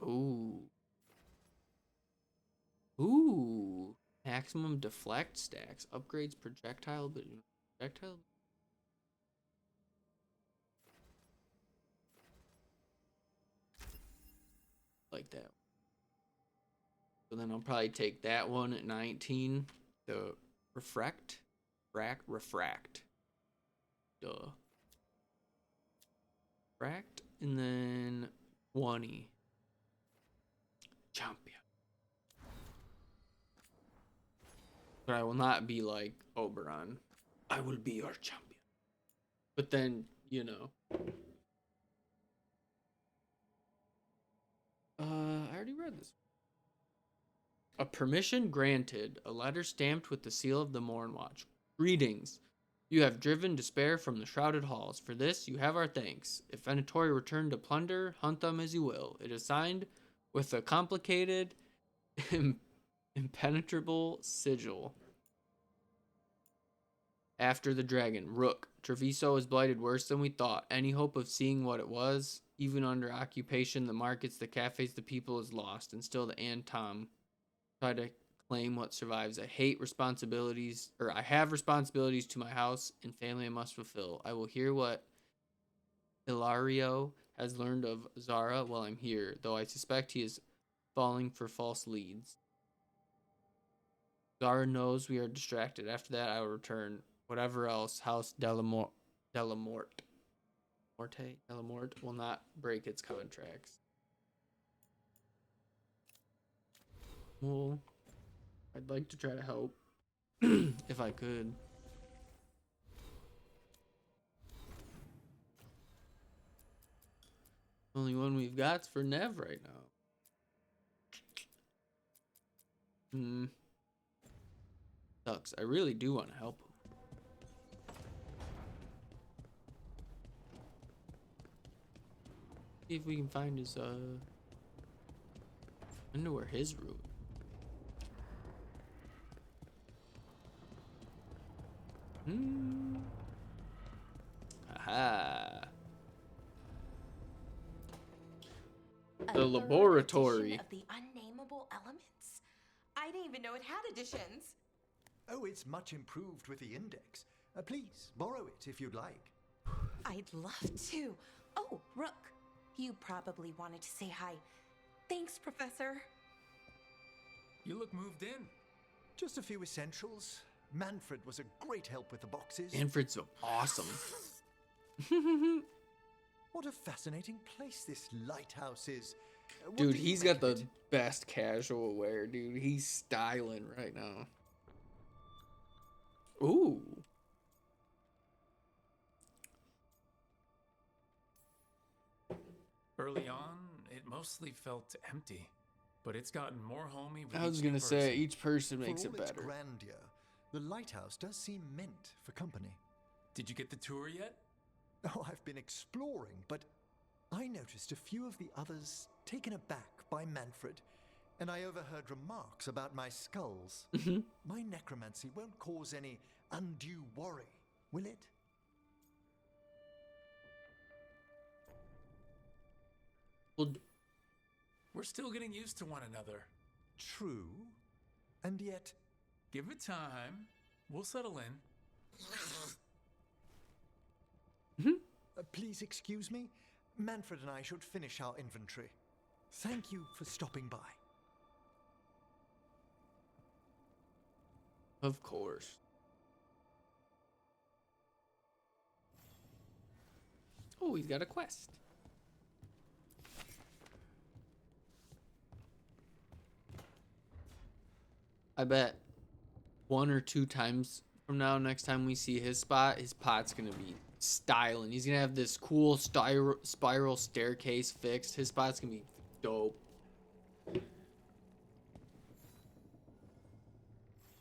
Ooh. Ooh. Maximum deflect stacks. Upgrades projectile, but projectile. Like that. So then I'll probably take that one at 19. The refract. Refract. Duh. Refract. And then 20. Champion. But I will not be like Oberon. I will be your champion. But then, you know. I already read this. A permission granted. A letter stamped with the seal of the Mornwatch. Greetings. You have driven despair from the shrouded halls. For this, you have our thanks. If Venatori return to plunder, hunt them as you will. It is signed with a complicated, impenetrable sigil. After the dragon, Rook. Treviso is blighted worse than we thought. Any hope of seeing what it was, even under occupation, the markets, the cafes, the people is lost. And still the Antaam try to claim what survives. I have responsibilities to my house and family I must fulfill. I will hear what Ilario has learned of Zara while I'm here, though I suspect he is falling for false leads. Zara knows we are distracted. After that, I will return. Whatever else, House Delamort will not break its contracts. Well, I'd like to try to help if I could. Only one we've got's for Nev right now. Sucks. I really do want to help him. See if we can find his, I wonder where his route. Aha. The laboratory. Of the unnameable elements? I didn't even know it had additions. Oh, it's much improved with the index. Please, borrow it if you'd like. I'd love to. Oh, Rook, you probably wanted to say hi. Thanks, Professor. You look moved in. Just a few essentials. Manfred was a great help with the boxes. Manfred's awesome. What a fascinating place this lighthouse is. What Dude, do you he's make got the of it? best casual wear, dude. He's styling right now. Ooh. Early on, it mostly felt empty, but it's gotten more homey with I was each gonna new say, person. each person makes For it all its better. grandeur, the lighthouse does seem meant for company. Did you get the tour yet? Oh, I've been exploring, but I noticed a few of the others taken aback by Manfred, and I overheard remarks about my skulls. My necromancy won't cause any undue worry, will it? Well, We're still getting used to one another. True, and yet... Give it time. We'll settle in. Please excuse me. Manfred and I should finish our inventory. Thank you for stopping by. Of course. Oh, he's got a quest. I bet 1 or 2 times from now, next time we see his pot's gonna be styling. He's gonna have this cool spiral staircase fixed. His spot's gonna be dope.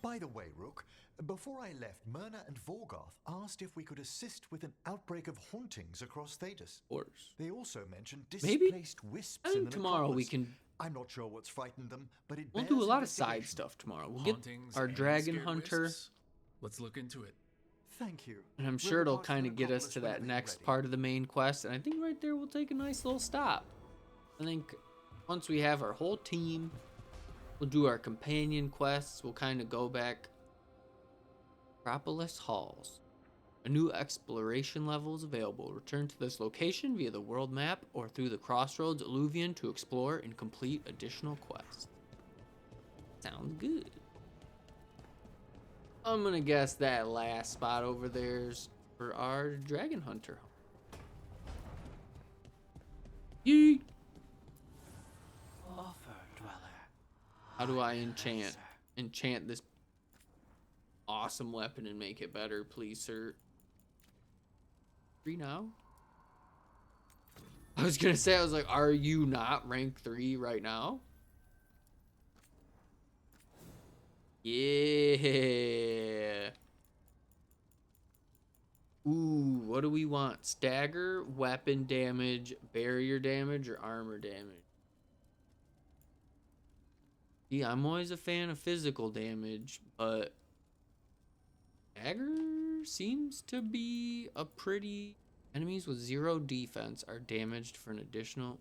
By the way, Rook, before I left, Myrna and Vorgarth asked if we could assist with an outbreak of hauntings across Thedas. Of course. They also mentioned Maybe. displaced wisps I in think the tomorrow we necropolis. can. I'm not sure what's frightened them, but it We'll bears do a lot of side investigation. stuff tomorrow. We'll get Hauntings our and dragon scared hunter, wisps. Let's look into it. Thank you. and I'm We'll sure it'll depart for kind the of get us necropolis to whenever that you're next ready. part of the main quest. And I think right there we'll take a nice little stop. I think once we have our whole team, we'll do our companion quests. We'll kind of go back. Acropolis Halls. A new exploration level is available. Return to this location via the world map or through the Crossroads Alluvion to explore and complete additional quests. Sounds good. I'm gonna guess that last spot over there's for our dragon hunter. Yeet! How do I enchant this awesome weapon and make it better, please, sir? 3 now? I was gonna say, I was like, are you not rank 3 right now? Yeah. Ooh, what do we want? Stagger, weapon damage, barrier damage, or armor damage? Yeah, I'm always a fan of physical damage, but stagger seems to be a pretty... Enemies with 0 defense are damaged for an additional...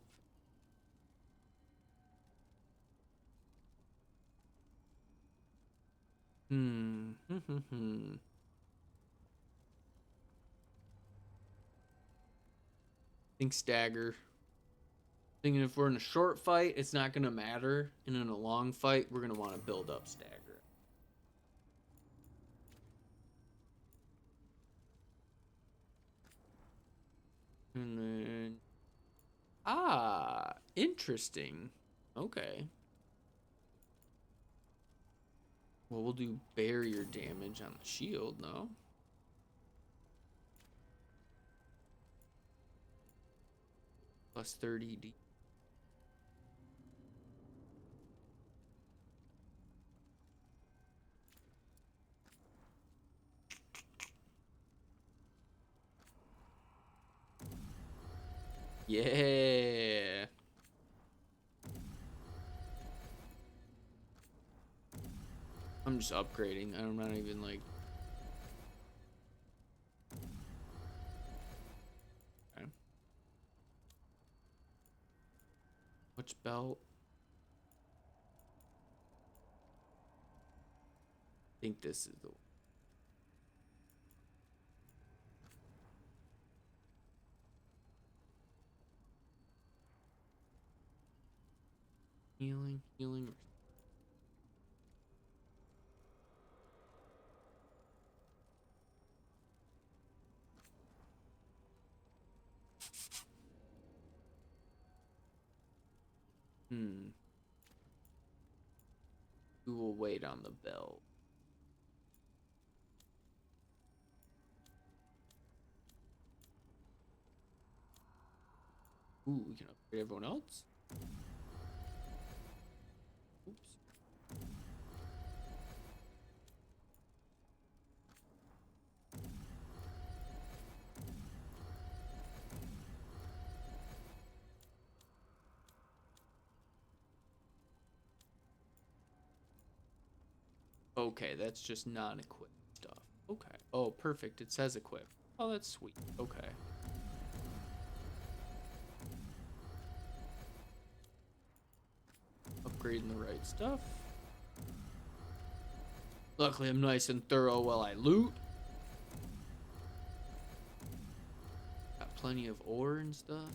think stagger. Thinking if we're in a short fight, it's not gonna matter, and in a long fight, we're gonna want to build up stagger. And then, interesting. Okay. Well, we'll do barrier damage on the shield, no? Plus 30 D. Yeah. I'm just upgrading. I'm not even like... Okay. Which belt? think this is the one. Healing, healing. We will wait on the bell. Ooh, we can upgrade everyone else. Oops. Okay, that's just non-equipped stuff. Okay. Oh, perfect. It says equip. Oh, that's sweet. Okay. Upgrading the right stuff. Luckily, I'm nice and thorough while I loot. Got plenty of ore and stuff.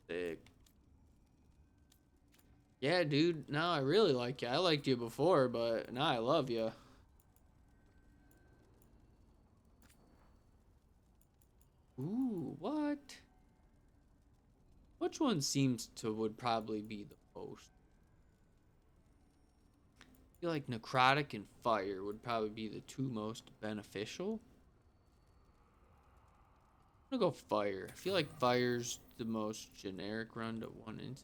Sick. Yeah, dude. Now I really like you. I liked you before, but now I love you. Ooh, what? Which one seems to would probably be the most? I feel like necrotic and fire would probably be the two most beneficial. I'm gonna go fire. I feel like fire's the most generic run to one in.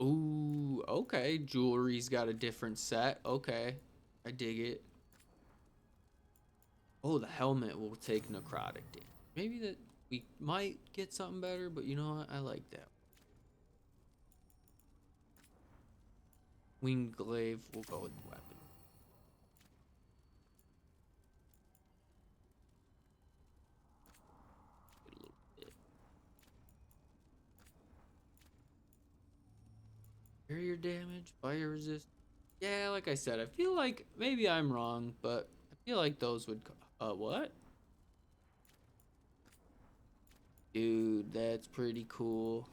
Ooh, okay. Jewelry's got a different set. Okay. I dig it. Oh, the helmet will take necrotic damage. Maybe that we might get something better, but you know what? I like that. Winged glaive, we'll go with the weapon. Get a little bit. Barrier damage, fire resist. Yeah, like I said, I feel like maybe I'm wrong, but I feel like those would. What? Dude, that's pretty cool.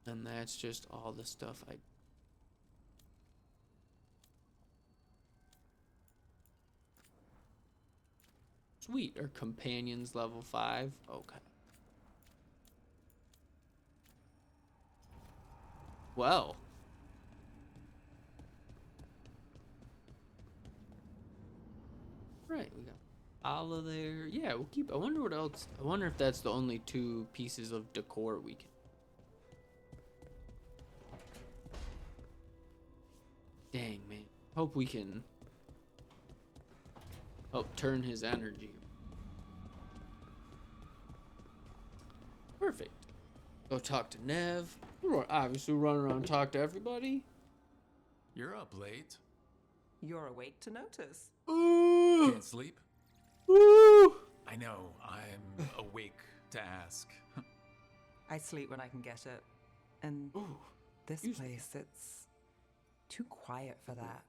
And that's just all the stuff I. Sweet. Our companions level 5. Okay. Well. Right, we got Allah there. Yeah, we'll keep. I wonder what else. I wonder if that's the only 2 pieces of decor we can. Dang, man. Hope we can help turn his energy. Perfect. Go talk to Nev. We're obviously run around and talk to everybody. You're up late. You're awake to notice. Can't sleep? Ooh. I know, I'm awake to ask. I sleep when I can get it. And this place, it's too quiet for that.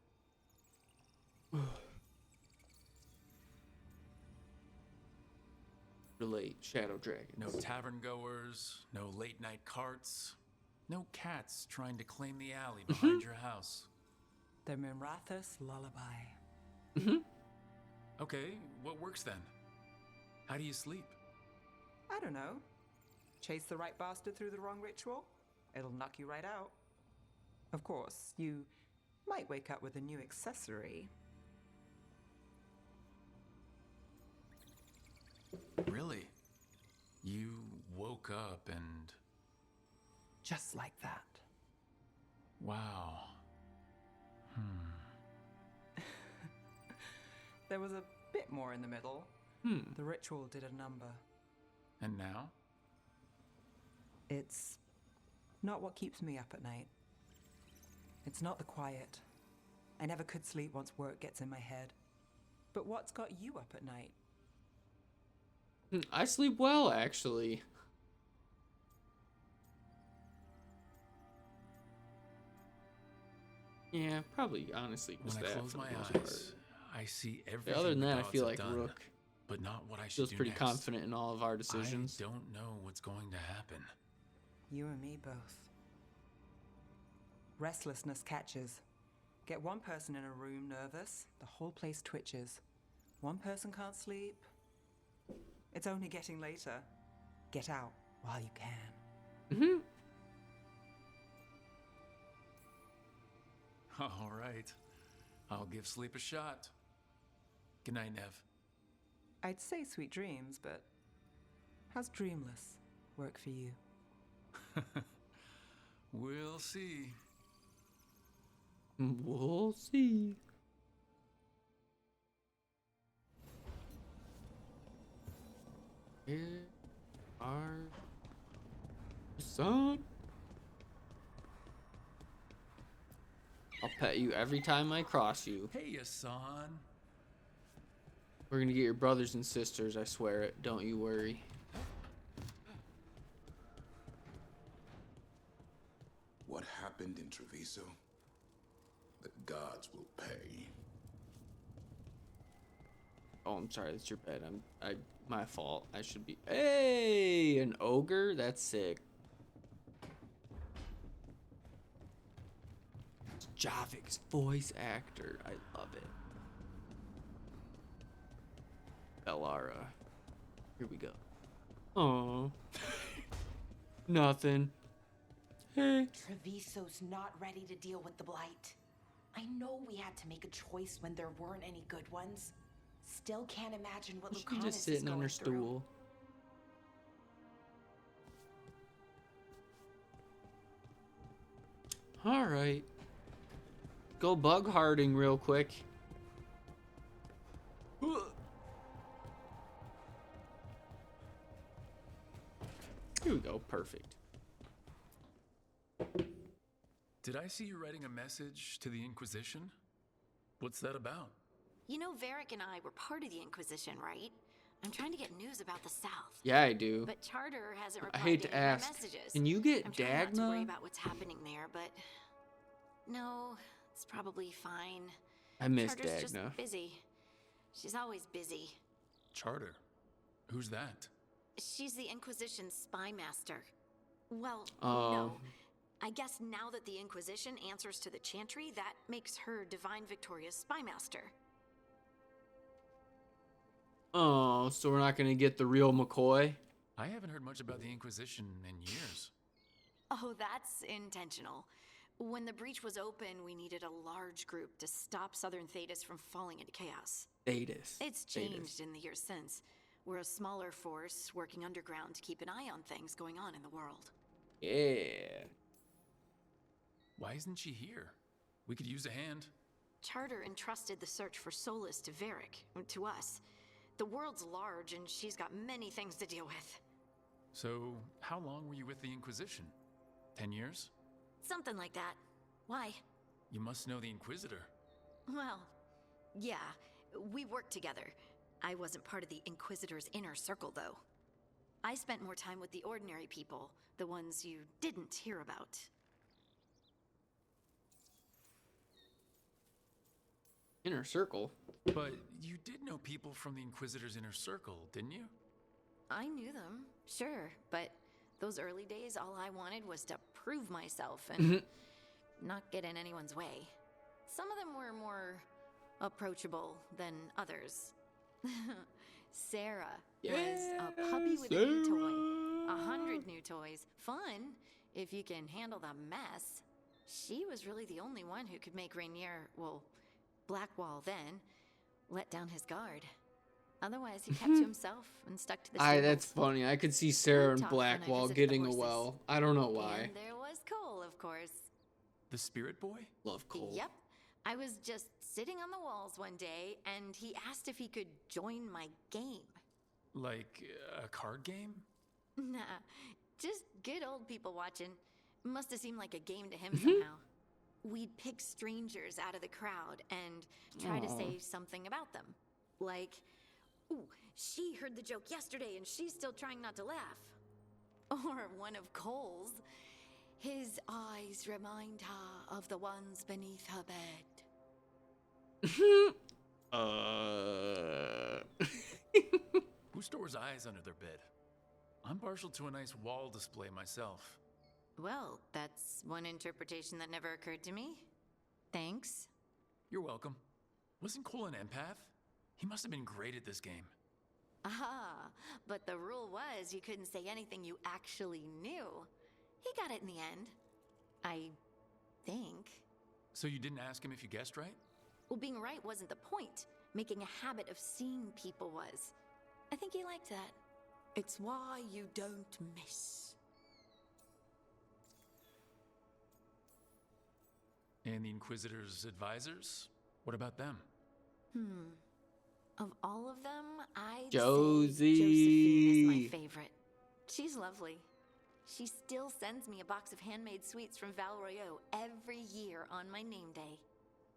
Relate, Shadow Dragon. No tavern goers, no late night carts, no cats trying to claim the alley behind your house. The Mimrathus lullaby. Okay, what works then? How do you sleep? I don't know. Chase the right bastard through the wrong ritual? It'll knock you right out. Of course, you might wake up with a new accessory. Really? You woke up and... Just like that. Wow. There was a bit more in the middle. The ritual did a number. And now? It's not what keeps me up at night. It's not the quiet. I never could sleep once work gets in my head. But what's got you up at night? I sleep well, actually. Yeah, probably, honestly, When just I that close for the my most eyes, part. I see Yeah, everything other than the that, I gods feel have like done, Rook but not what I should feels do pretty next. confident in all of our decisions. I don't know what's going to happen. You and me both. Restlessness catches. Get one person in a room nervous, the whole place twitches. One person can't sleep. It's only getting later. Get out while you can. Mm-hmm. All right. I'll give sleep a shot. Good night, Nev. I'd say sweet dreams, but how's dreamless work for you? We'll see. We'll see. Here are the sun. I'll pet you every time I cross you. Hey, Hassan. We're gonna get your brothers and sisters, I swear it. Don't you worry. What happened in Treviso? The gods will pay. Oh, I'm sorry. That's your bed. My fault. I should be. Hey, an ogre. That's sick. It's Javik's voice actor. I love it. Bellara. Here we go. Oh. Nothing. Hey. Treviso's not ready to deal with the blight. I know we had to make a choice when there weren't any good ones. Still can't imagine what She's Lucanis just sitting is on going her through. stool. All right. Go bug harding real quick. Here we go. Perfect. Did I see you writing a message to the Inquisition? What's that about? You know, Varric and I were part of the Inquisition, right? I'm trying to get news about the South. Yeah, I do. But Charter hasn't I replied hate to to any of my ask. messages. Can you get I'm trying not to worry Dagna? about what's happening there, but no, it's probably fine. I miss Charter's just Dagna. busy. She's always busy. Charter? Who's that? She's the Inquisition's spy master. Well, Oh. no. I guess now that the Inquisition answers to the Chantry, that makes her Divine Victoria's spy master. Oh, so we're not gonna get the real McCoy? I haven't heard much about the Inquisition in years. Oh, that's intentional. When the breach was open, we needed a large group to stop Southern Thedas from falling into chaos. Thedas. It's changed in the years since. We're a smaller force working underground to keep an eye on things going on in the world. Yeah. Why isn't she here? We could use a hand. Charter entrusted the search for Solus to Varric, to us. The world's large and she's got many things to deal with. So, how long were you with the Inquisition? 10 years? Something like that. Why? You must know the Inquisitor. Well, yeah, we worked together. I wasn't part of the Inquisitor's inner circle, though. I spent more time with the ordinary people, the ones you didn't hear about. Inner circle? But you did know people from the Inquisitor's inner circle, didn't you? I knew them, sure, but those early days, all I wanted was to prove myself and not get in anyone's way. Some of them were more approachable than others. Sarah was a puppy with a new toy. 100 new toys. Fun, if you can handle the mess. She was really the only one who could make Rainier, well, Blackwall then, let down his guard. Otherwise, he kept to himself and stuck to the stables. That's funny. I could see Sarah and Tough when I Blackwall visited the getting a horses. well. I don't know why. And there was Cole, of course. The Spirit Boy? Love Cole. Yep. I was just sitting on the walls one day, and he asked if he could join my game. Like a card game? Nah, just good old people watching. Must have seemed like a game to him somehow. We'd pick strangers out of the crowd and try to Aw. say something about them. Like, Ooh, she heard the joke yesterday and she's still trying not to laugh. Or one of Cole's. His eyes remind her of the ones beneath her bed. Who stores eyes under their bed? I'm partial to a nice wall display myself. Well, that's one interpretation that never occurred to me. Thanks. You're welcome. Wasn't Cole an empath? He must have been great at this game. Ah, but the rule was you couldn't say anything you actually knew. He got it in the end. I think. So you didn't ask him if you guessed right? Well, being right wasn't the point. Making a habit of seeing people was. I think he liked that. It's why you don't miss. And the Inquisitor's advisors? What about them? Of all of them, I'd Josie. say Josephine is my favorite. She's lovely. She still sends me a box of handmade sweets from Val Royeaux every year on my name day.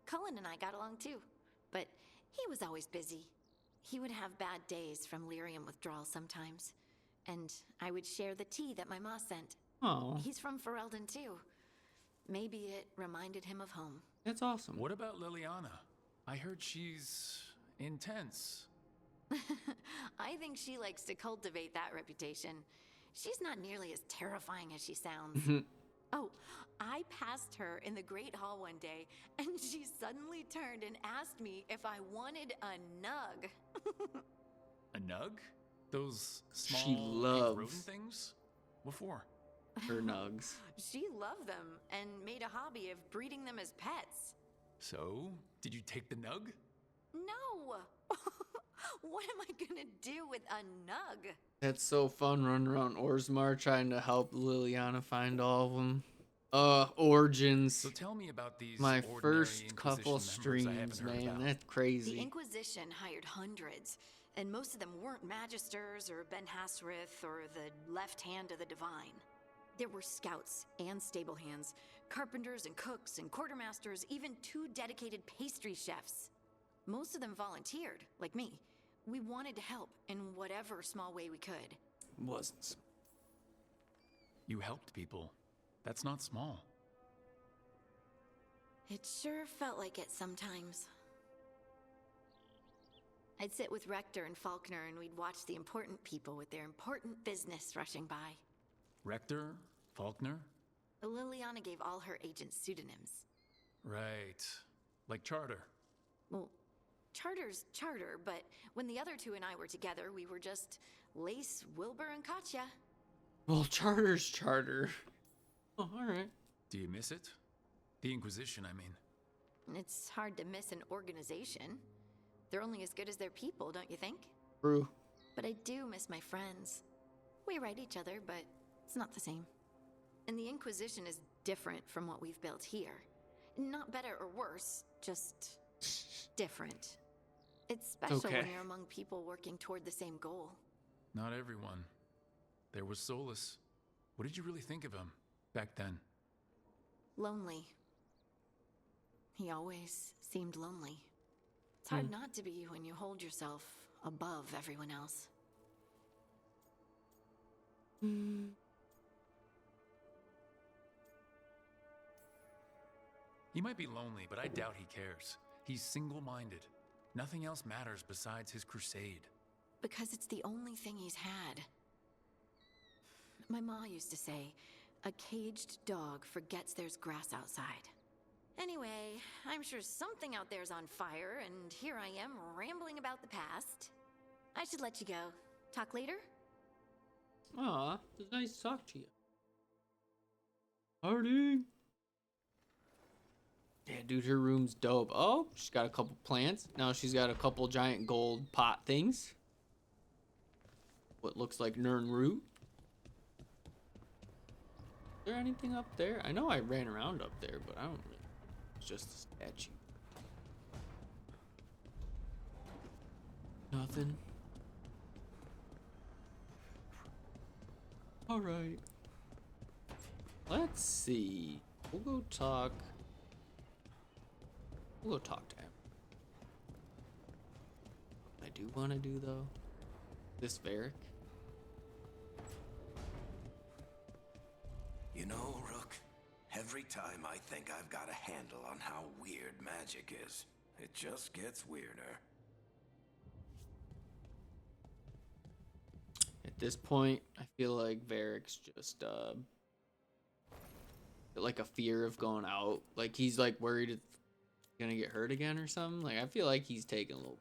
Cullen and I got along too, but he was always busy. He would have bad days from lyrium withdrawal sometimes, and I would share the tea that my ma sent. Oh, He's from Ferelden too. Maybe it reminded him of home. that's awesome. What about Liliana? I heard she's intense. I think she likes to cultivate that reputation. She's not nearly as terrifying as she sounds. Oh, I passed her in the Great Hall one day, and she suddenly turned and asked me if I wanted a nug. A nug? Those small She pink loves- rodent things? What for? Her nugs. She loved them and made a hobby of breeding them as pets. So, did you take the nug? No! What am I gonna do with a nug? That's so fun running around Orzammar trying to help Liliana find all of them. Origins. So tell me about these My ordinary first couple Inquisition members I haven't streams, heard man. about. That's The crazy. Inquisition hired hundreds, and most of them weren't Magisters or Ben Hasrith or the left hand of the Divine. There were scouts and stable hands, carpenters and cooks and quartermasters, even 2 dedicated pastry chefs. Most of them volunteered, like me. We wanted to help in whatever small way we could. Wasn't. You helped people. That's not small. It sure felt like it sometimes. I'd sit with Rector and Faulkner and we'd watch the important people with their important business rushing by. Rector? Faulkner? Liliana gave all her agents pseudonyms. Right. Like Charter. Well, Charter's Charter, but when the other 2 and I were together, we were just Lace, Wilbur, and Katya. Well, Charter's Charter. Oh, alright. Do you miss it? The Inquisition, I mean. It's hard to miss an organization. They're only as good as their people, don't you think? True. But I do miss my friends. We write each other, but it's not the same. And the Inquisition is different from what we've built here. Not better or worse, just different. It's special Okay. when you're among people working toward the same goal. Not everyone. There was Solus. What did you really think of him back then? Lonely. He always seemed lonely. It's hard not to be when you hold yourself above everyone else. He might be lonely, but I doubt he cares. He's single-minded. Nothing else matters besides his crusade. Because it's the only thing he's had. My ma used to say, a caged dog forgets there's grass outside. Anyway, I'm sure something out there's on fire, and here I am rambling about the past. I should let you go. Talk later? Aw, it's nice to talk to you. Party. Yeah, dude, her room's dope. Oh, she's got a couple plants. Now she's got a couple giant gold pot things. What looks like Nern root. Is there anything up there? I know I ran around up there, but I don't really. It's just a statue. Nothing. Alright. Let's see. We'll go talk to him. I do want to do though? This Varric? You know, Rook, every time I think I've got a handle on how weird magic is, it just gets weirder. At this point, I feel like Varric's just like a fear of going out. Like he's like worried it's gonna get hurt again or something. Like I feel like he's taking a little,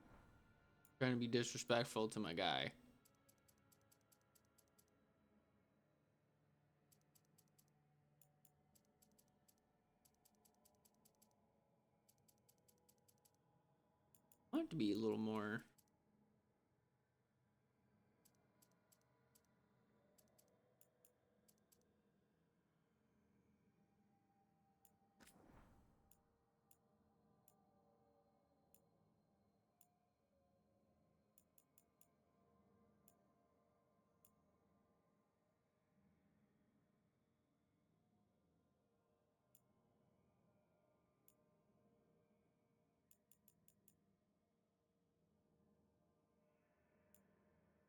trying to be disrespectful to my guy. I want it to be a little more.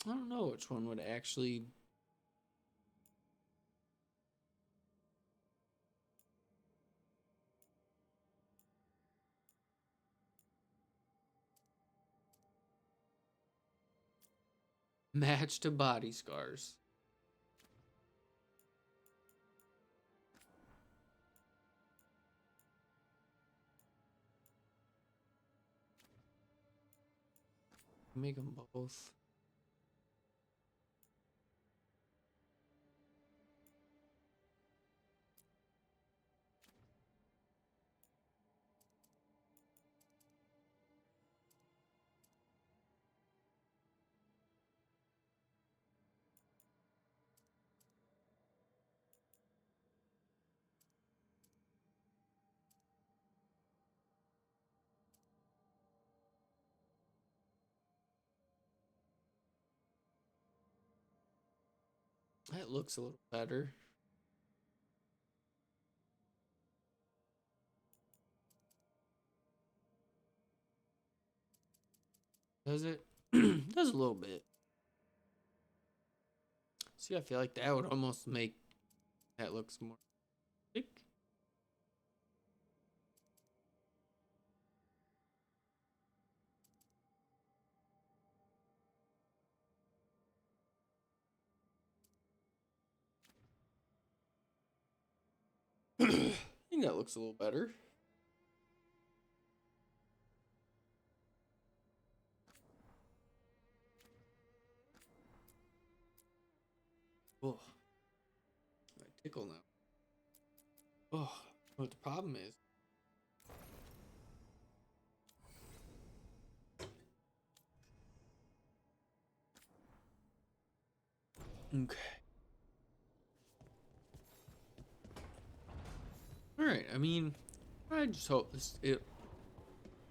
I don't know which one would actually. Match to body scars. Make them both. That looks a little better. Does it? Does a little bit. See, I feel like that would almost make that looks more thick. I think that looks a little better. Oh, I tickle now. Oh, what the problem is? Okay. All right. I mean, I just hope this. It.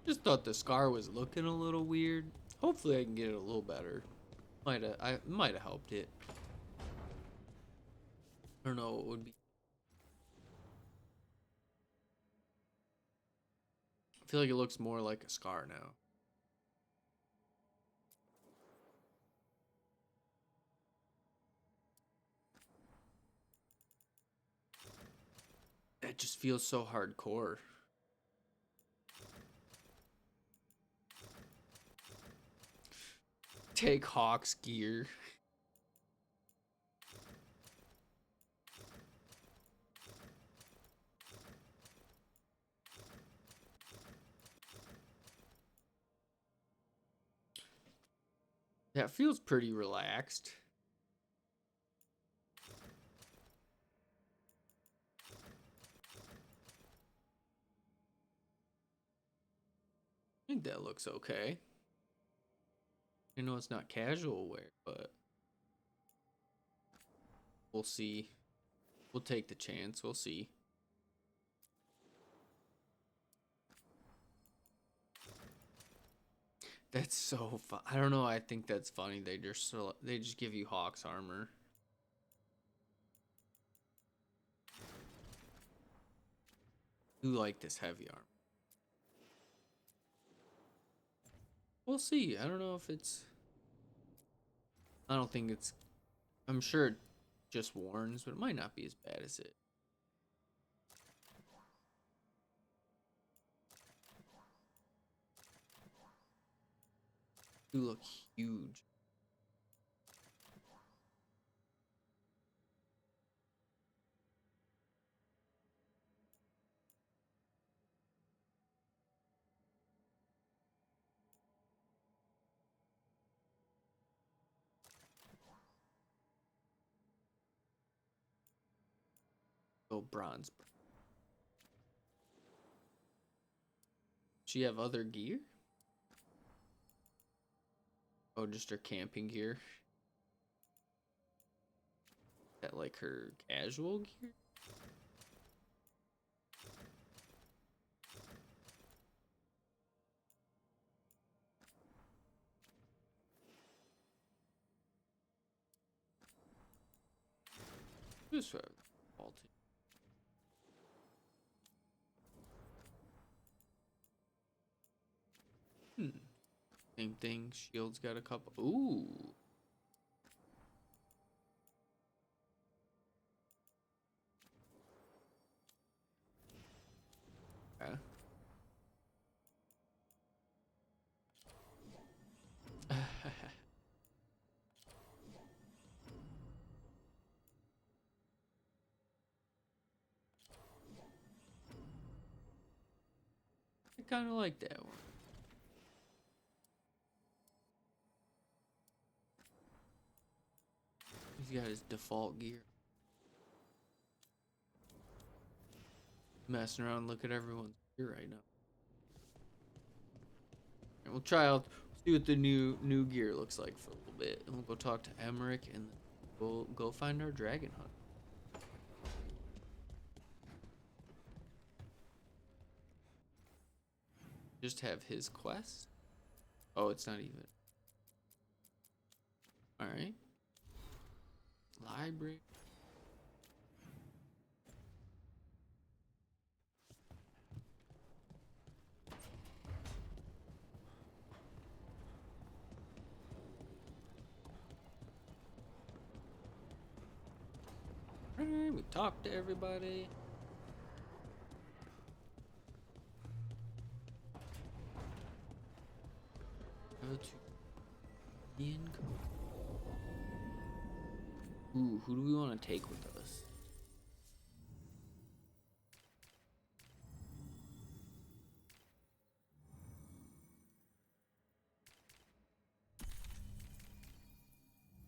Just thought the scar was looking a little weird. Hopefully, I can get it a little better. I might have helped it. I don't know what would be. I feel like it looks more like a scar now. It just feels so hardcore. Take Hawk's gear. That feels pretty relaxed. I think that looks okay. I know it's not casual wear, but we'll see. We'll take the chance. We'll see. That's so fun. I don't know. I think that's funny. They just give you Hawk's armor. You like this heavy armor. we'll see. I don't know if it's. I don't think it's. I'm sure it just warns, but it might not be as bad as it. You look huge. Oh, bronze. She have other gear? Oh, just her camping gear. Is that like her casual gear? Just vaulting. Same thing. Shield's got a couple. Ooh. Okay. I kind of like that one. He's got his default gear. Messing around, look at everyone's gear right now. And we'll try out, see what the new gear looks like for a little bit, and we'll go talk to Emmrich, and we'll go find our dragon hunt. Just have his quest. Oh, it's not even. All right. Library. We talked to everybody. Go to income. Ooh, who do we want to take with us?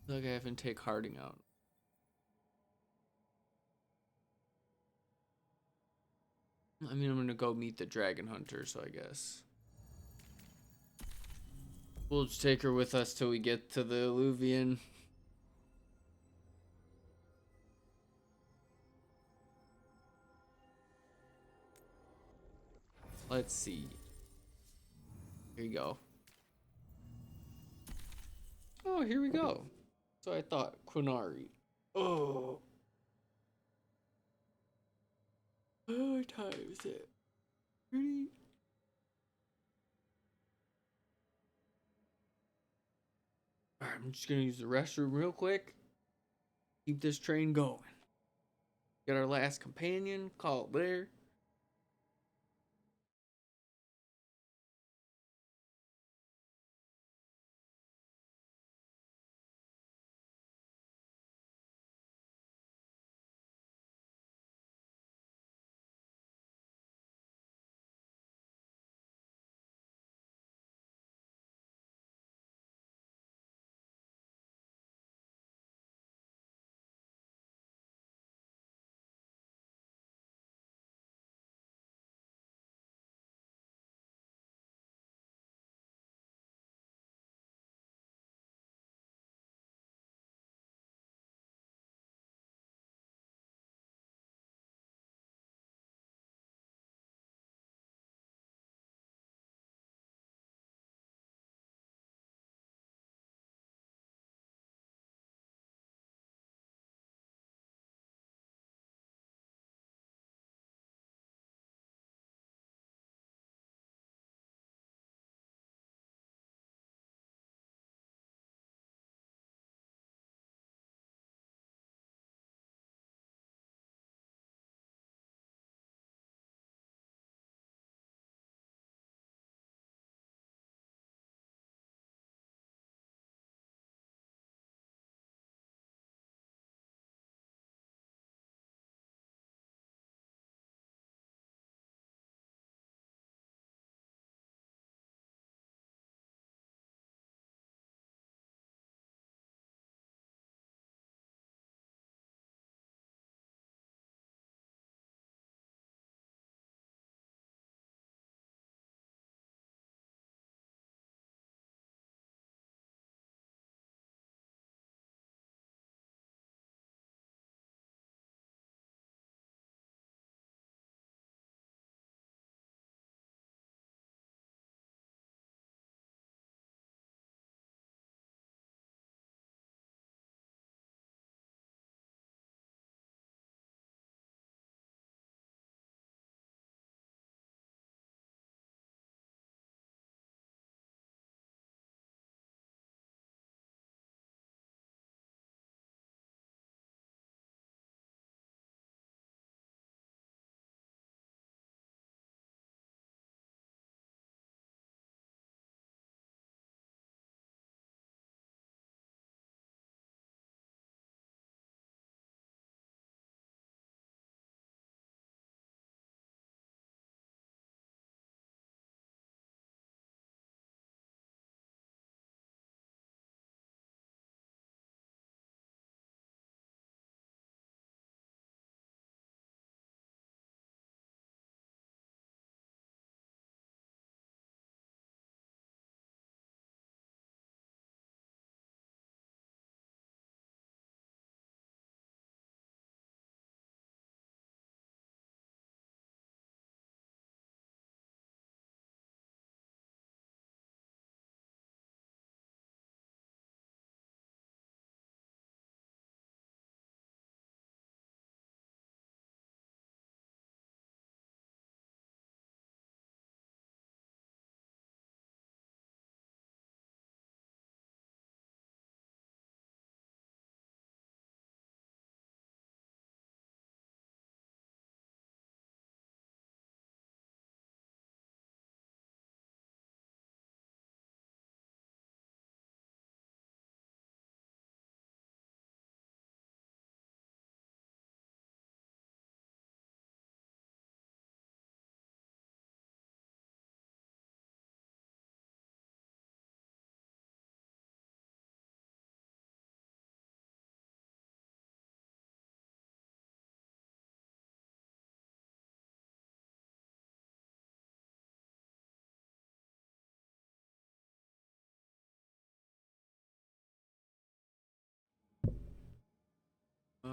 Like I haven't take Harding out. I mean, I'm gonna go meet the dragon hunter, so I guess we'll just take her with us till we get to the Illuvian. Let's see. Here you go. Oh, here we go. So I thought Quinari. Oh. What time is it? 30? Alright, I'm just gonna use the restroom real quick. Keep this train going. Get our last companion, call it there.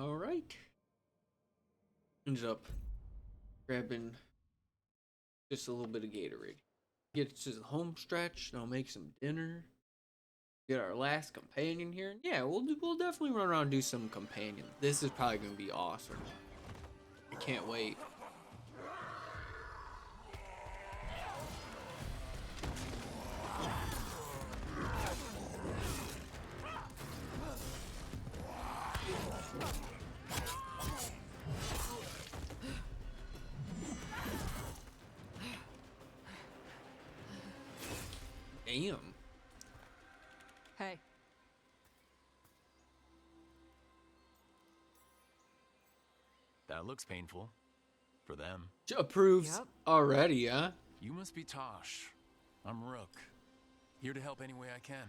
All right. Ended up grabbing just a little bit of Gatorade. Get to the home stretch, and I'll make some dinner. Get our last companion here. And yeah, we'll definitely run around and do some companion. This is probably gonna be awesome. I can't wait. Damn. Hey. That looks painful. For them. Approves already, huh? You must be Taash. I'm Rook. Here to help any way I can.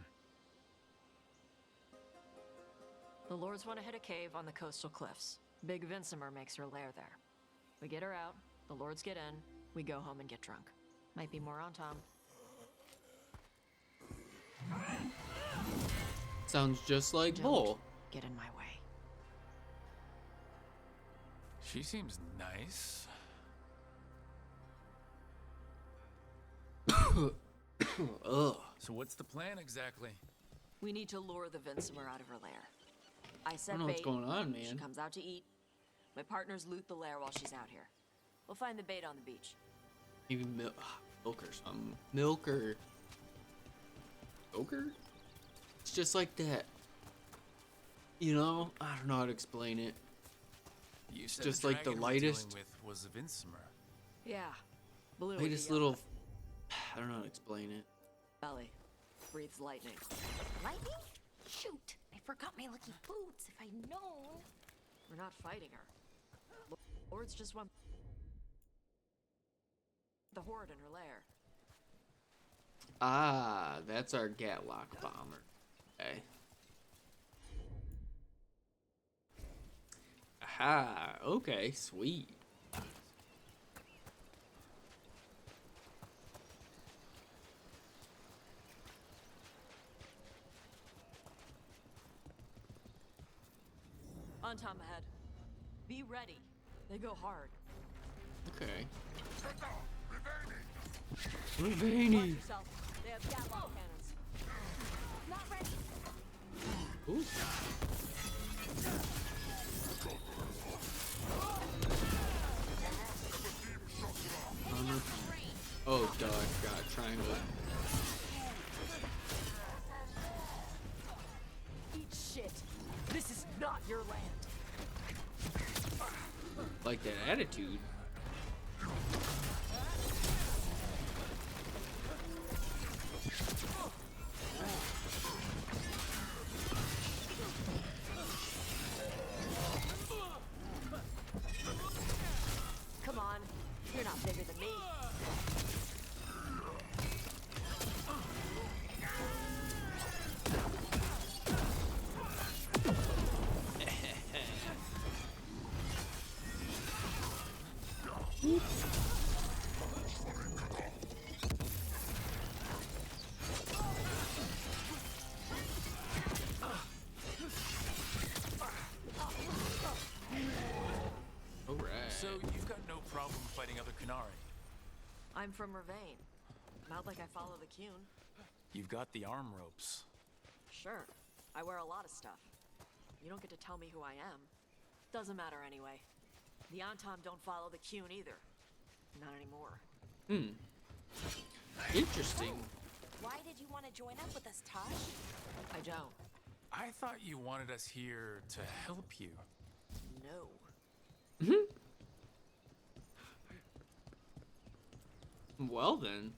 The Lords want to hit a cave on the coastal cliffs. Big Vincimer makes her lair there. We get her out, the Lords get in, we go home and get drunk. Might be more Antaam. Sounds just like Bull. Get in my way. She seems nice. Ugh. So what's the plan exactly? We need to lure the Vincimer out of her lair. I set I don't know what's bait. going on, She man. comes out to eat. My partners loot the lair while she's out here. We'll find the bait on the beach. Maybe milk or something. Milk or Joker? It's just like that. You know, I don't know how to explain it. You It's said just the like the dragon we're lightest, dealing with was a Vincimer. Yeah. Blue lightest little. I don't know how to explain it. belly. Breathes lightning. Lightning? Shoot! I forgot my lucky boots. If I'd known. We're not fighting her. Lords just want the horde in her lair. Ah, that's our Gatlock bomber. Okay. Aha. Okay. Sweet. Antaam ahead. Be ready. They go hard. Okay. Watch Revani. yourself. They have Gatlock cannons. Not ready. Ooh. Oh, God, triangle. Eat shit. This is not your land. Like that attitude. Come on. You're not bigger than me. So you've got no problem fighting other Qunari. I'm from Ravain. Not like I follow the Qun. You've got the arm ropes. Sure. I wear a lot of stuff. You don't get to tell me who I am. Doesn't matter anyway. The Antaam don't follow the Qun either. Not anymore. Interesting. Why did you want to join up with us, Taash? I don't. I thought you wanted us here to help you. No. Well then.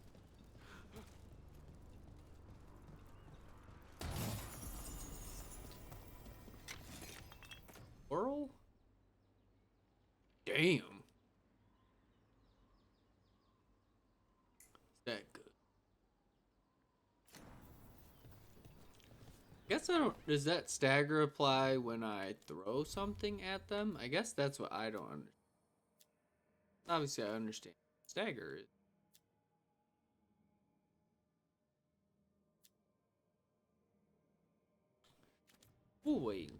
Oral? Damn. Is that good? Guess I don't. Does that stagger apply when I throw something at them? I guess that's what I don't understand. Obviously, I understand. Stagger is. We'll wait.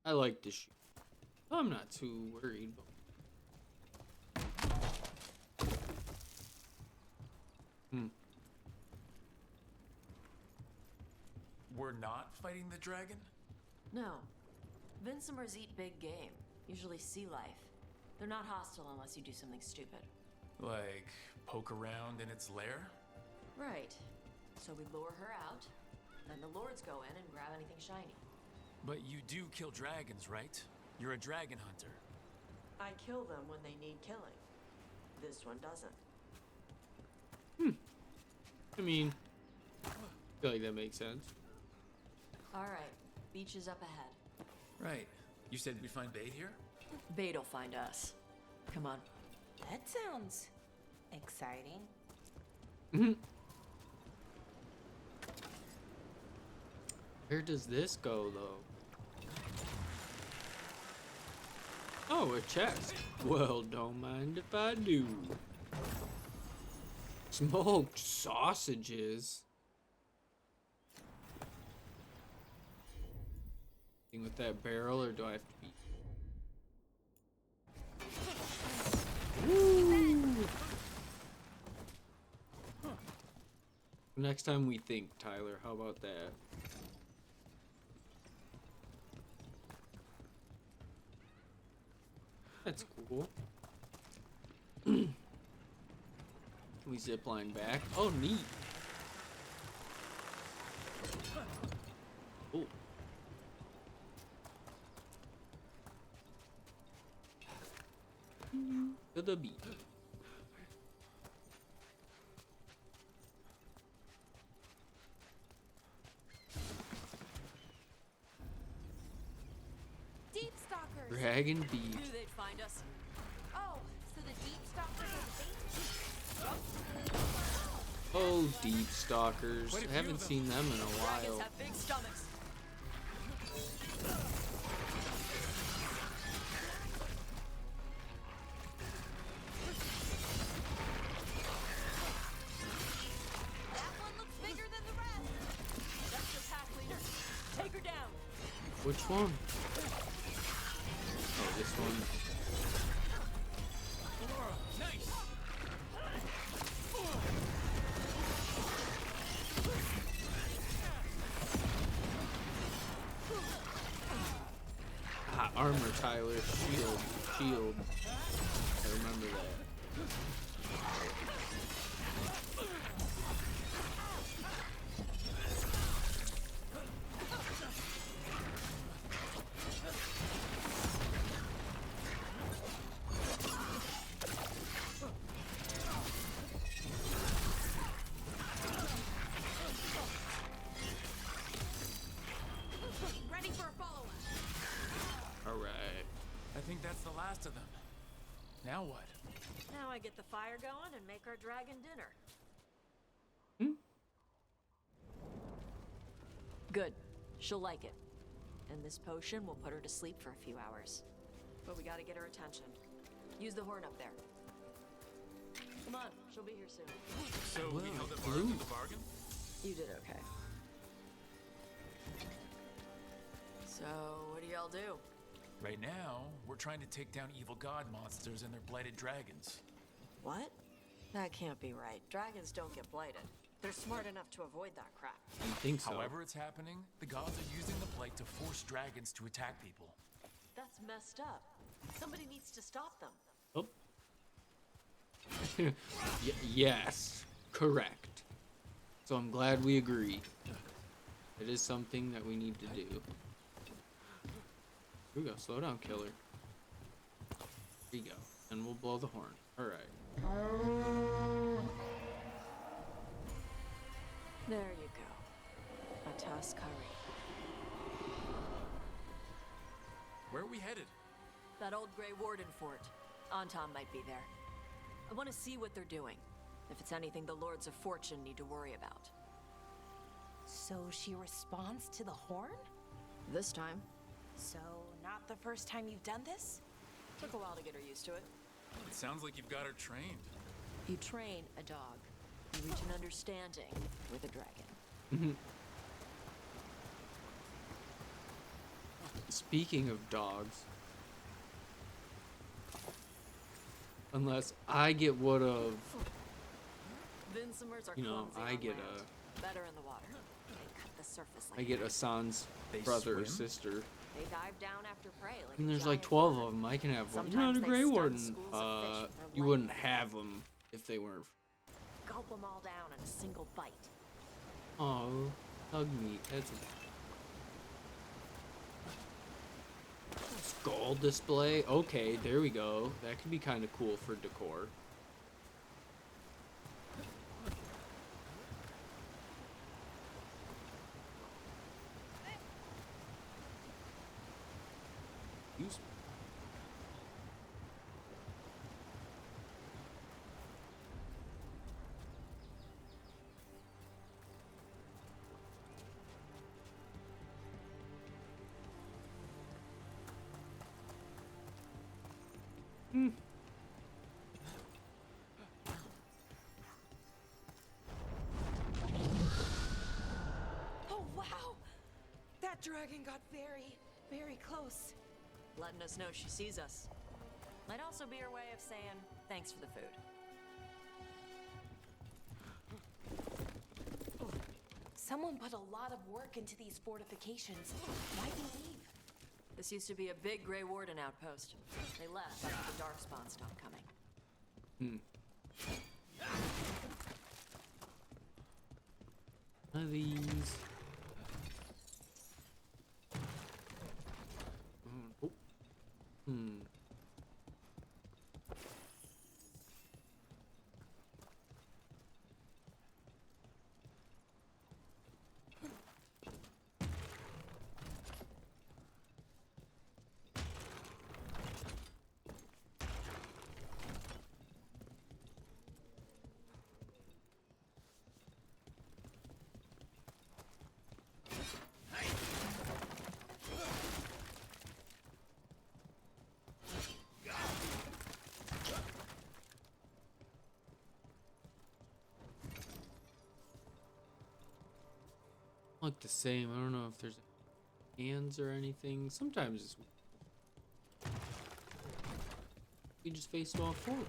I like this shoot. I'm not too worried. We're not fighting the dragon? No. Vincimers eat big game, usually sea life. They're not hostile unless you do something stupid. Like, poke around in its lair? Right. So we lure her out, then the lords go in and grab anything shiny. But you do kill dragons, right? You're a dragon hunter. I kill them when they need killing. This one doesn't. I mean, I feel like that makes sense. Alright, beach is up ahead. Right. You said we'd find bait here? Bait'll find us. Come on. That sounds exciting. Where does this go, though? Oh, a chest. Well, don't mind if I do. Smoked sausages. With that barrel, or do I have to be? Woo! Next time we think, Tyler. How about that? That's cool. We zipline back. Oh, neat. Oh. To the beach. Deep stalkers. Dragon Beach. Knew they'd find us. Oh, so the deep stalkers are the bait? Oh, deep stalkers. Quite a I few haven't of them. seen them in a Dragons while. have big stomachs. That one looks bigger than the rest. That's the pack leader. Take her down. Which one? Oh, this one. Nice! Ah, armor, Tyler. Shield. Shield. I remember that. Ready for a follow-up. Alright. I think that's the last of them. Now what? Now I get the fire going and make our dragon dinner. Good. She'll like it. And this potion will put her to sleep for a few hours. But we gotta get her attention. Use the horn up there. Come on, she'll be here soon. So we Whoa, held a blue. bargain the bargain? You did okay. So, what do y'all do? Right now, we're trying to take down evil god monsters and their blighted dragons. What? That can't be right. Dragons don't get blighted. They're smart enough to avoid that crap. I think so. However it's happening, the gods are using the blight to force dragons to attack people. That's messed up. Somebody needs to stop them. Oh. Yes. Correct. So I'm glad we agree. It is something that we need to do. Here we go. Slow down, killer. Here you go. And we'll blow the horn. Alright. There you go. A Tuskari. Where are we headed? That old Grey Warden fort. Antaam might be there. I want to see what they're doing. If it's anything the Lords of Fortune need to worry about. So she responds to the horn? This time. So, not the first time you've done this? Took a while to get her used to it. It sounds like you've got her trained. You train a dog. You reach an understanding with a dragon. Speaking of dogs, Unless I get what of, Vincimers are you know, clumsy I on get land, better in the water. They cut the surface like I get that. Asan's They brother or swim? sister. They dive down after prey like And a there's like giant 12 bird. of them. I can have one. You're Sometimes not a they Grey stun Warden. schools of fish with their You light. wouldn't have them if they weren't. Gulp them all down in a single bite. Oh, hug me. That's a skull display. Okay, there we go. That could be kind of cool for decor. Use. Oh, wow! That dragon got very, very close. Letting us know she sees us. Might also be her way of saying thanks for the food. Someone put a lot of work into these fortifications. Why'd they leave? This used to be a big Grey Warden outpost. They left after the Darkspawn stopped coming. One of these. Oh. Look the same. I don't know if there's hands or anything. Sometimes it's you just face it all forward.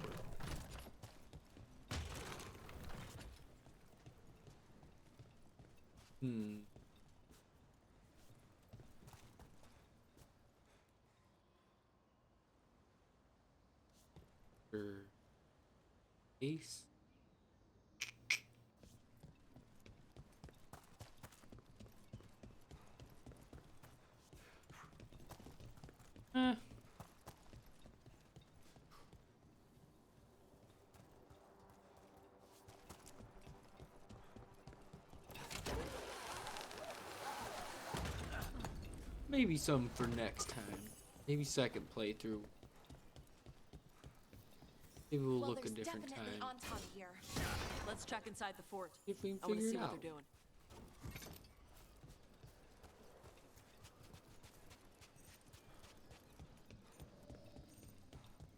Ace. Maybe some for next time. Maybe second playthrough. Maybe we'll look a different time. Antaam here. Let's check inside the fort. If we can I want to figure see it what out. they're doing.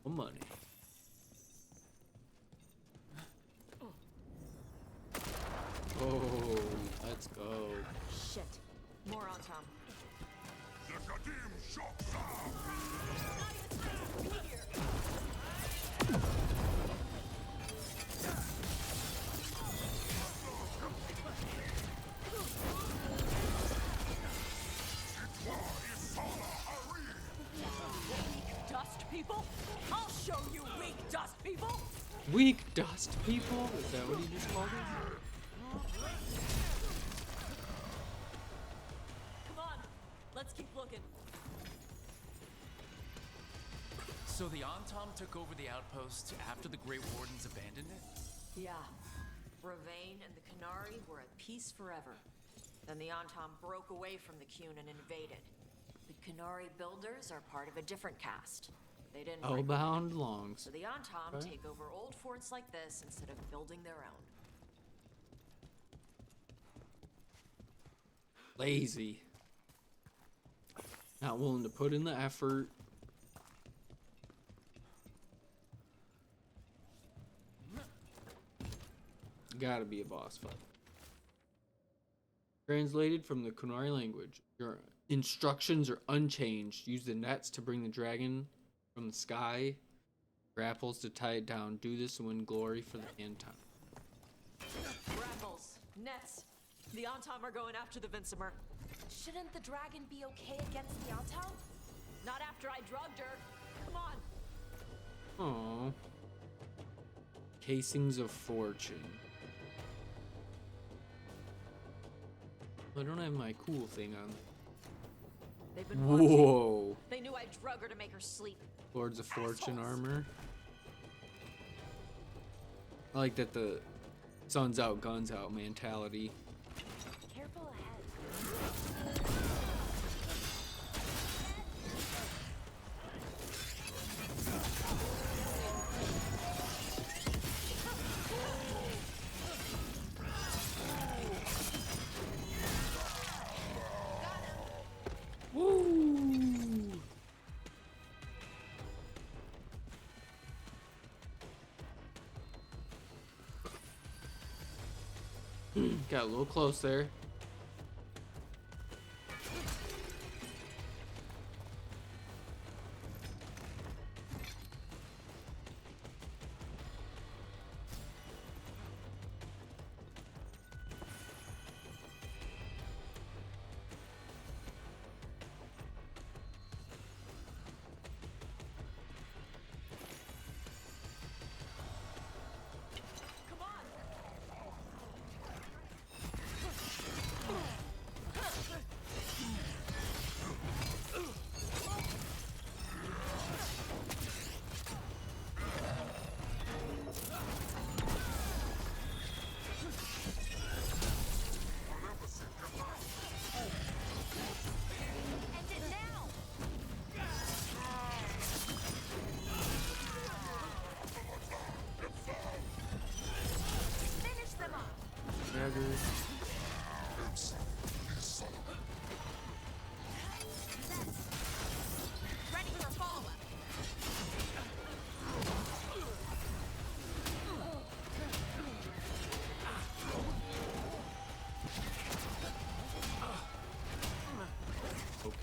More money. Oh, let's go. Shit. More Antaam. Dust people? I'll show you weak dust people! Weak dust people? Is that what he just called it? Come on. Let's keep looking. So the Antaam took over the outpost after the Grey Wardens abandoned it? Yeah. Ravane and the Canary were at peace forever. Then the Antaam broke away from the Qun and invaded. The Canary builders are part of a different caste. They didn't break away. Hellbound Longs. So the Antaam Okay. take over old forts like this instead of building their own. Lazy. Not willing to put in the effort. Gotta be a boss fight. Translated from the Kunari language. Your instructions are unchanged. Use the nets to bring the dragon from the sky Grapples to tie it down. Do this and win glory for the Antaam. Grapples, nets. The Antaam are going after the Vincemer. Shouldn't the dragon be okay against the Antaam? Not after I drugged her. Come on. Aww. Casings of Fortune. I don't have my cool thing on. They've been watching. Whoa. They knew I drug her to make her sleep. Lords of Fortune armor. I like that the sun's out, guns out mentality. Careful ahead. Woo! Got a little close there. Ready for follow-up. Okay.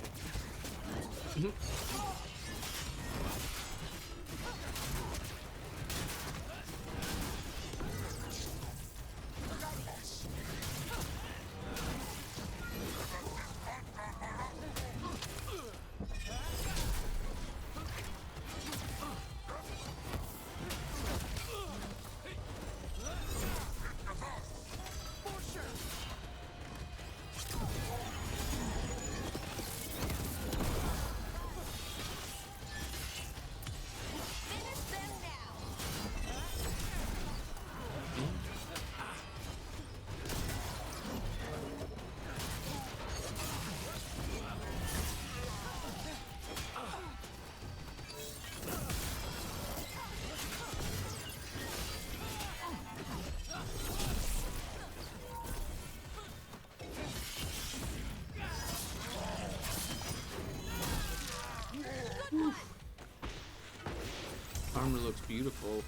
Armor looks beautiful.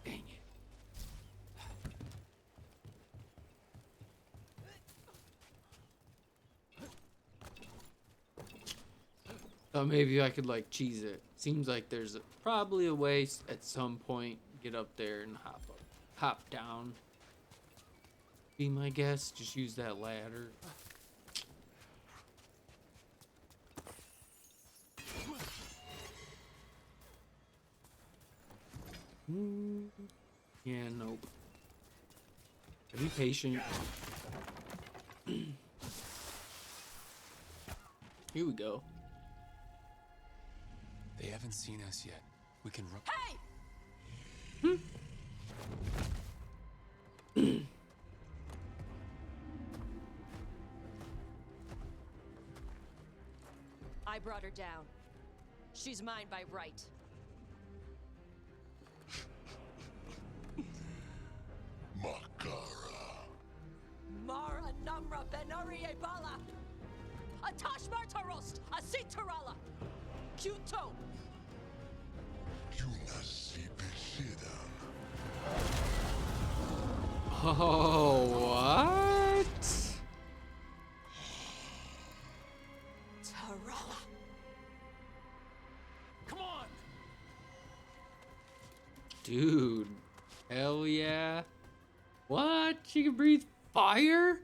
Dang it. Thought maybe I could like cheese it. Seems like there's probably a way at some point get up there and hop down. Be my guess. Just use that ladder. Yeah, nope. Be patient. Here we go. They haven't seen us yet. We can run. Hey! I brought her down. She's mine by right. Mara Namra Benari Ebala! A Taash Martarost! A Sitarala! Kyuto! Oh, what? Dude. Hell yeah. What? She can breathe fire?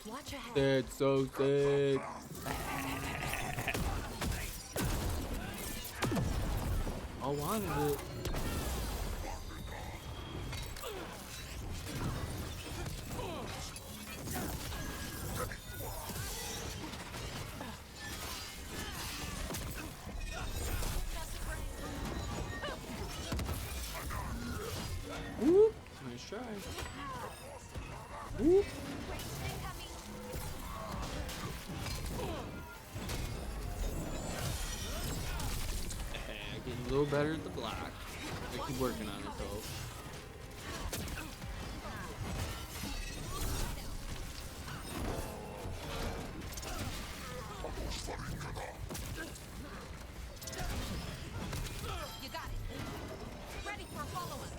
Watch ahead. That's so sick. I wanted it. Whoop. Nice try. Whoop. Getting a little better at the block. I keep working on it though. You got it. Ready for a follow-up.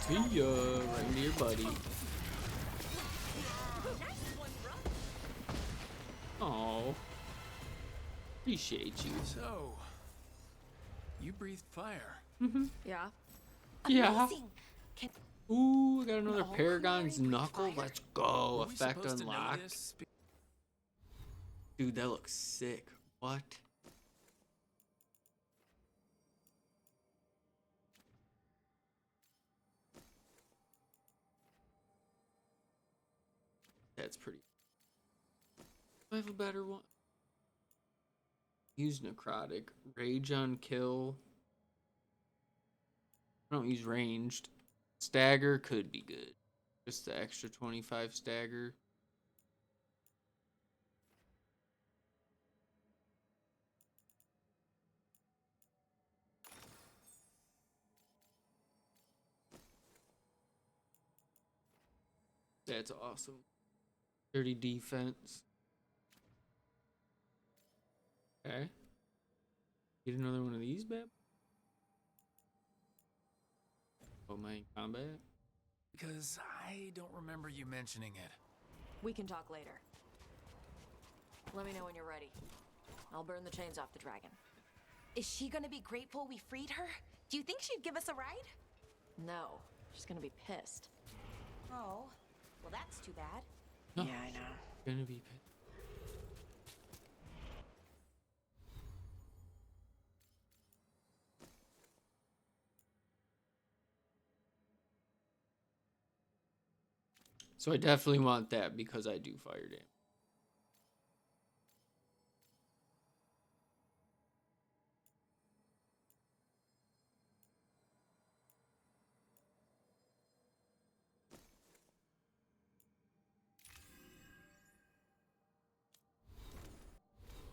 See ya, right into your buddy. Oh, appreciate you. So, you breathed fire. Yeah. Yeah. Amazing. Can Ooh, I got another all Paragon's Canary knuckle. breathe fire? Let's go. Were we Effect supposed to know unlocked. this? Dude, that looks sick. What? That's pretty. Do I have a better one? Use necrotic. Rage on kill. I don't use ranged. Stagger could be good. Just the extra 25 stagger. That's awesome. 30 defense. Okay. Get another one of these, babe. Oh, my combat. Because I don't remember you mentioning it. We can talk later. Let me know when you're ready. I'll burn the chains off the dragon. Is she gonna be grateful we freed her? Do you think she'd give us a ride? No, she's gonna be pissed. Oh, well that's too bad. No. Yeah, I know. Gonna be pissed. So I definitely want that because I do fire damage.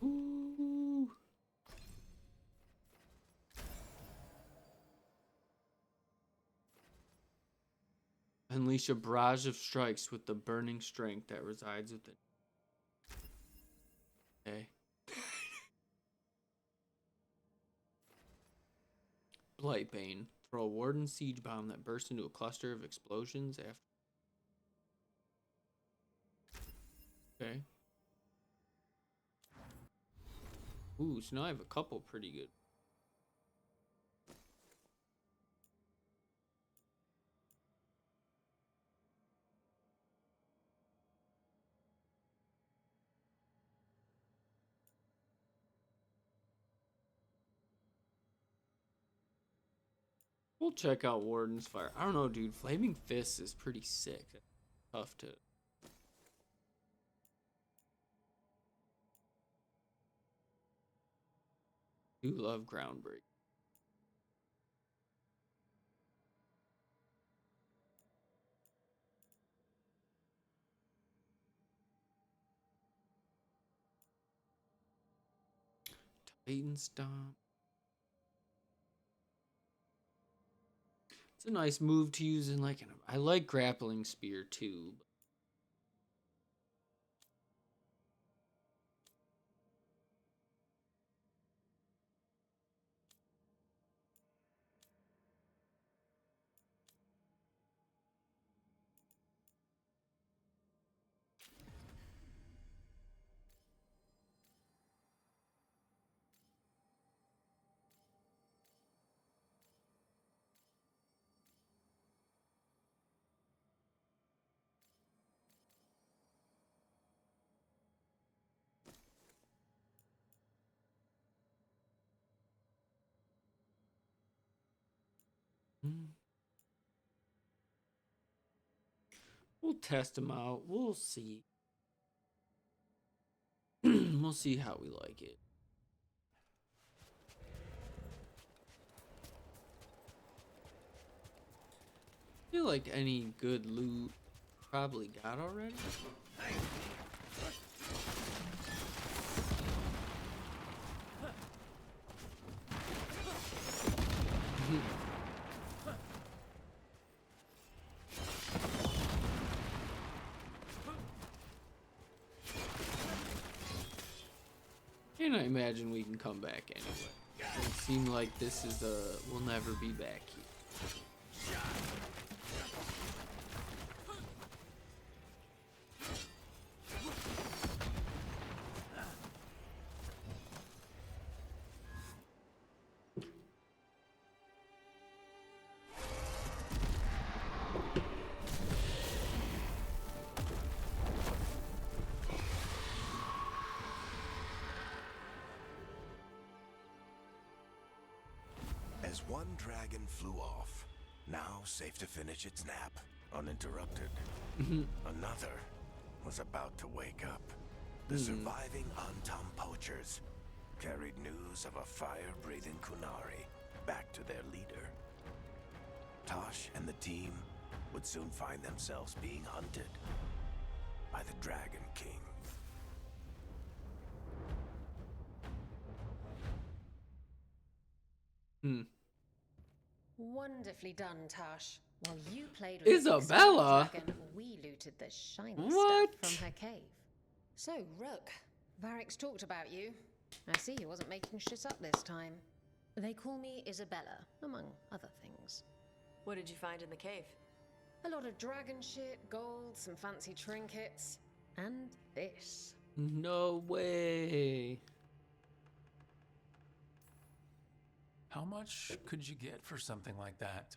Ooh. Unleash a barrage of strikes with the burning strength that resides within. Okay. Blightbane. Throw a warden siege bomb that bursts into a cluster of explosions after. Okay. Ooh, so now I have a couple pretty good. We'll check out Warden's Fire. I don't know, dude. Flaming Fists is pretty sick. Tough to. Do love Groundbreak. Titan Stomp. It's a nice move to use in like I like Grappling Spear too. We'll test them out. We'll see. We'll see how we like it. I feel like any good loot probably got already. And I imagine we can come back anyway. It seems like this is we'll never be back here. As one dragon flew off, now safe to finish its nap, uninterrupted. Another was about to wake up. The surviving Antaam poachers carried news of a fire-breathing Kunari back to their leader. Taash and the team would soon find themselves being hunted by the Dragon King. Wonderfully done, Taash. While you played with Isabella? the dragon, we looted the shiny What? stuff from her cave. So, Rook, Varric's talked about you. I see he wasn't making shit up this time. They call me Isabella, among other things. What did you find in the cave? A lot of dragon shit, gold, some fancy trinkets, and this. No way. How much could you get for something like that?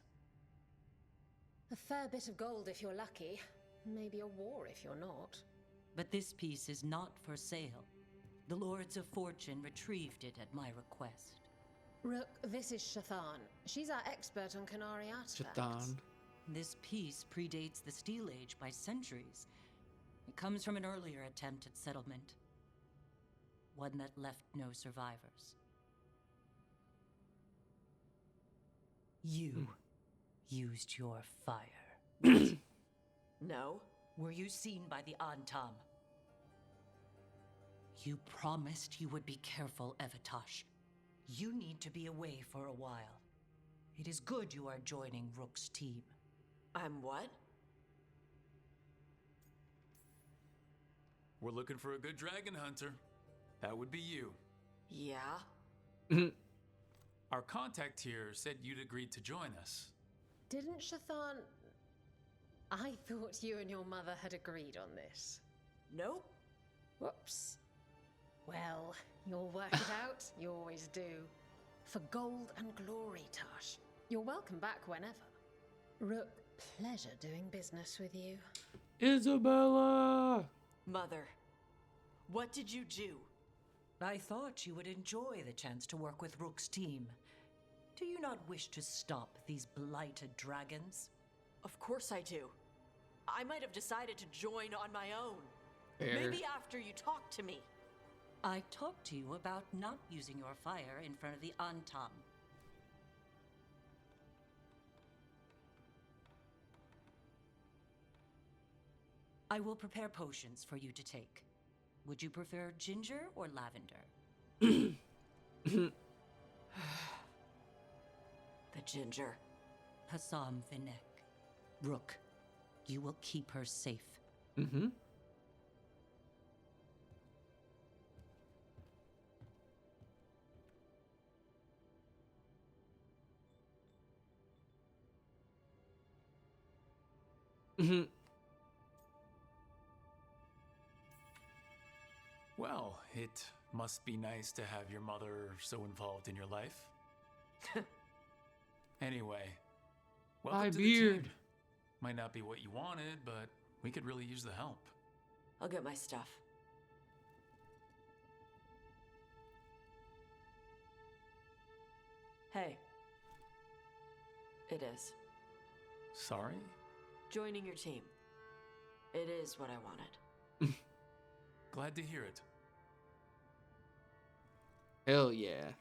A fair bit of gold if you're lucky. Maybe a war if you're not. But this piece is not for sale. The Lords of Fortune retrieved it at my request. Rook, this is Shathan. She's our expert on Kunari artifacts. Shathan. This piece predates the Steel Age by centuries. It comes from an earlier attempt at settlement. One that left no survivors. You used your fire. No. Were you seen by the Antaam? You promised you would be careful, Evatash. You need to be away for a while. It is good you are joining Rook's team. I'm what? We're looking for a good dragon hunter. That would be you. Yeah? Our contact here said you'd agreed to join us. Didn't Shathan... I thought you and your mother had agreed on this. Nope. Whoops. Well, you'll work it out. You always do. For gold and glory, Taash. You're welcome back whenever. Rook, pleasure doing business with you. Isabella! Mother, what did you do? I thought you would enjoy the chance to work with Rook's team. Do you not wish to stop these blighted dragons? Of course I do. I might have decided to join on my own. Fair. Maybe after you talked to me. I talked to you about not using your fire in front of the Antaam. I will prepare potions for you to take. Would you prefer ginger or lavender? The ginger. Hassam Vinek. Rook, you will keep her safe. Well, it must be nice to have your mother so involved in your life. Anyway, welcome My to the beard. team. Might not be what you wanted, but we could really use the help. I'll get my stuff. Hey. It is. Sorry? Joining your team. It is what I wanted. Glad to hear it. Hell yeah.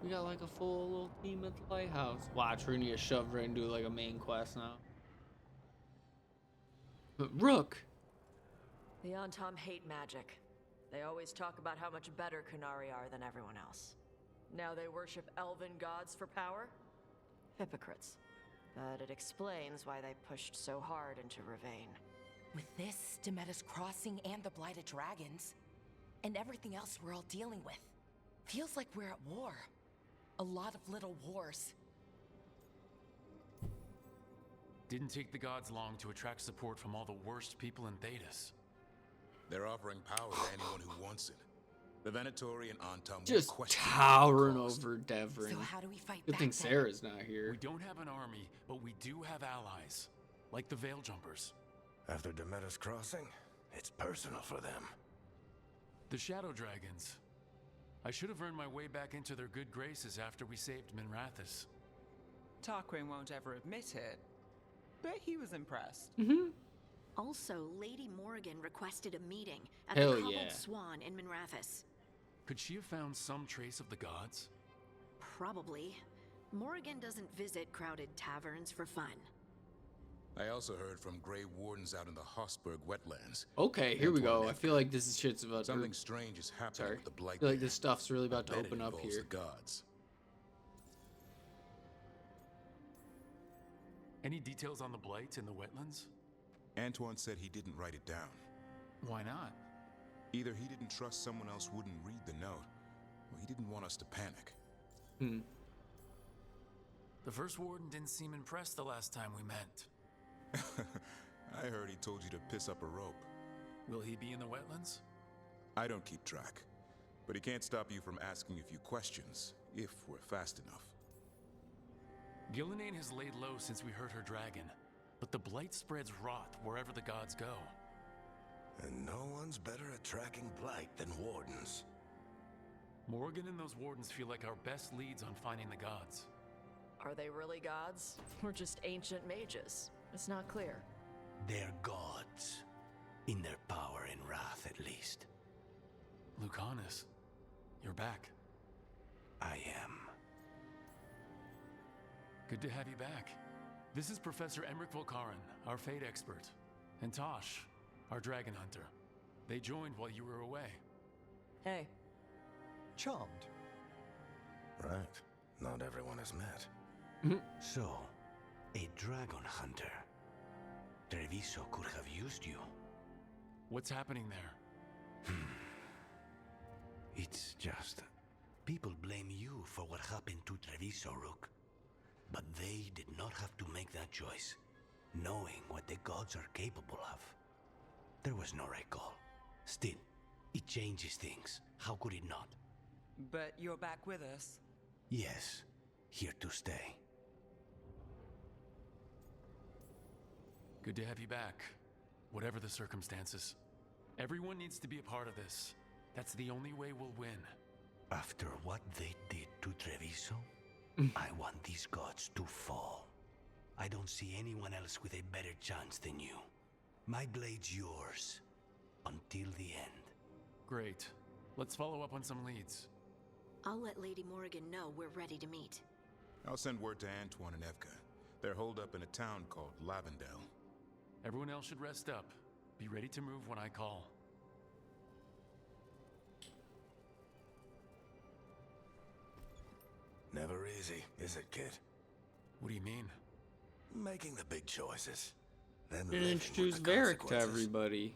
We got like a full little team at the lighthouse. Watch, we're gonna get shoved right into like a main quest now. But Rook! The Antaam hate magic. They always talk about how much better Qunari are than everyone else. Now they worship Elven Gods for power? Hypocrites. But it explains why they pushed so hard into Ravane. With this, Demeta's Crossing and the Blighted Dragons, and everything else we're all dealing with, feels like we're at war. A lot of little wars. Didn't take the gods long to attract support from all the worst people in Thedas. They're offering power to anyone who wants it. The Venatori and Antaam Just will question towering over Devrin. So how do we fight Good back thing then? Sarah's not here. We don't have an army, but we do have allies. Like the Veil Jumpers. After Demeta's Crossing, it's personal for them. The Shadow Dragons. I should have earned my way back into their good graces after we saved Minrathous. Tarquin won't ever admit it, but he was impressed. Also, Lady Morrigan requested a meeting at Hell the Cobbled yeah. Swan in Minrathous. Could she have found some trace of the gods? Probably. Morrigan doesn't visit crowded taverns for fun. I also heard from Grey Wardens out in the Hossberg wetlands. Okay, here we go. Antoine I feel like this is shit's about Something strange is happening Sorry. with the Blight. I feel like there. this stuff's really about to Bet it open up involves here. The gods. Any details on the blight in the wetlands? Antoine said he didn't write it down. Why not? Either he didn't trust someone else wouldn't read the note, or he didn't want us to panic. The First Warden didn't seem impressed the last time we met. I heard he told you to piss up a rope. Will he be in the wetlands? I don't keep track, but he can't stop you from asking a few questions, if we're fast enough. Gillenane has laid low since we hurt her dragon, but the blight spreads rot wherever the gods go. And no one's better at tracking blight than wardens. Morrigan and those wardens feel like our best leads on finding the gods. Are they really gods? Or just ancient mages? It's not clear. They're gods. In their power and wrath, at least. Lucanis, you're back. I am. Good to have you back. This is Professor Emmrich Volkaren, our fate expert, and Taash, our dragon hunter. They joined while you were away. Hey. Charmed. Right. Not everyone has met. So, a dragon hunter. Treviso could have used you. What's happening there? It's just... people blame you for what happened to Treviso, Rook. But they did not have to make that choice, knowing what the gods are capable of. There was no recall. Still, it changes things. How could it not? But you're back with us. Yes, here to stay. Good to have you back, whatever the circumstances. Everyone needs to be a part of this. That's the only way we'll win. After what they did to Treviso, I want these gods to fall. I don't see anyone else with a better chance than you. My blade's yours, until the end. Great. Let's follow up on some leads. I'll let Lady Morrigan know we're ready to meet. I'll send word to Antoine and Evka. They're holed up in a town called Lavendale. Everyone else should rest up. Be ready to move when I call. Never easy, is it, kid? What do you mean? Making the big choices. Then Gonna living introduce with the Varric to consequences. everybody.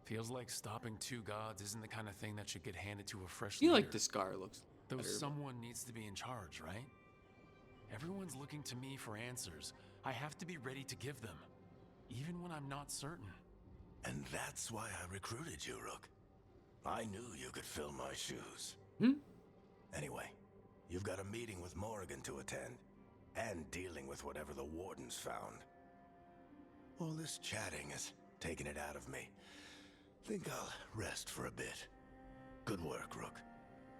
Feels like stopping two gods isn't the kind of thing that should get handed to a fresh I feel leader. like the scar looks Though better. someone needs to be in charge, right? Everyone's looking to me for answers. I have to be ready to give them, even when I'm not certain. And that's why I recruited you, Rook. I knew you could fill my shoes. Anyway, you've got a meeting with Morrigan to attend, and dealing with whatever the Wardens found. All this chatting has taken it out of me. Think I'll rest for a bit. Good work, Rook.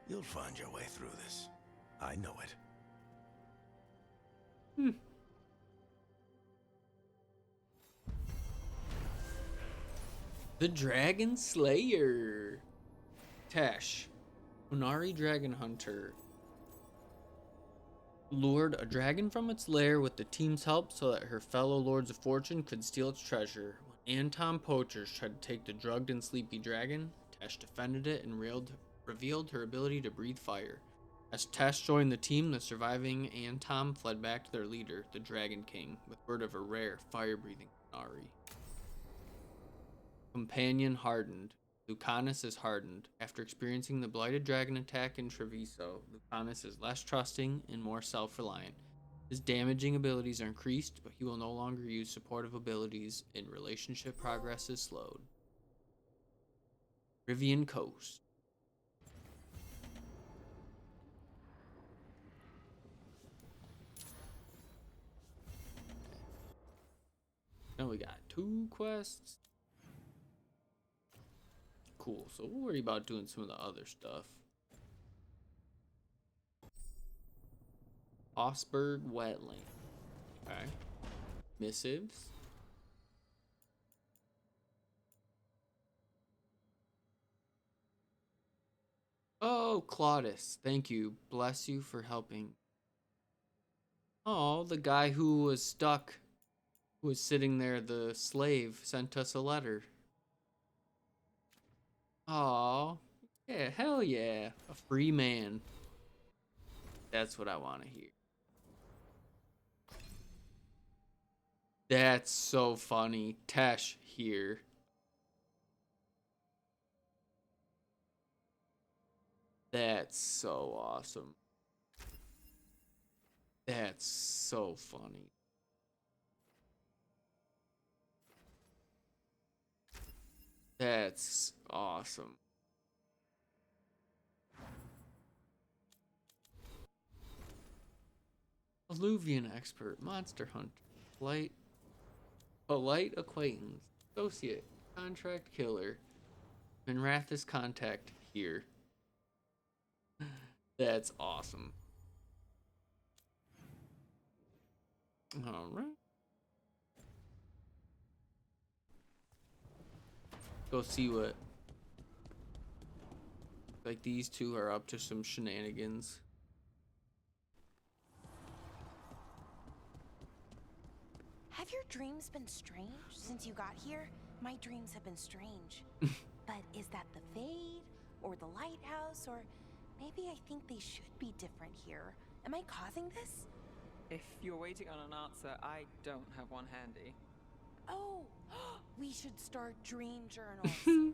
You'll find your way through this. I know it. The Dragon Slayer. Taash, Unari Dragon Hunter, lured a dragon from its lair with the team's help so that her fellow Lords of Fortune could steal its treasure. When Antaam poachers tried to take the drugged and sleepy dragon, Taash defended it and revealed her ability to breathe fire. As Taash joined the team, the surviving Antaam fled back to their leader, the Dragon King, with word of a rare, fire-breathing Unari. Companion Hardened. Lucanis is hardened. After experiencing the blighted dragon attack in Treviso, Lucanis is less trusting and more self-reliant. His damaging abilities are increased, but he will no longer use supportive abilities, and relationship progress is slowed. Rivian Coast. Now we got 2 quests. Cool, so we'll worry about doing some of the other stuff. Osberg Wetland. Okay. Missives. Oh, Claudius, thank you. Bless you for helping. Oh, the guy who was stuck, who was sitting there, the slave, sent us a letter. Oh, yeah, hell yeah. A free man. That's what I want to hear. That's so funny. Taash here. That's so awesome. That's so funny. That's awesome. Alluvian expert, monster hunter, polite acquaintance, associate, contract killer, Minrathis contact here. That's awesome. All right. Go see what. Like these two are up to some shenanigans. Have your dreams been strange since you got here? My dreams have been strange. But is that the Fade or the Lighthouse, or maybe I think they should be different here? Am I causing this? If you're waiting on an answer, I don't have one handy. Oh, we should start dream journals.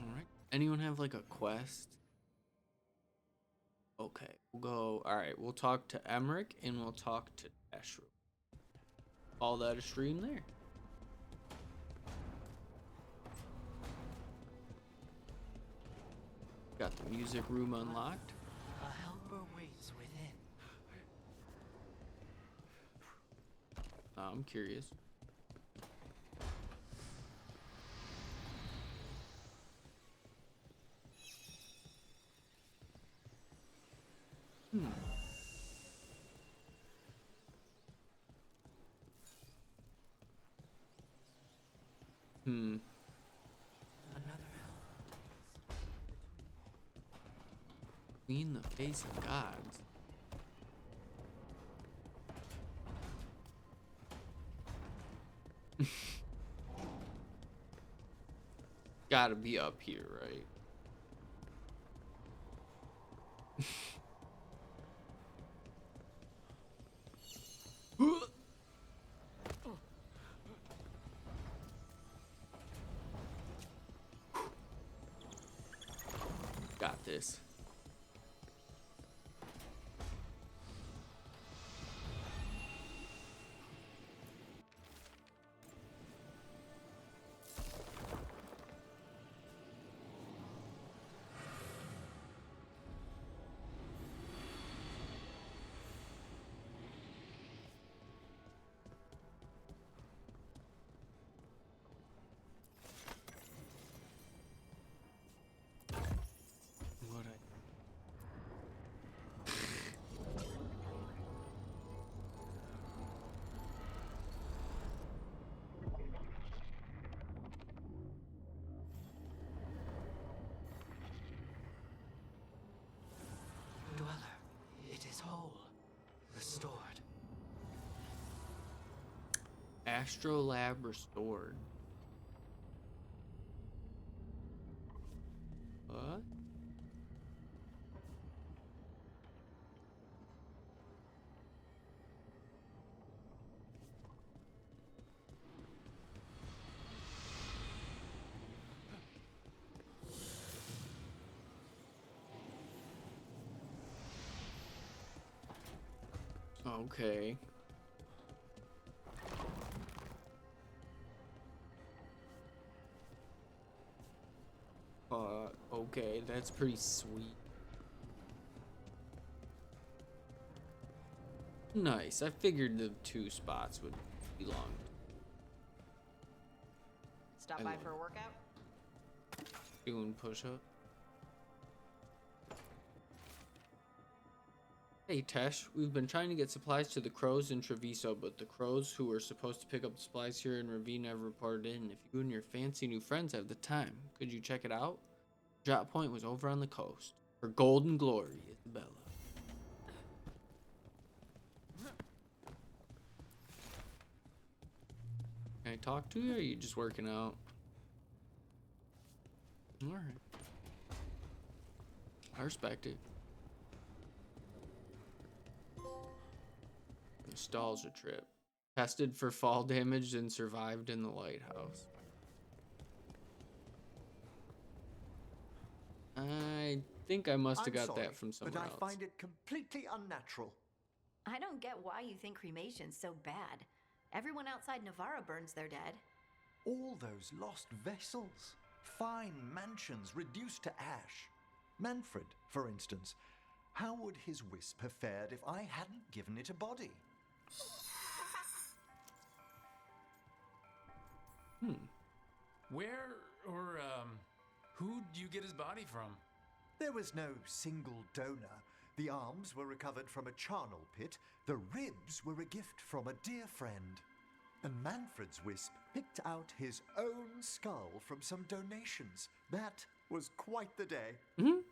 Alright. Anyone have like a quest? Okay, we'll go. Alright, we'll talk to Emmrich and we'll talk to Taash. All that a stream there. Got the music room unlocked. A helper waits within. I'm curious. Clean the face of gods. Gotta be up here, right? Got this. Astrolab restored. What? Okay. Okay, that's pretty sweet. Nice. I figured the 2 spots would belong. Stop by for a workout? Doing push-up. Hey Taash, we've been trying to get supplies to the crows in Treviso, but the crows who were supposed to pick up the supplies here in Ravine never reported in. If you and your fancy new friends have the time, could you check it out? Drop point was over on the coast. For golden glory, Isabella. Can I talk to you, or are you just working out? Alright. I respect it. Nostalgia trip. Tested for fall damage and survived in the lighthouse. I think I must have got that from somewhere else. But I find it completely unnatural. I don't get why you think cremation's so bad. Everyone outside Navarra burns their dead. All those lost vessels. Fine mansions reduced to ash. Manfred, for instance. How would his wisp have fared if I hadn't given it a body? Where or who'd you get his body from? There was no single donor. The arms were recovered from a charnel pit. The ribs were a gift from a dear friend. And Manfred's wisp picked out his own skull from some donations. That was quite the day.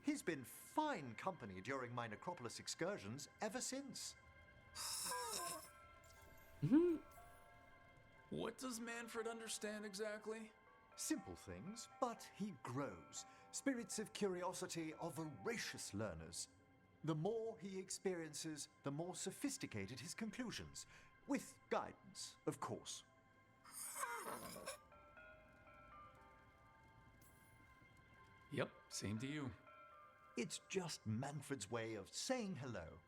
He's been fine company during my necropolis excursions ever since. What does Manfred understand exactly? Simple things, but he grows. Spirits of curiosity are voracious learners. The more he experiences, the more sophisticated his conclusions. With guidance, of course. Yep, same to you. It's just Manfred's way of saying hello.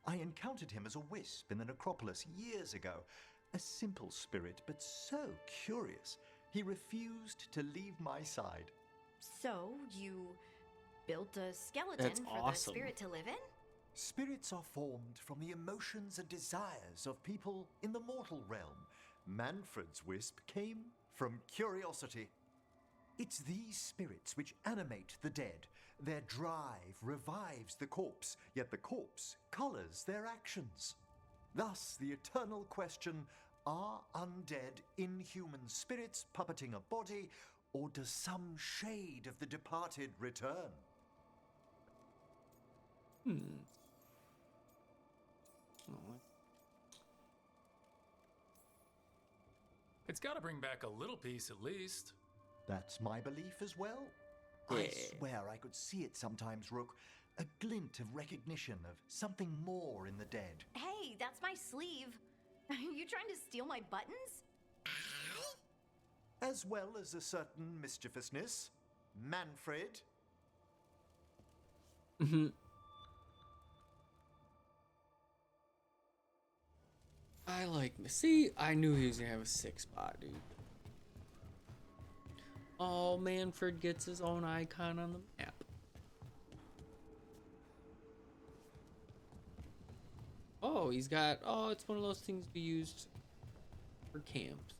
I encountered him as a wisp in the necropolis years ago. A simple spirit, but so curious. He refused to leave my side. So, you built a skeleton for the spirit to live in? Spirits are formed from the emotions and desires of people in the mortal realm. Manfred's wisp came from curiosity. It's these spirits which animate the dead. Their drive revives the corpse, yet the corpse colors their actions. Thus, the eternal question, are undead inhuman spirits puppeting a body, or does some shade of the departed return? It's got to bring back a little piece at least. That's my belief as well. I swear I could see it sometimes, Rook. A glint of recognition of something more in the dead. Hey, that's my sleeve. Are you trying to steal my buttons? As well as a certain mischievousness. Manfred. I like see, I knew he was gonna have a 6 spot, dude. Oh, Manfred gets his own icon on the map. Oh, he's got, oh, it's one of those things we used for camps.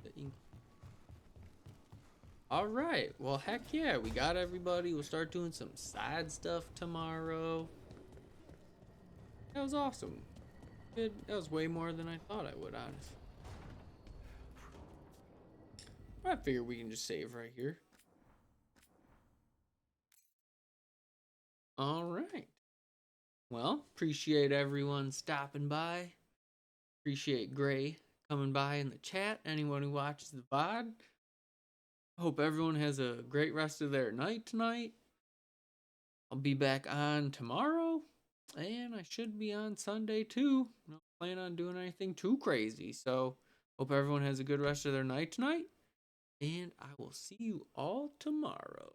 The ink. All right, well, heck yeah, we got everybody. We'll start doing some side stuff tomorrow. That was awesome. That was way more than I thought I would, honestly. I figure we can just save right here. All right. Well, appreciate everyone stopping by. Appreciate Gray coming by in the chat. Anyone who watches the VOD. Hope everyone has a great rest of their night tonight. I'll be back on tomorrow, and I should be on Sunday too. I don't plan on doing anything too crazy, so hope everyone has a good rest of their night tonight, and I will see you all tomorrow.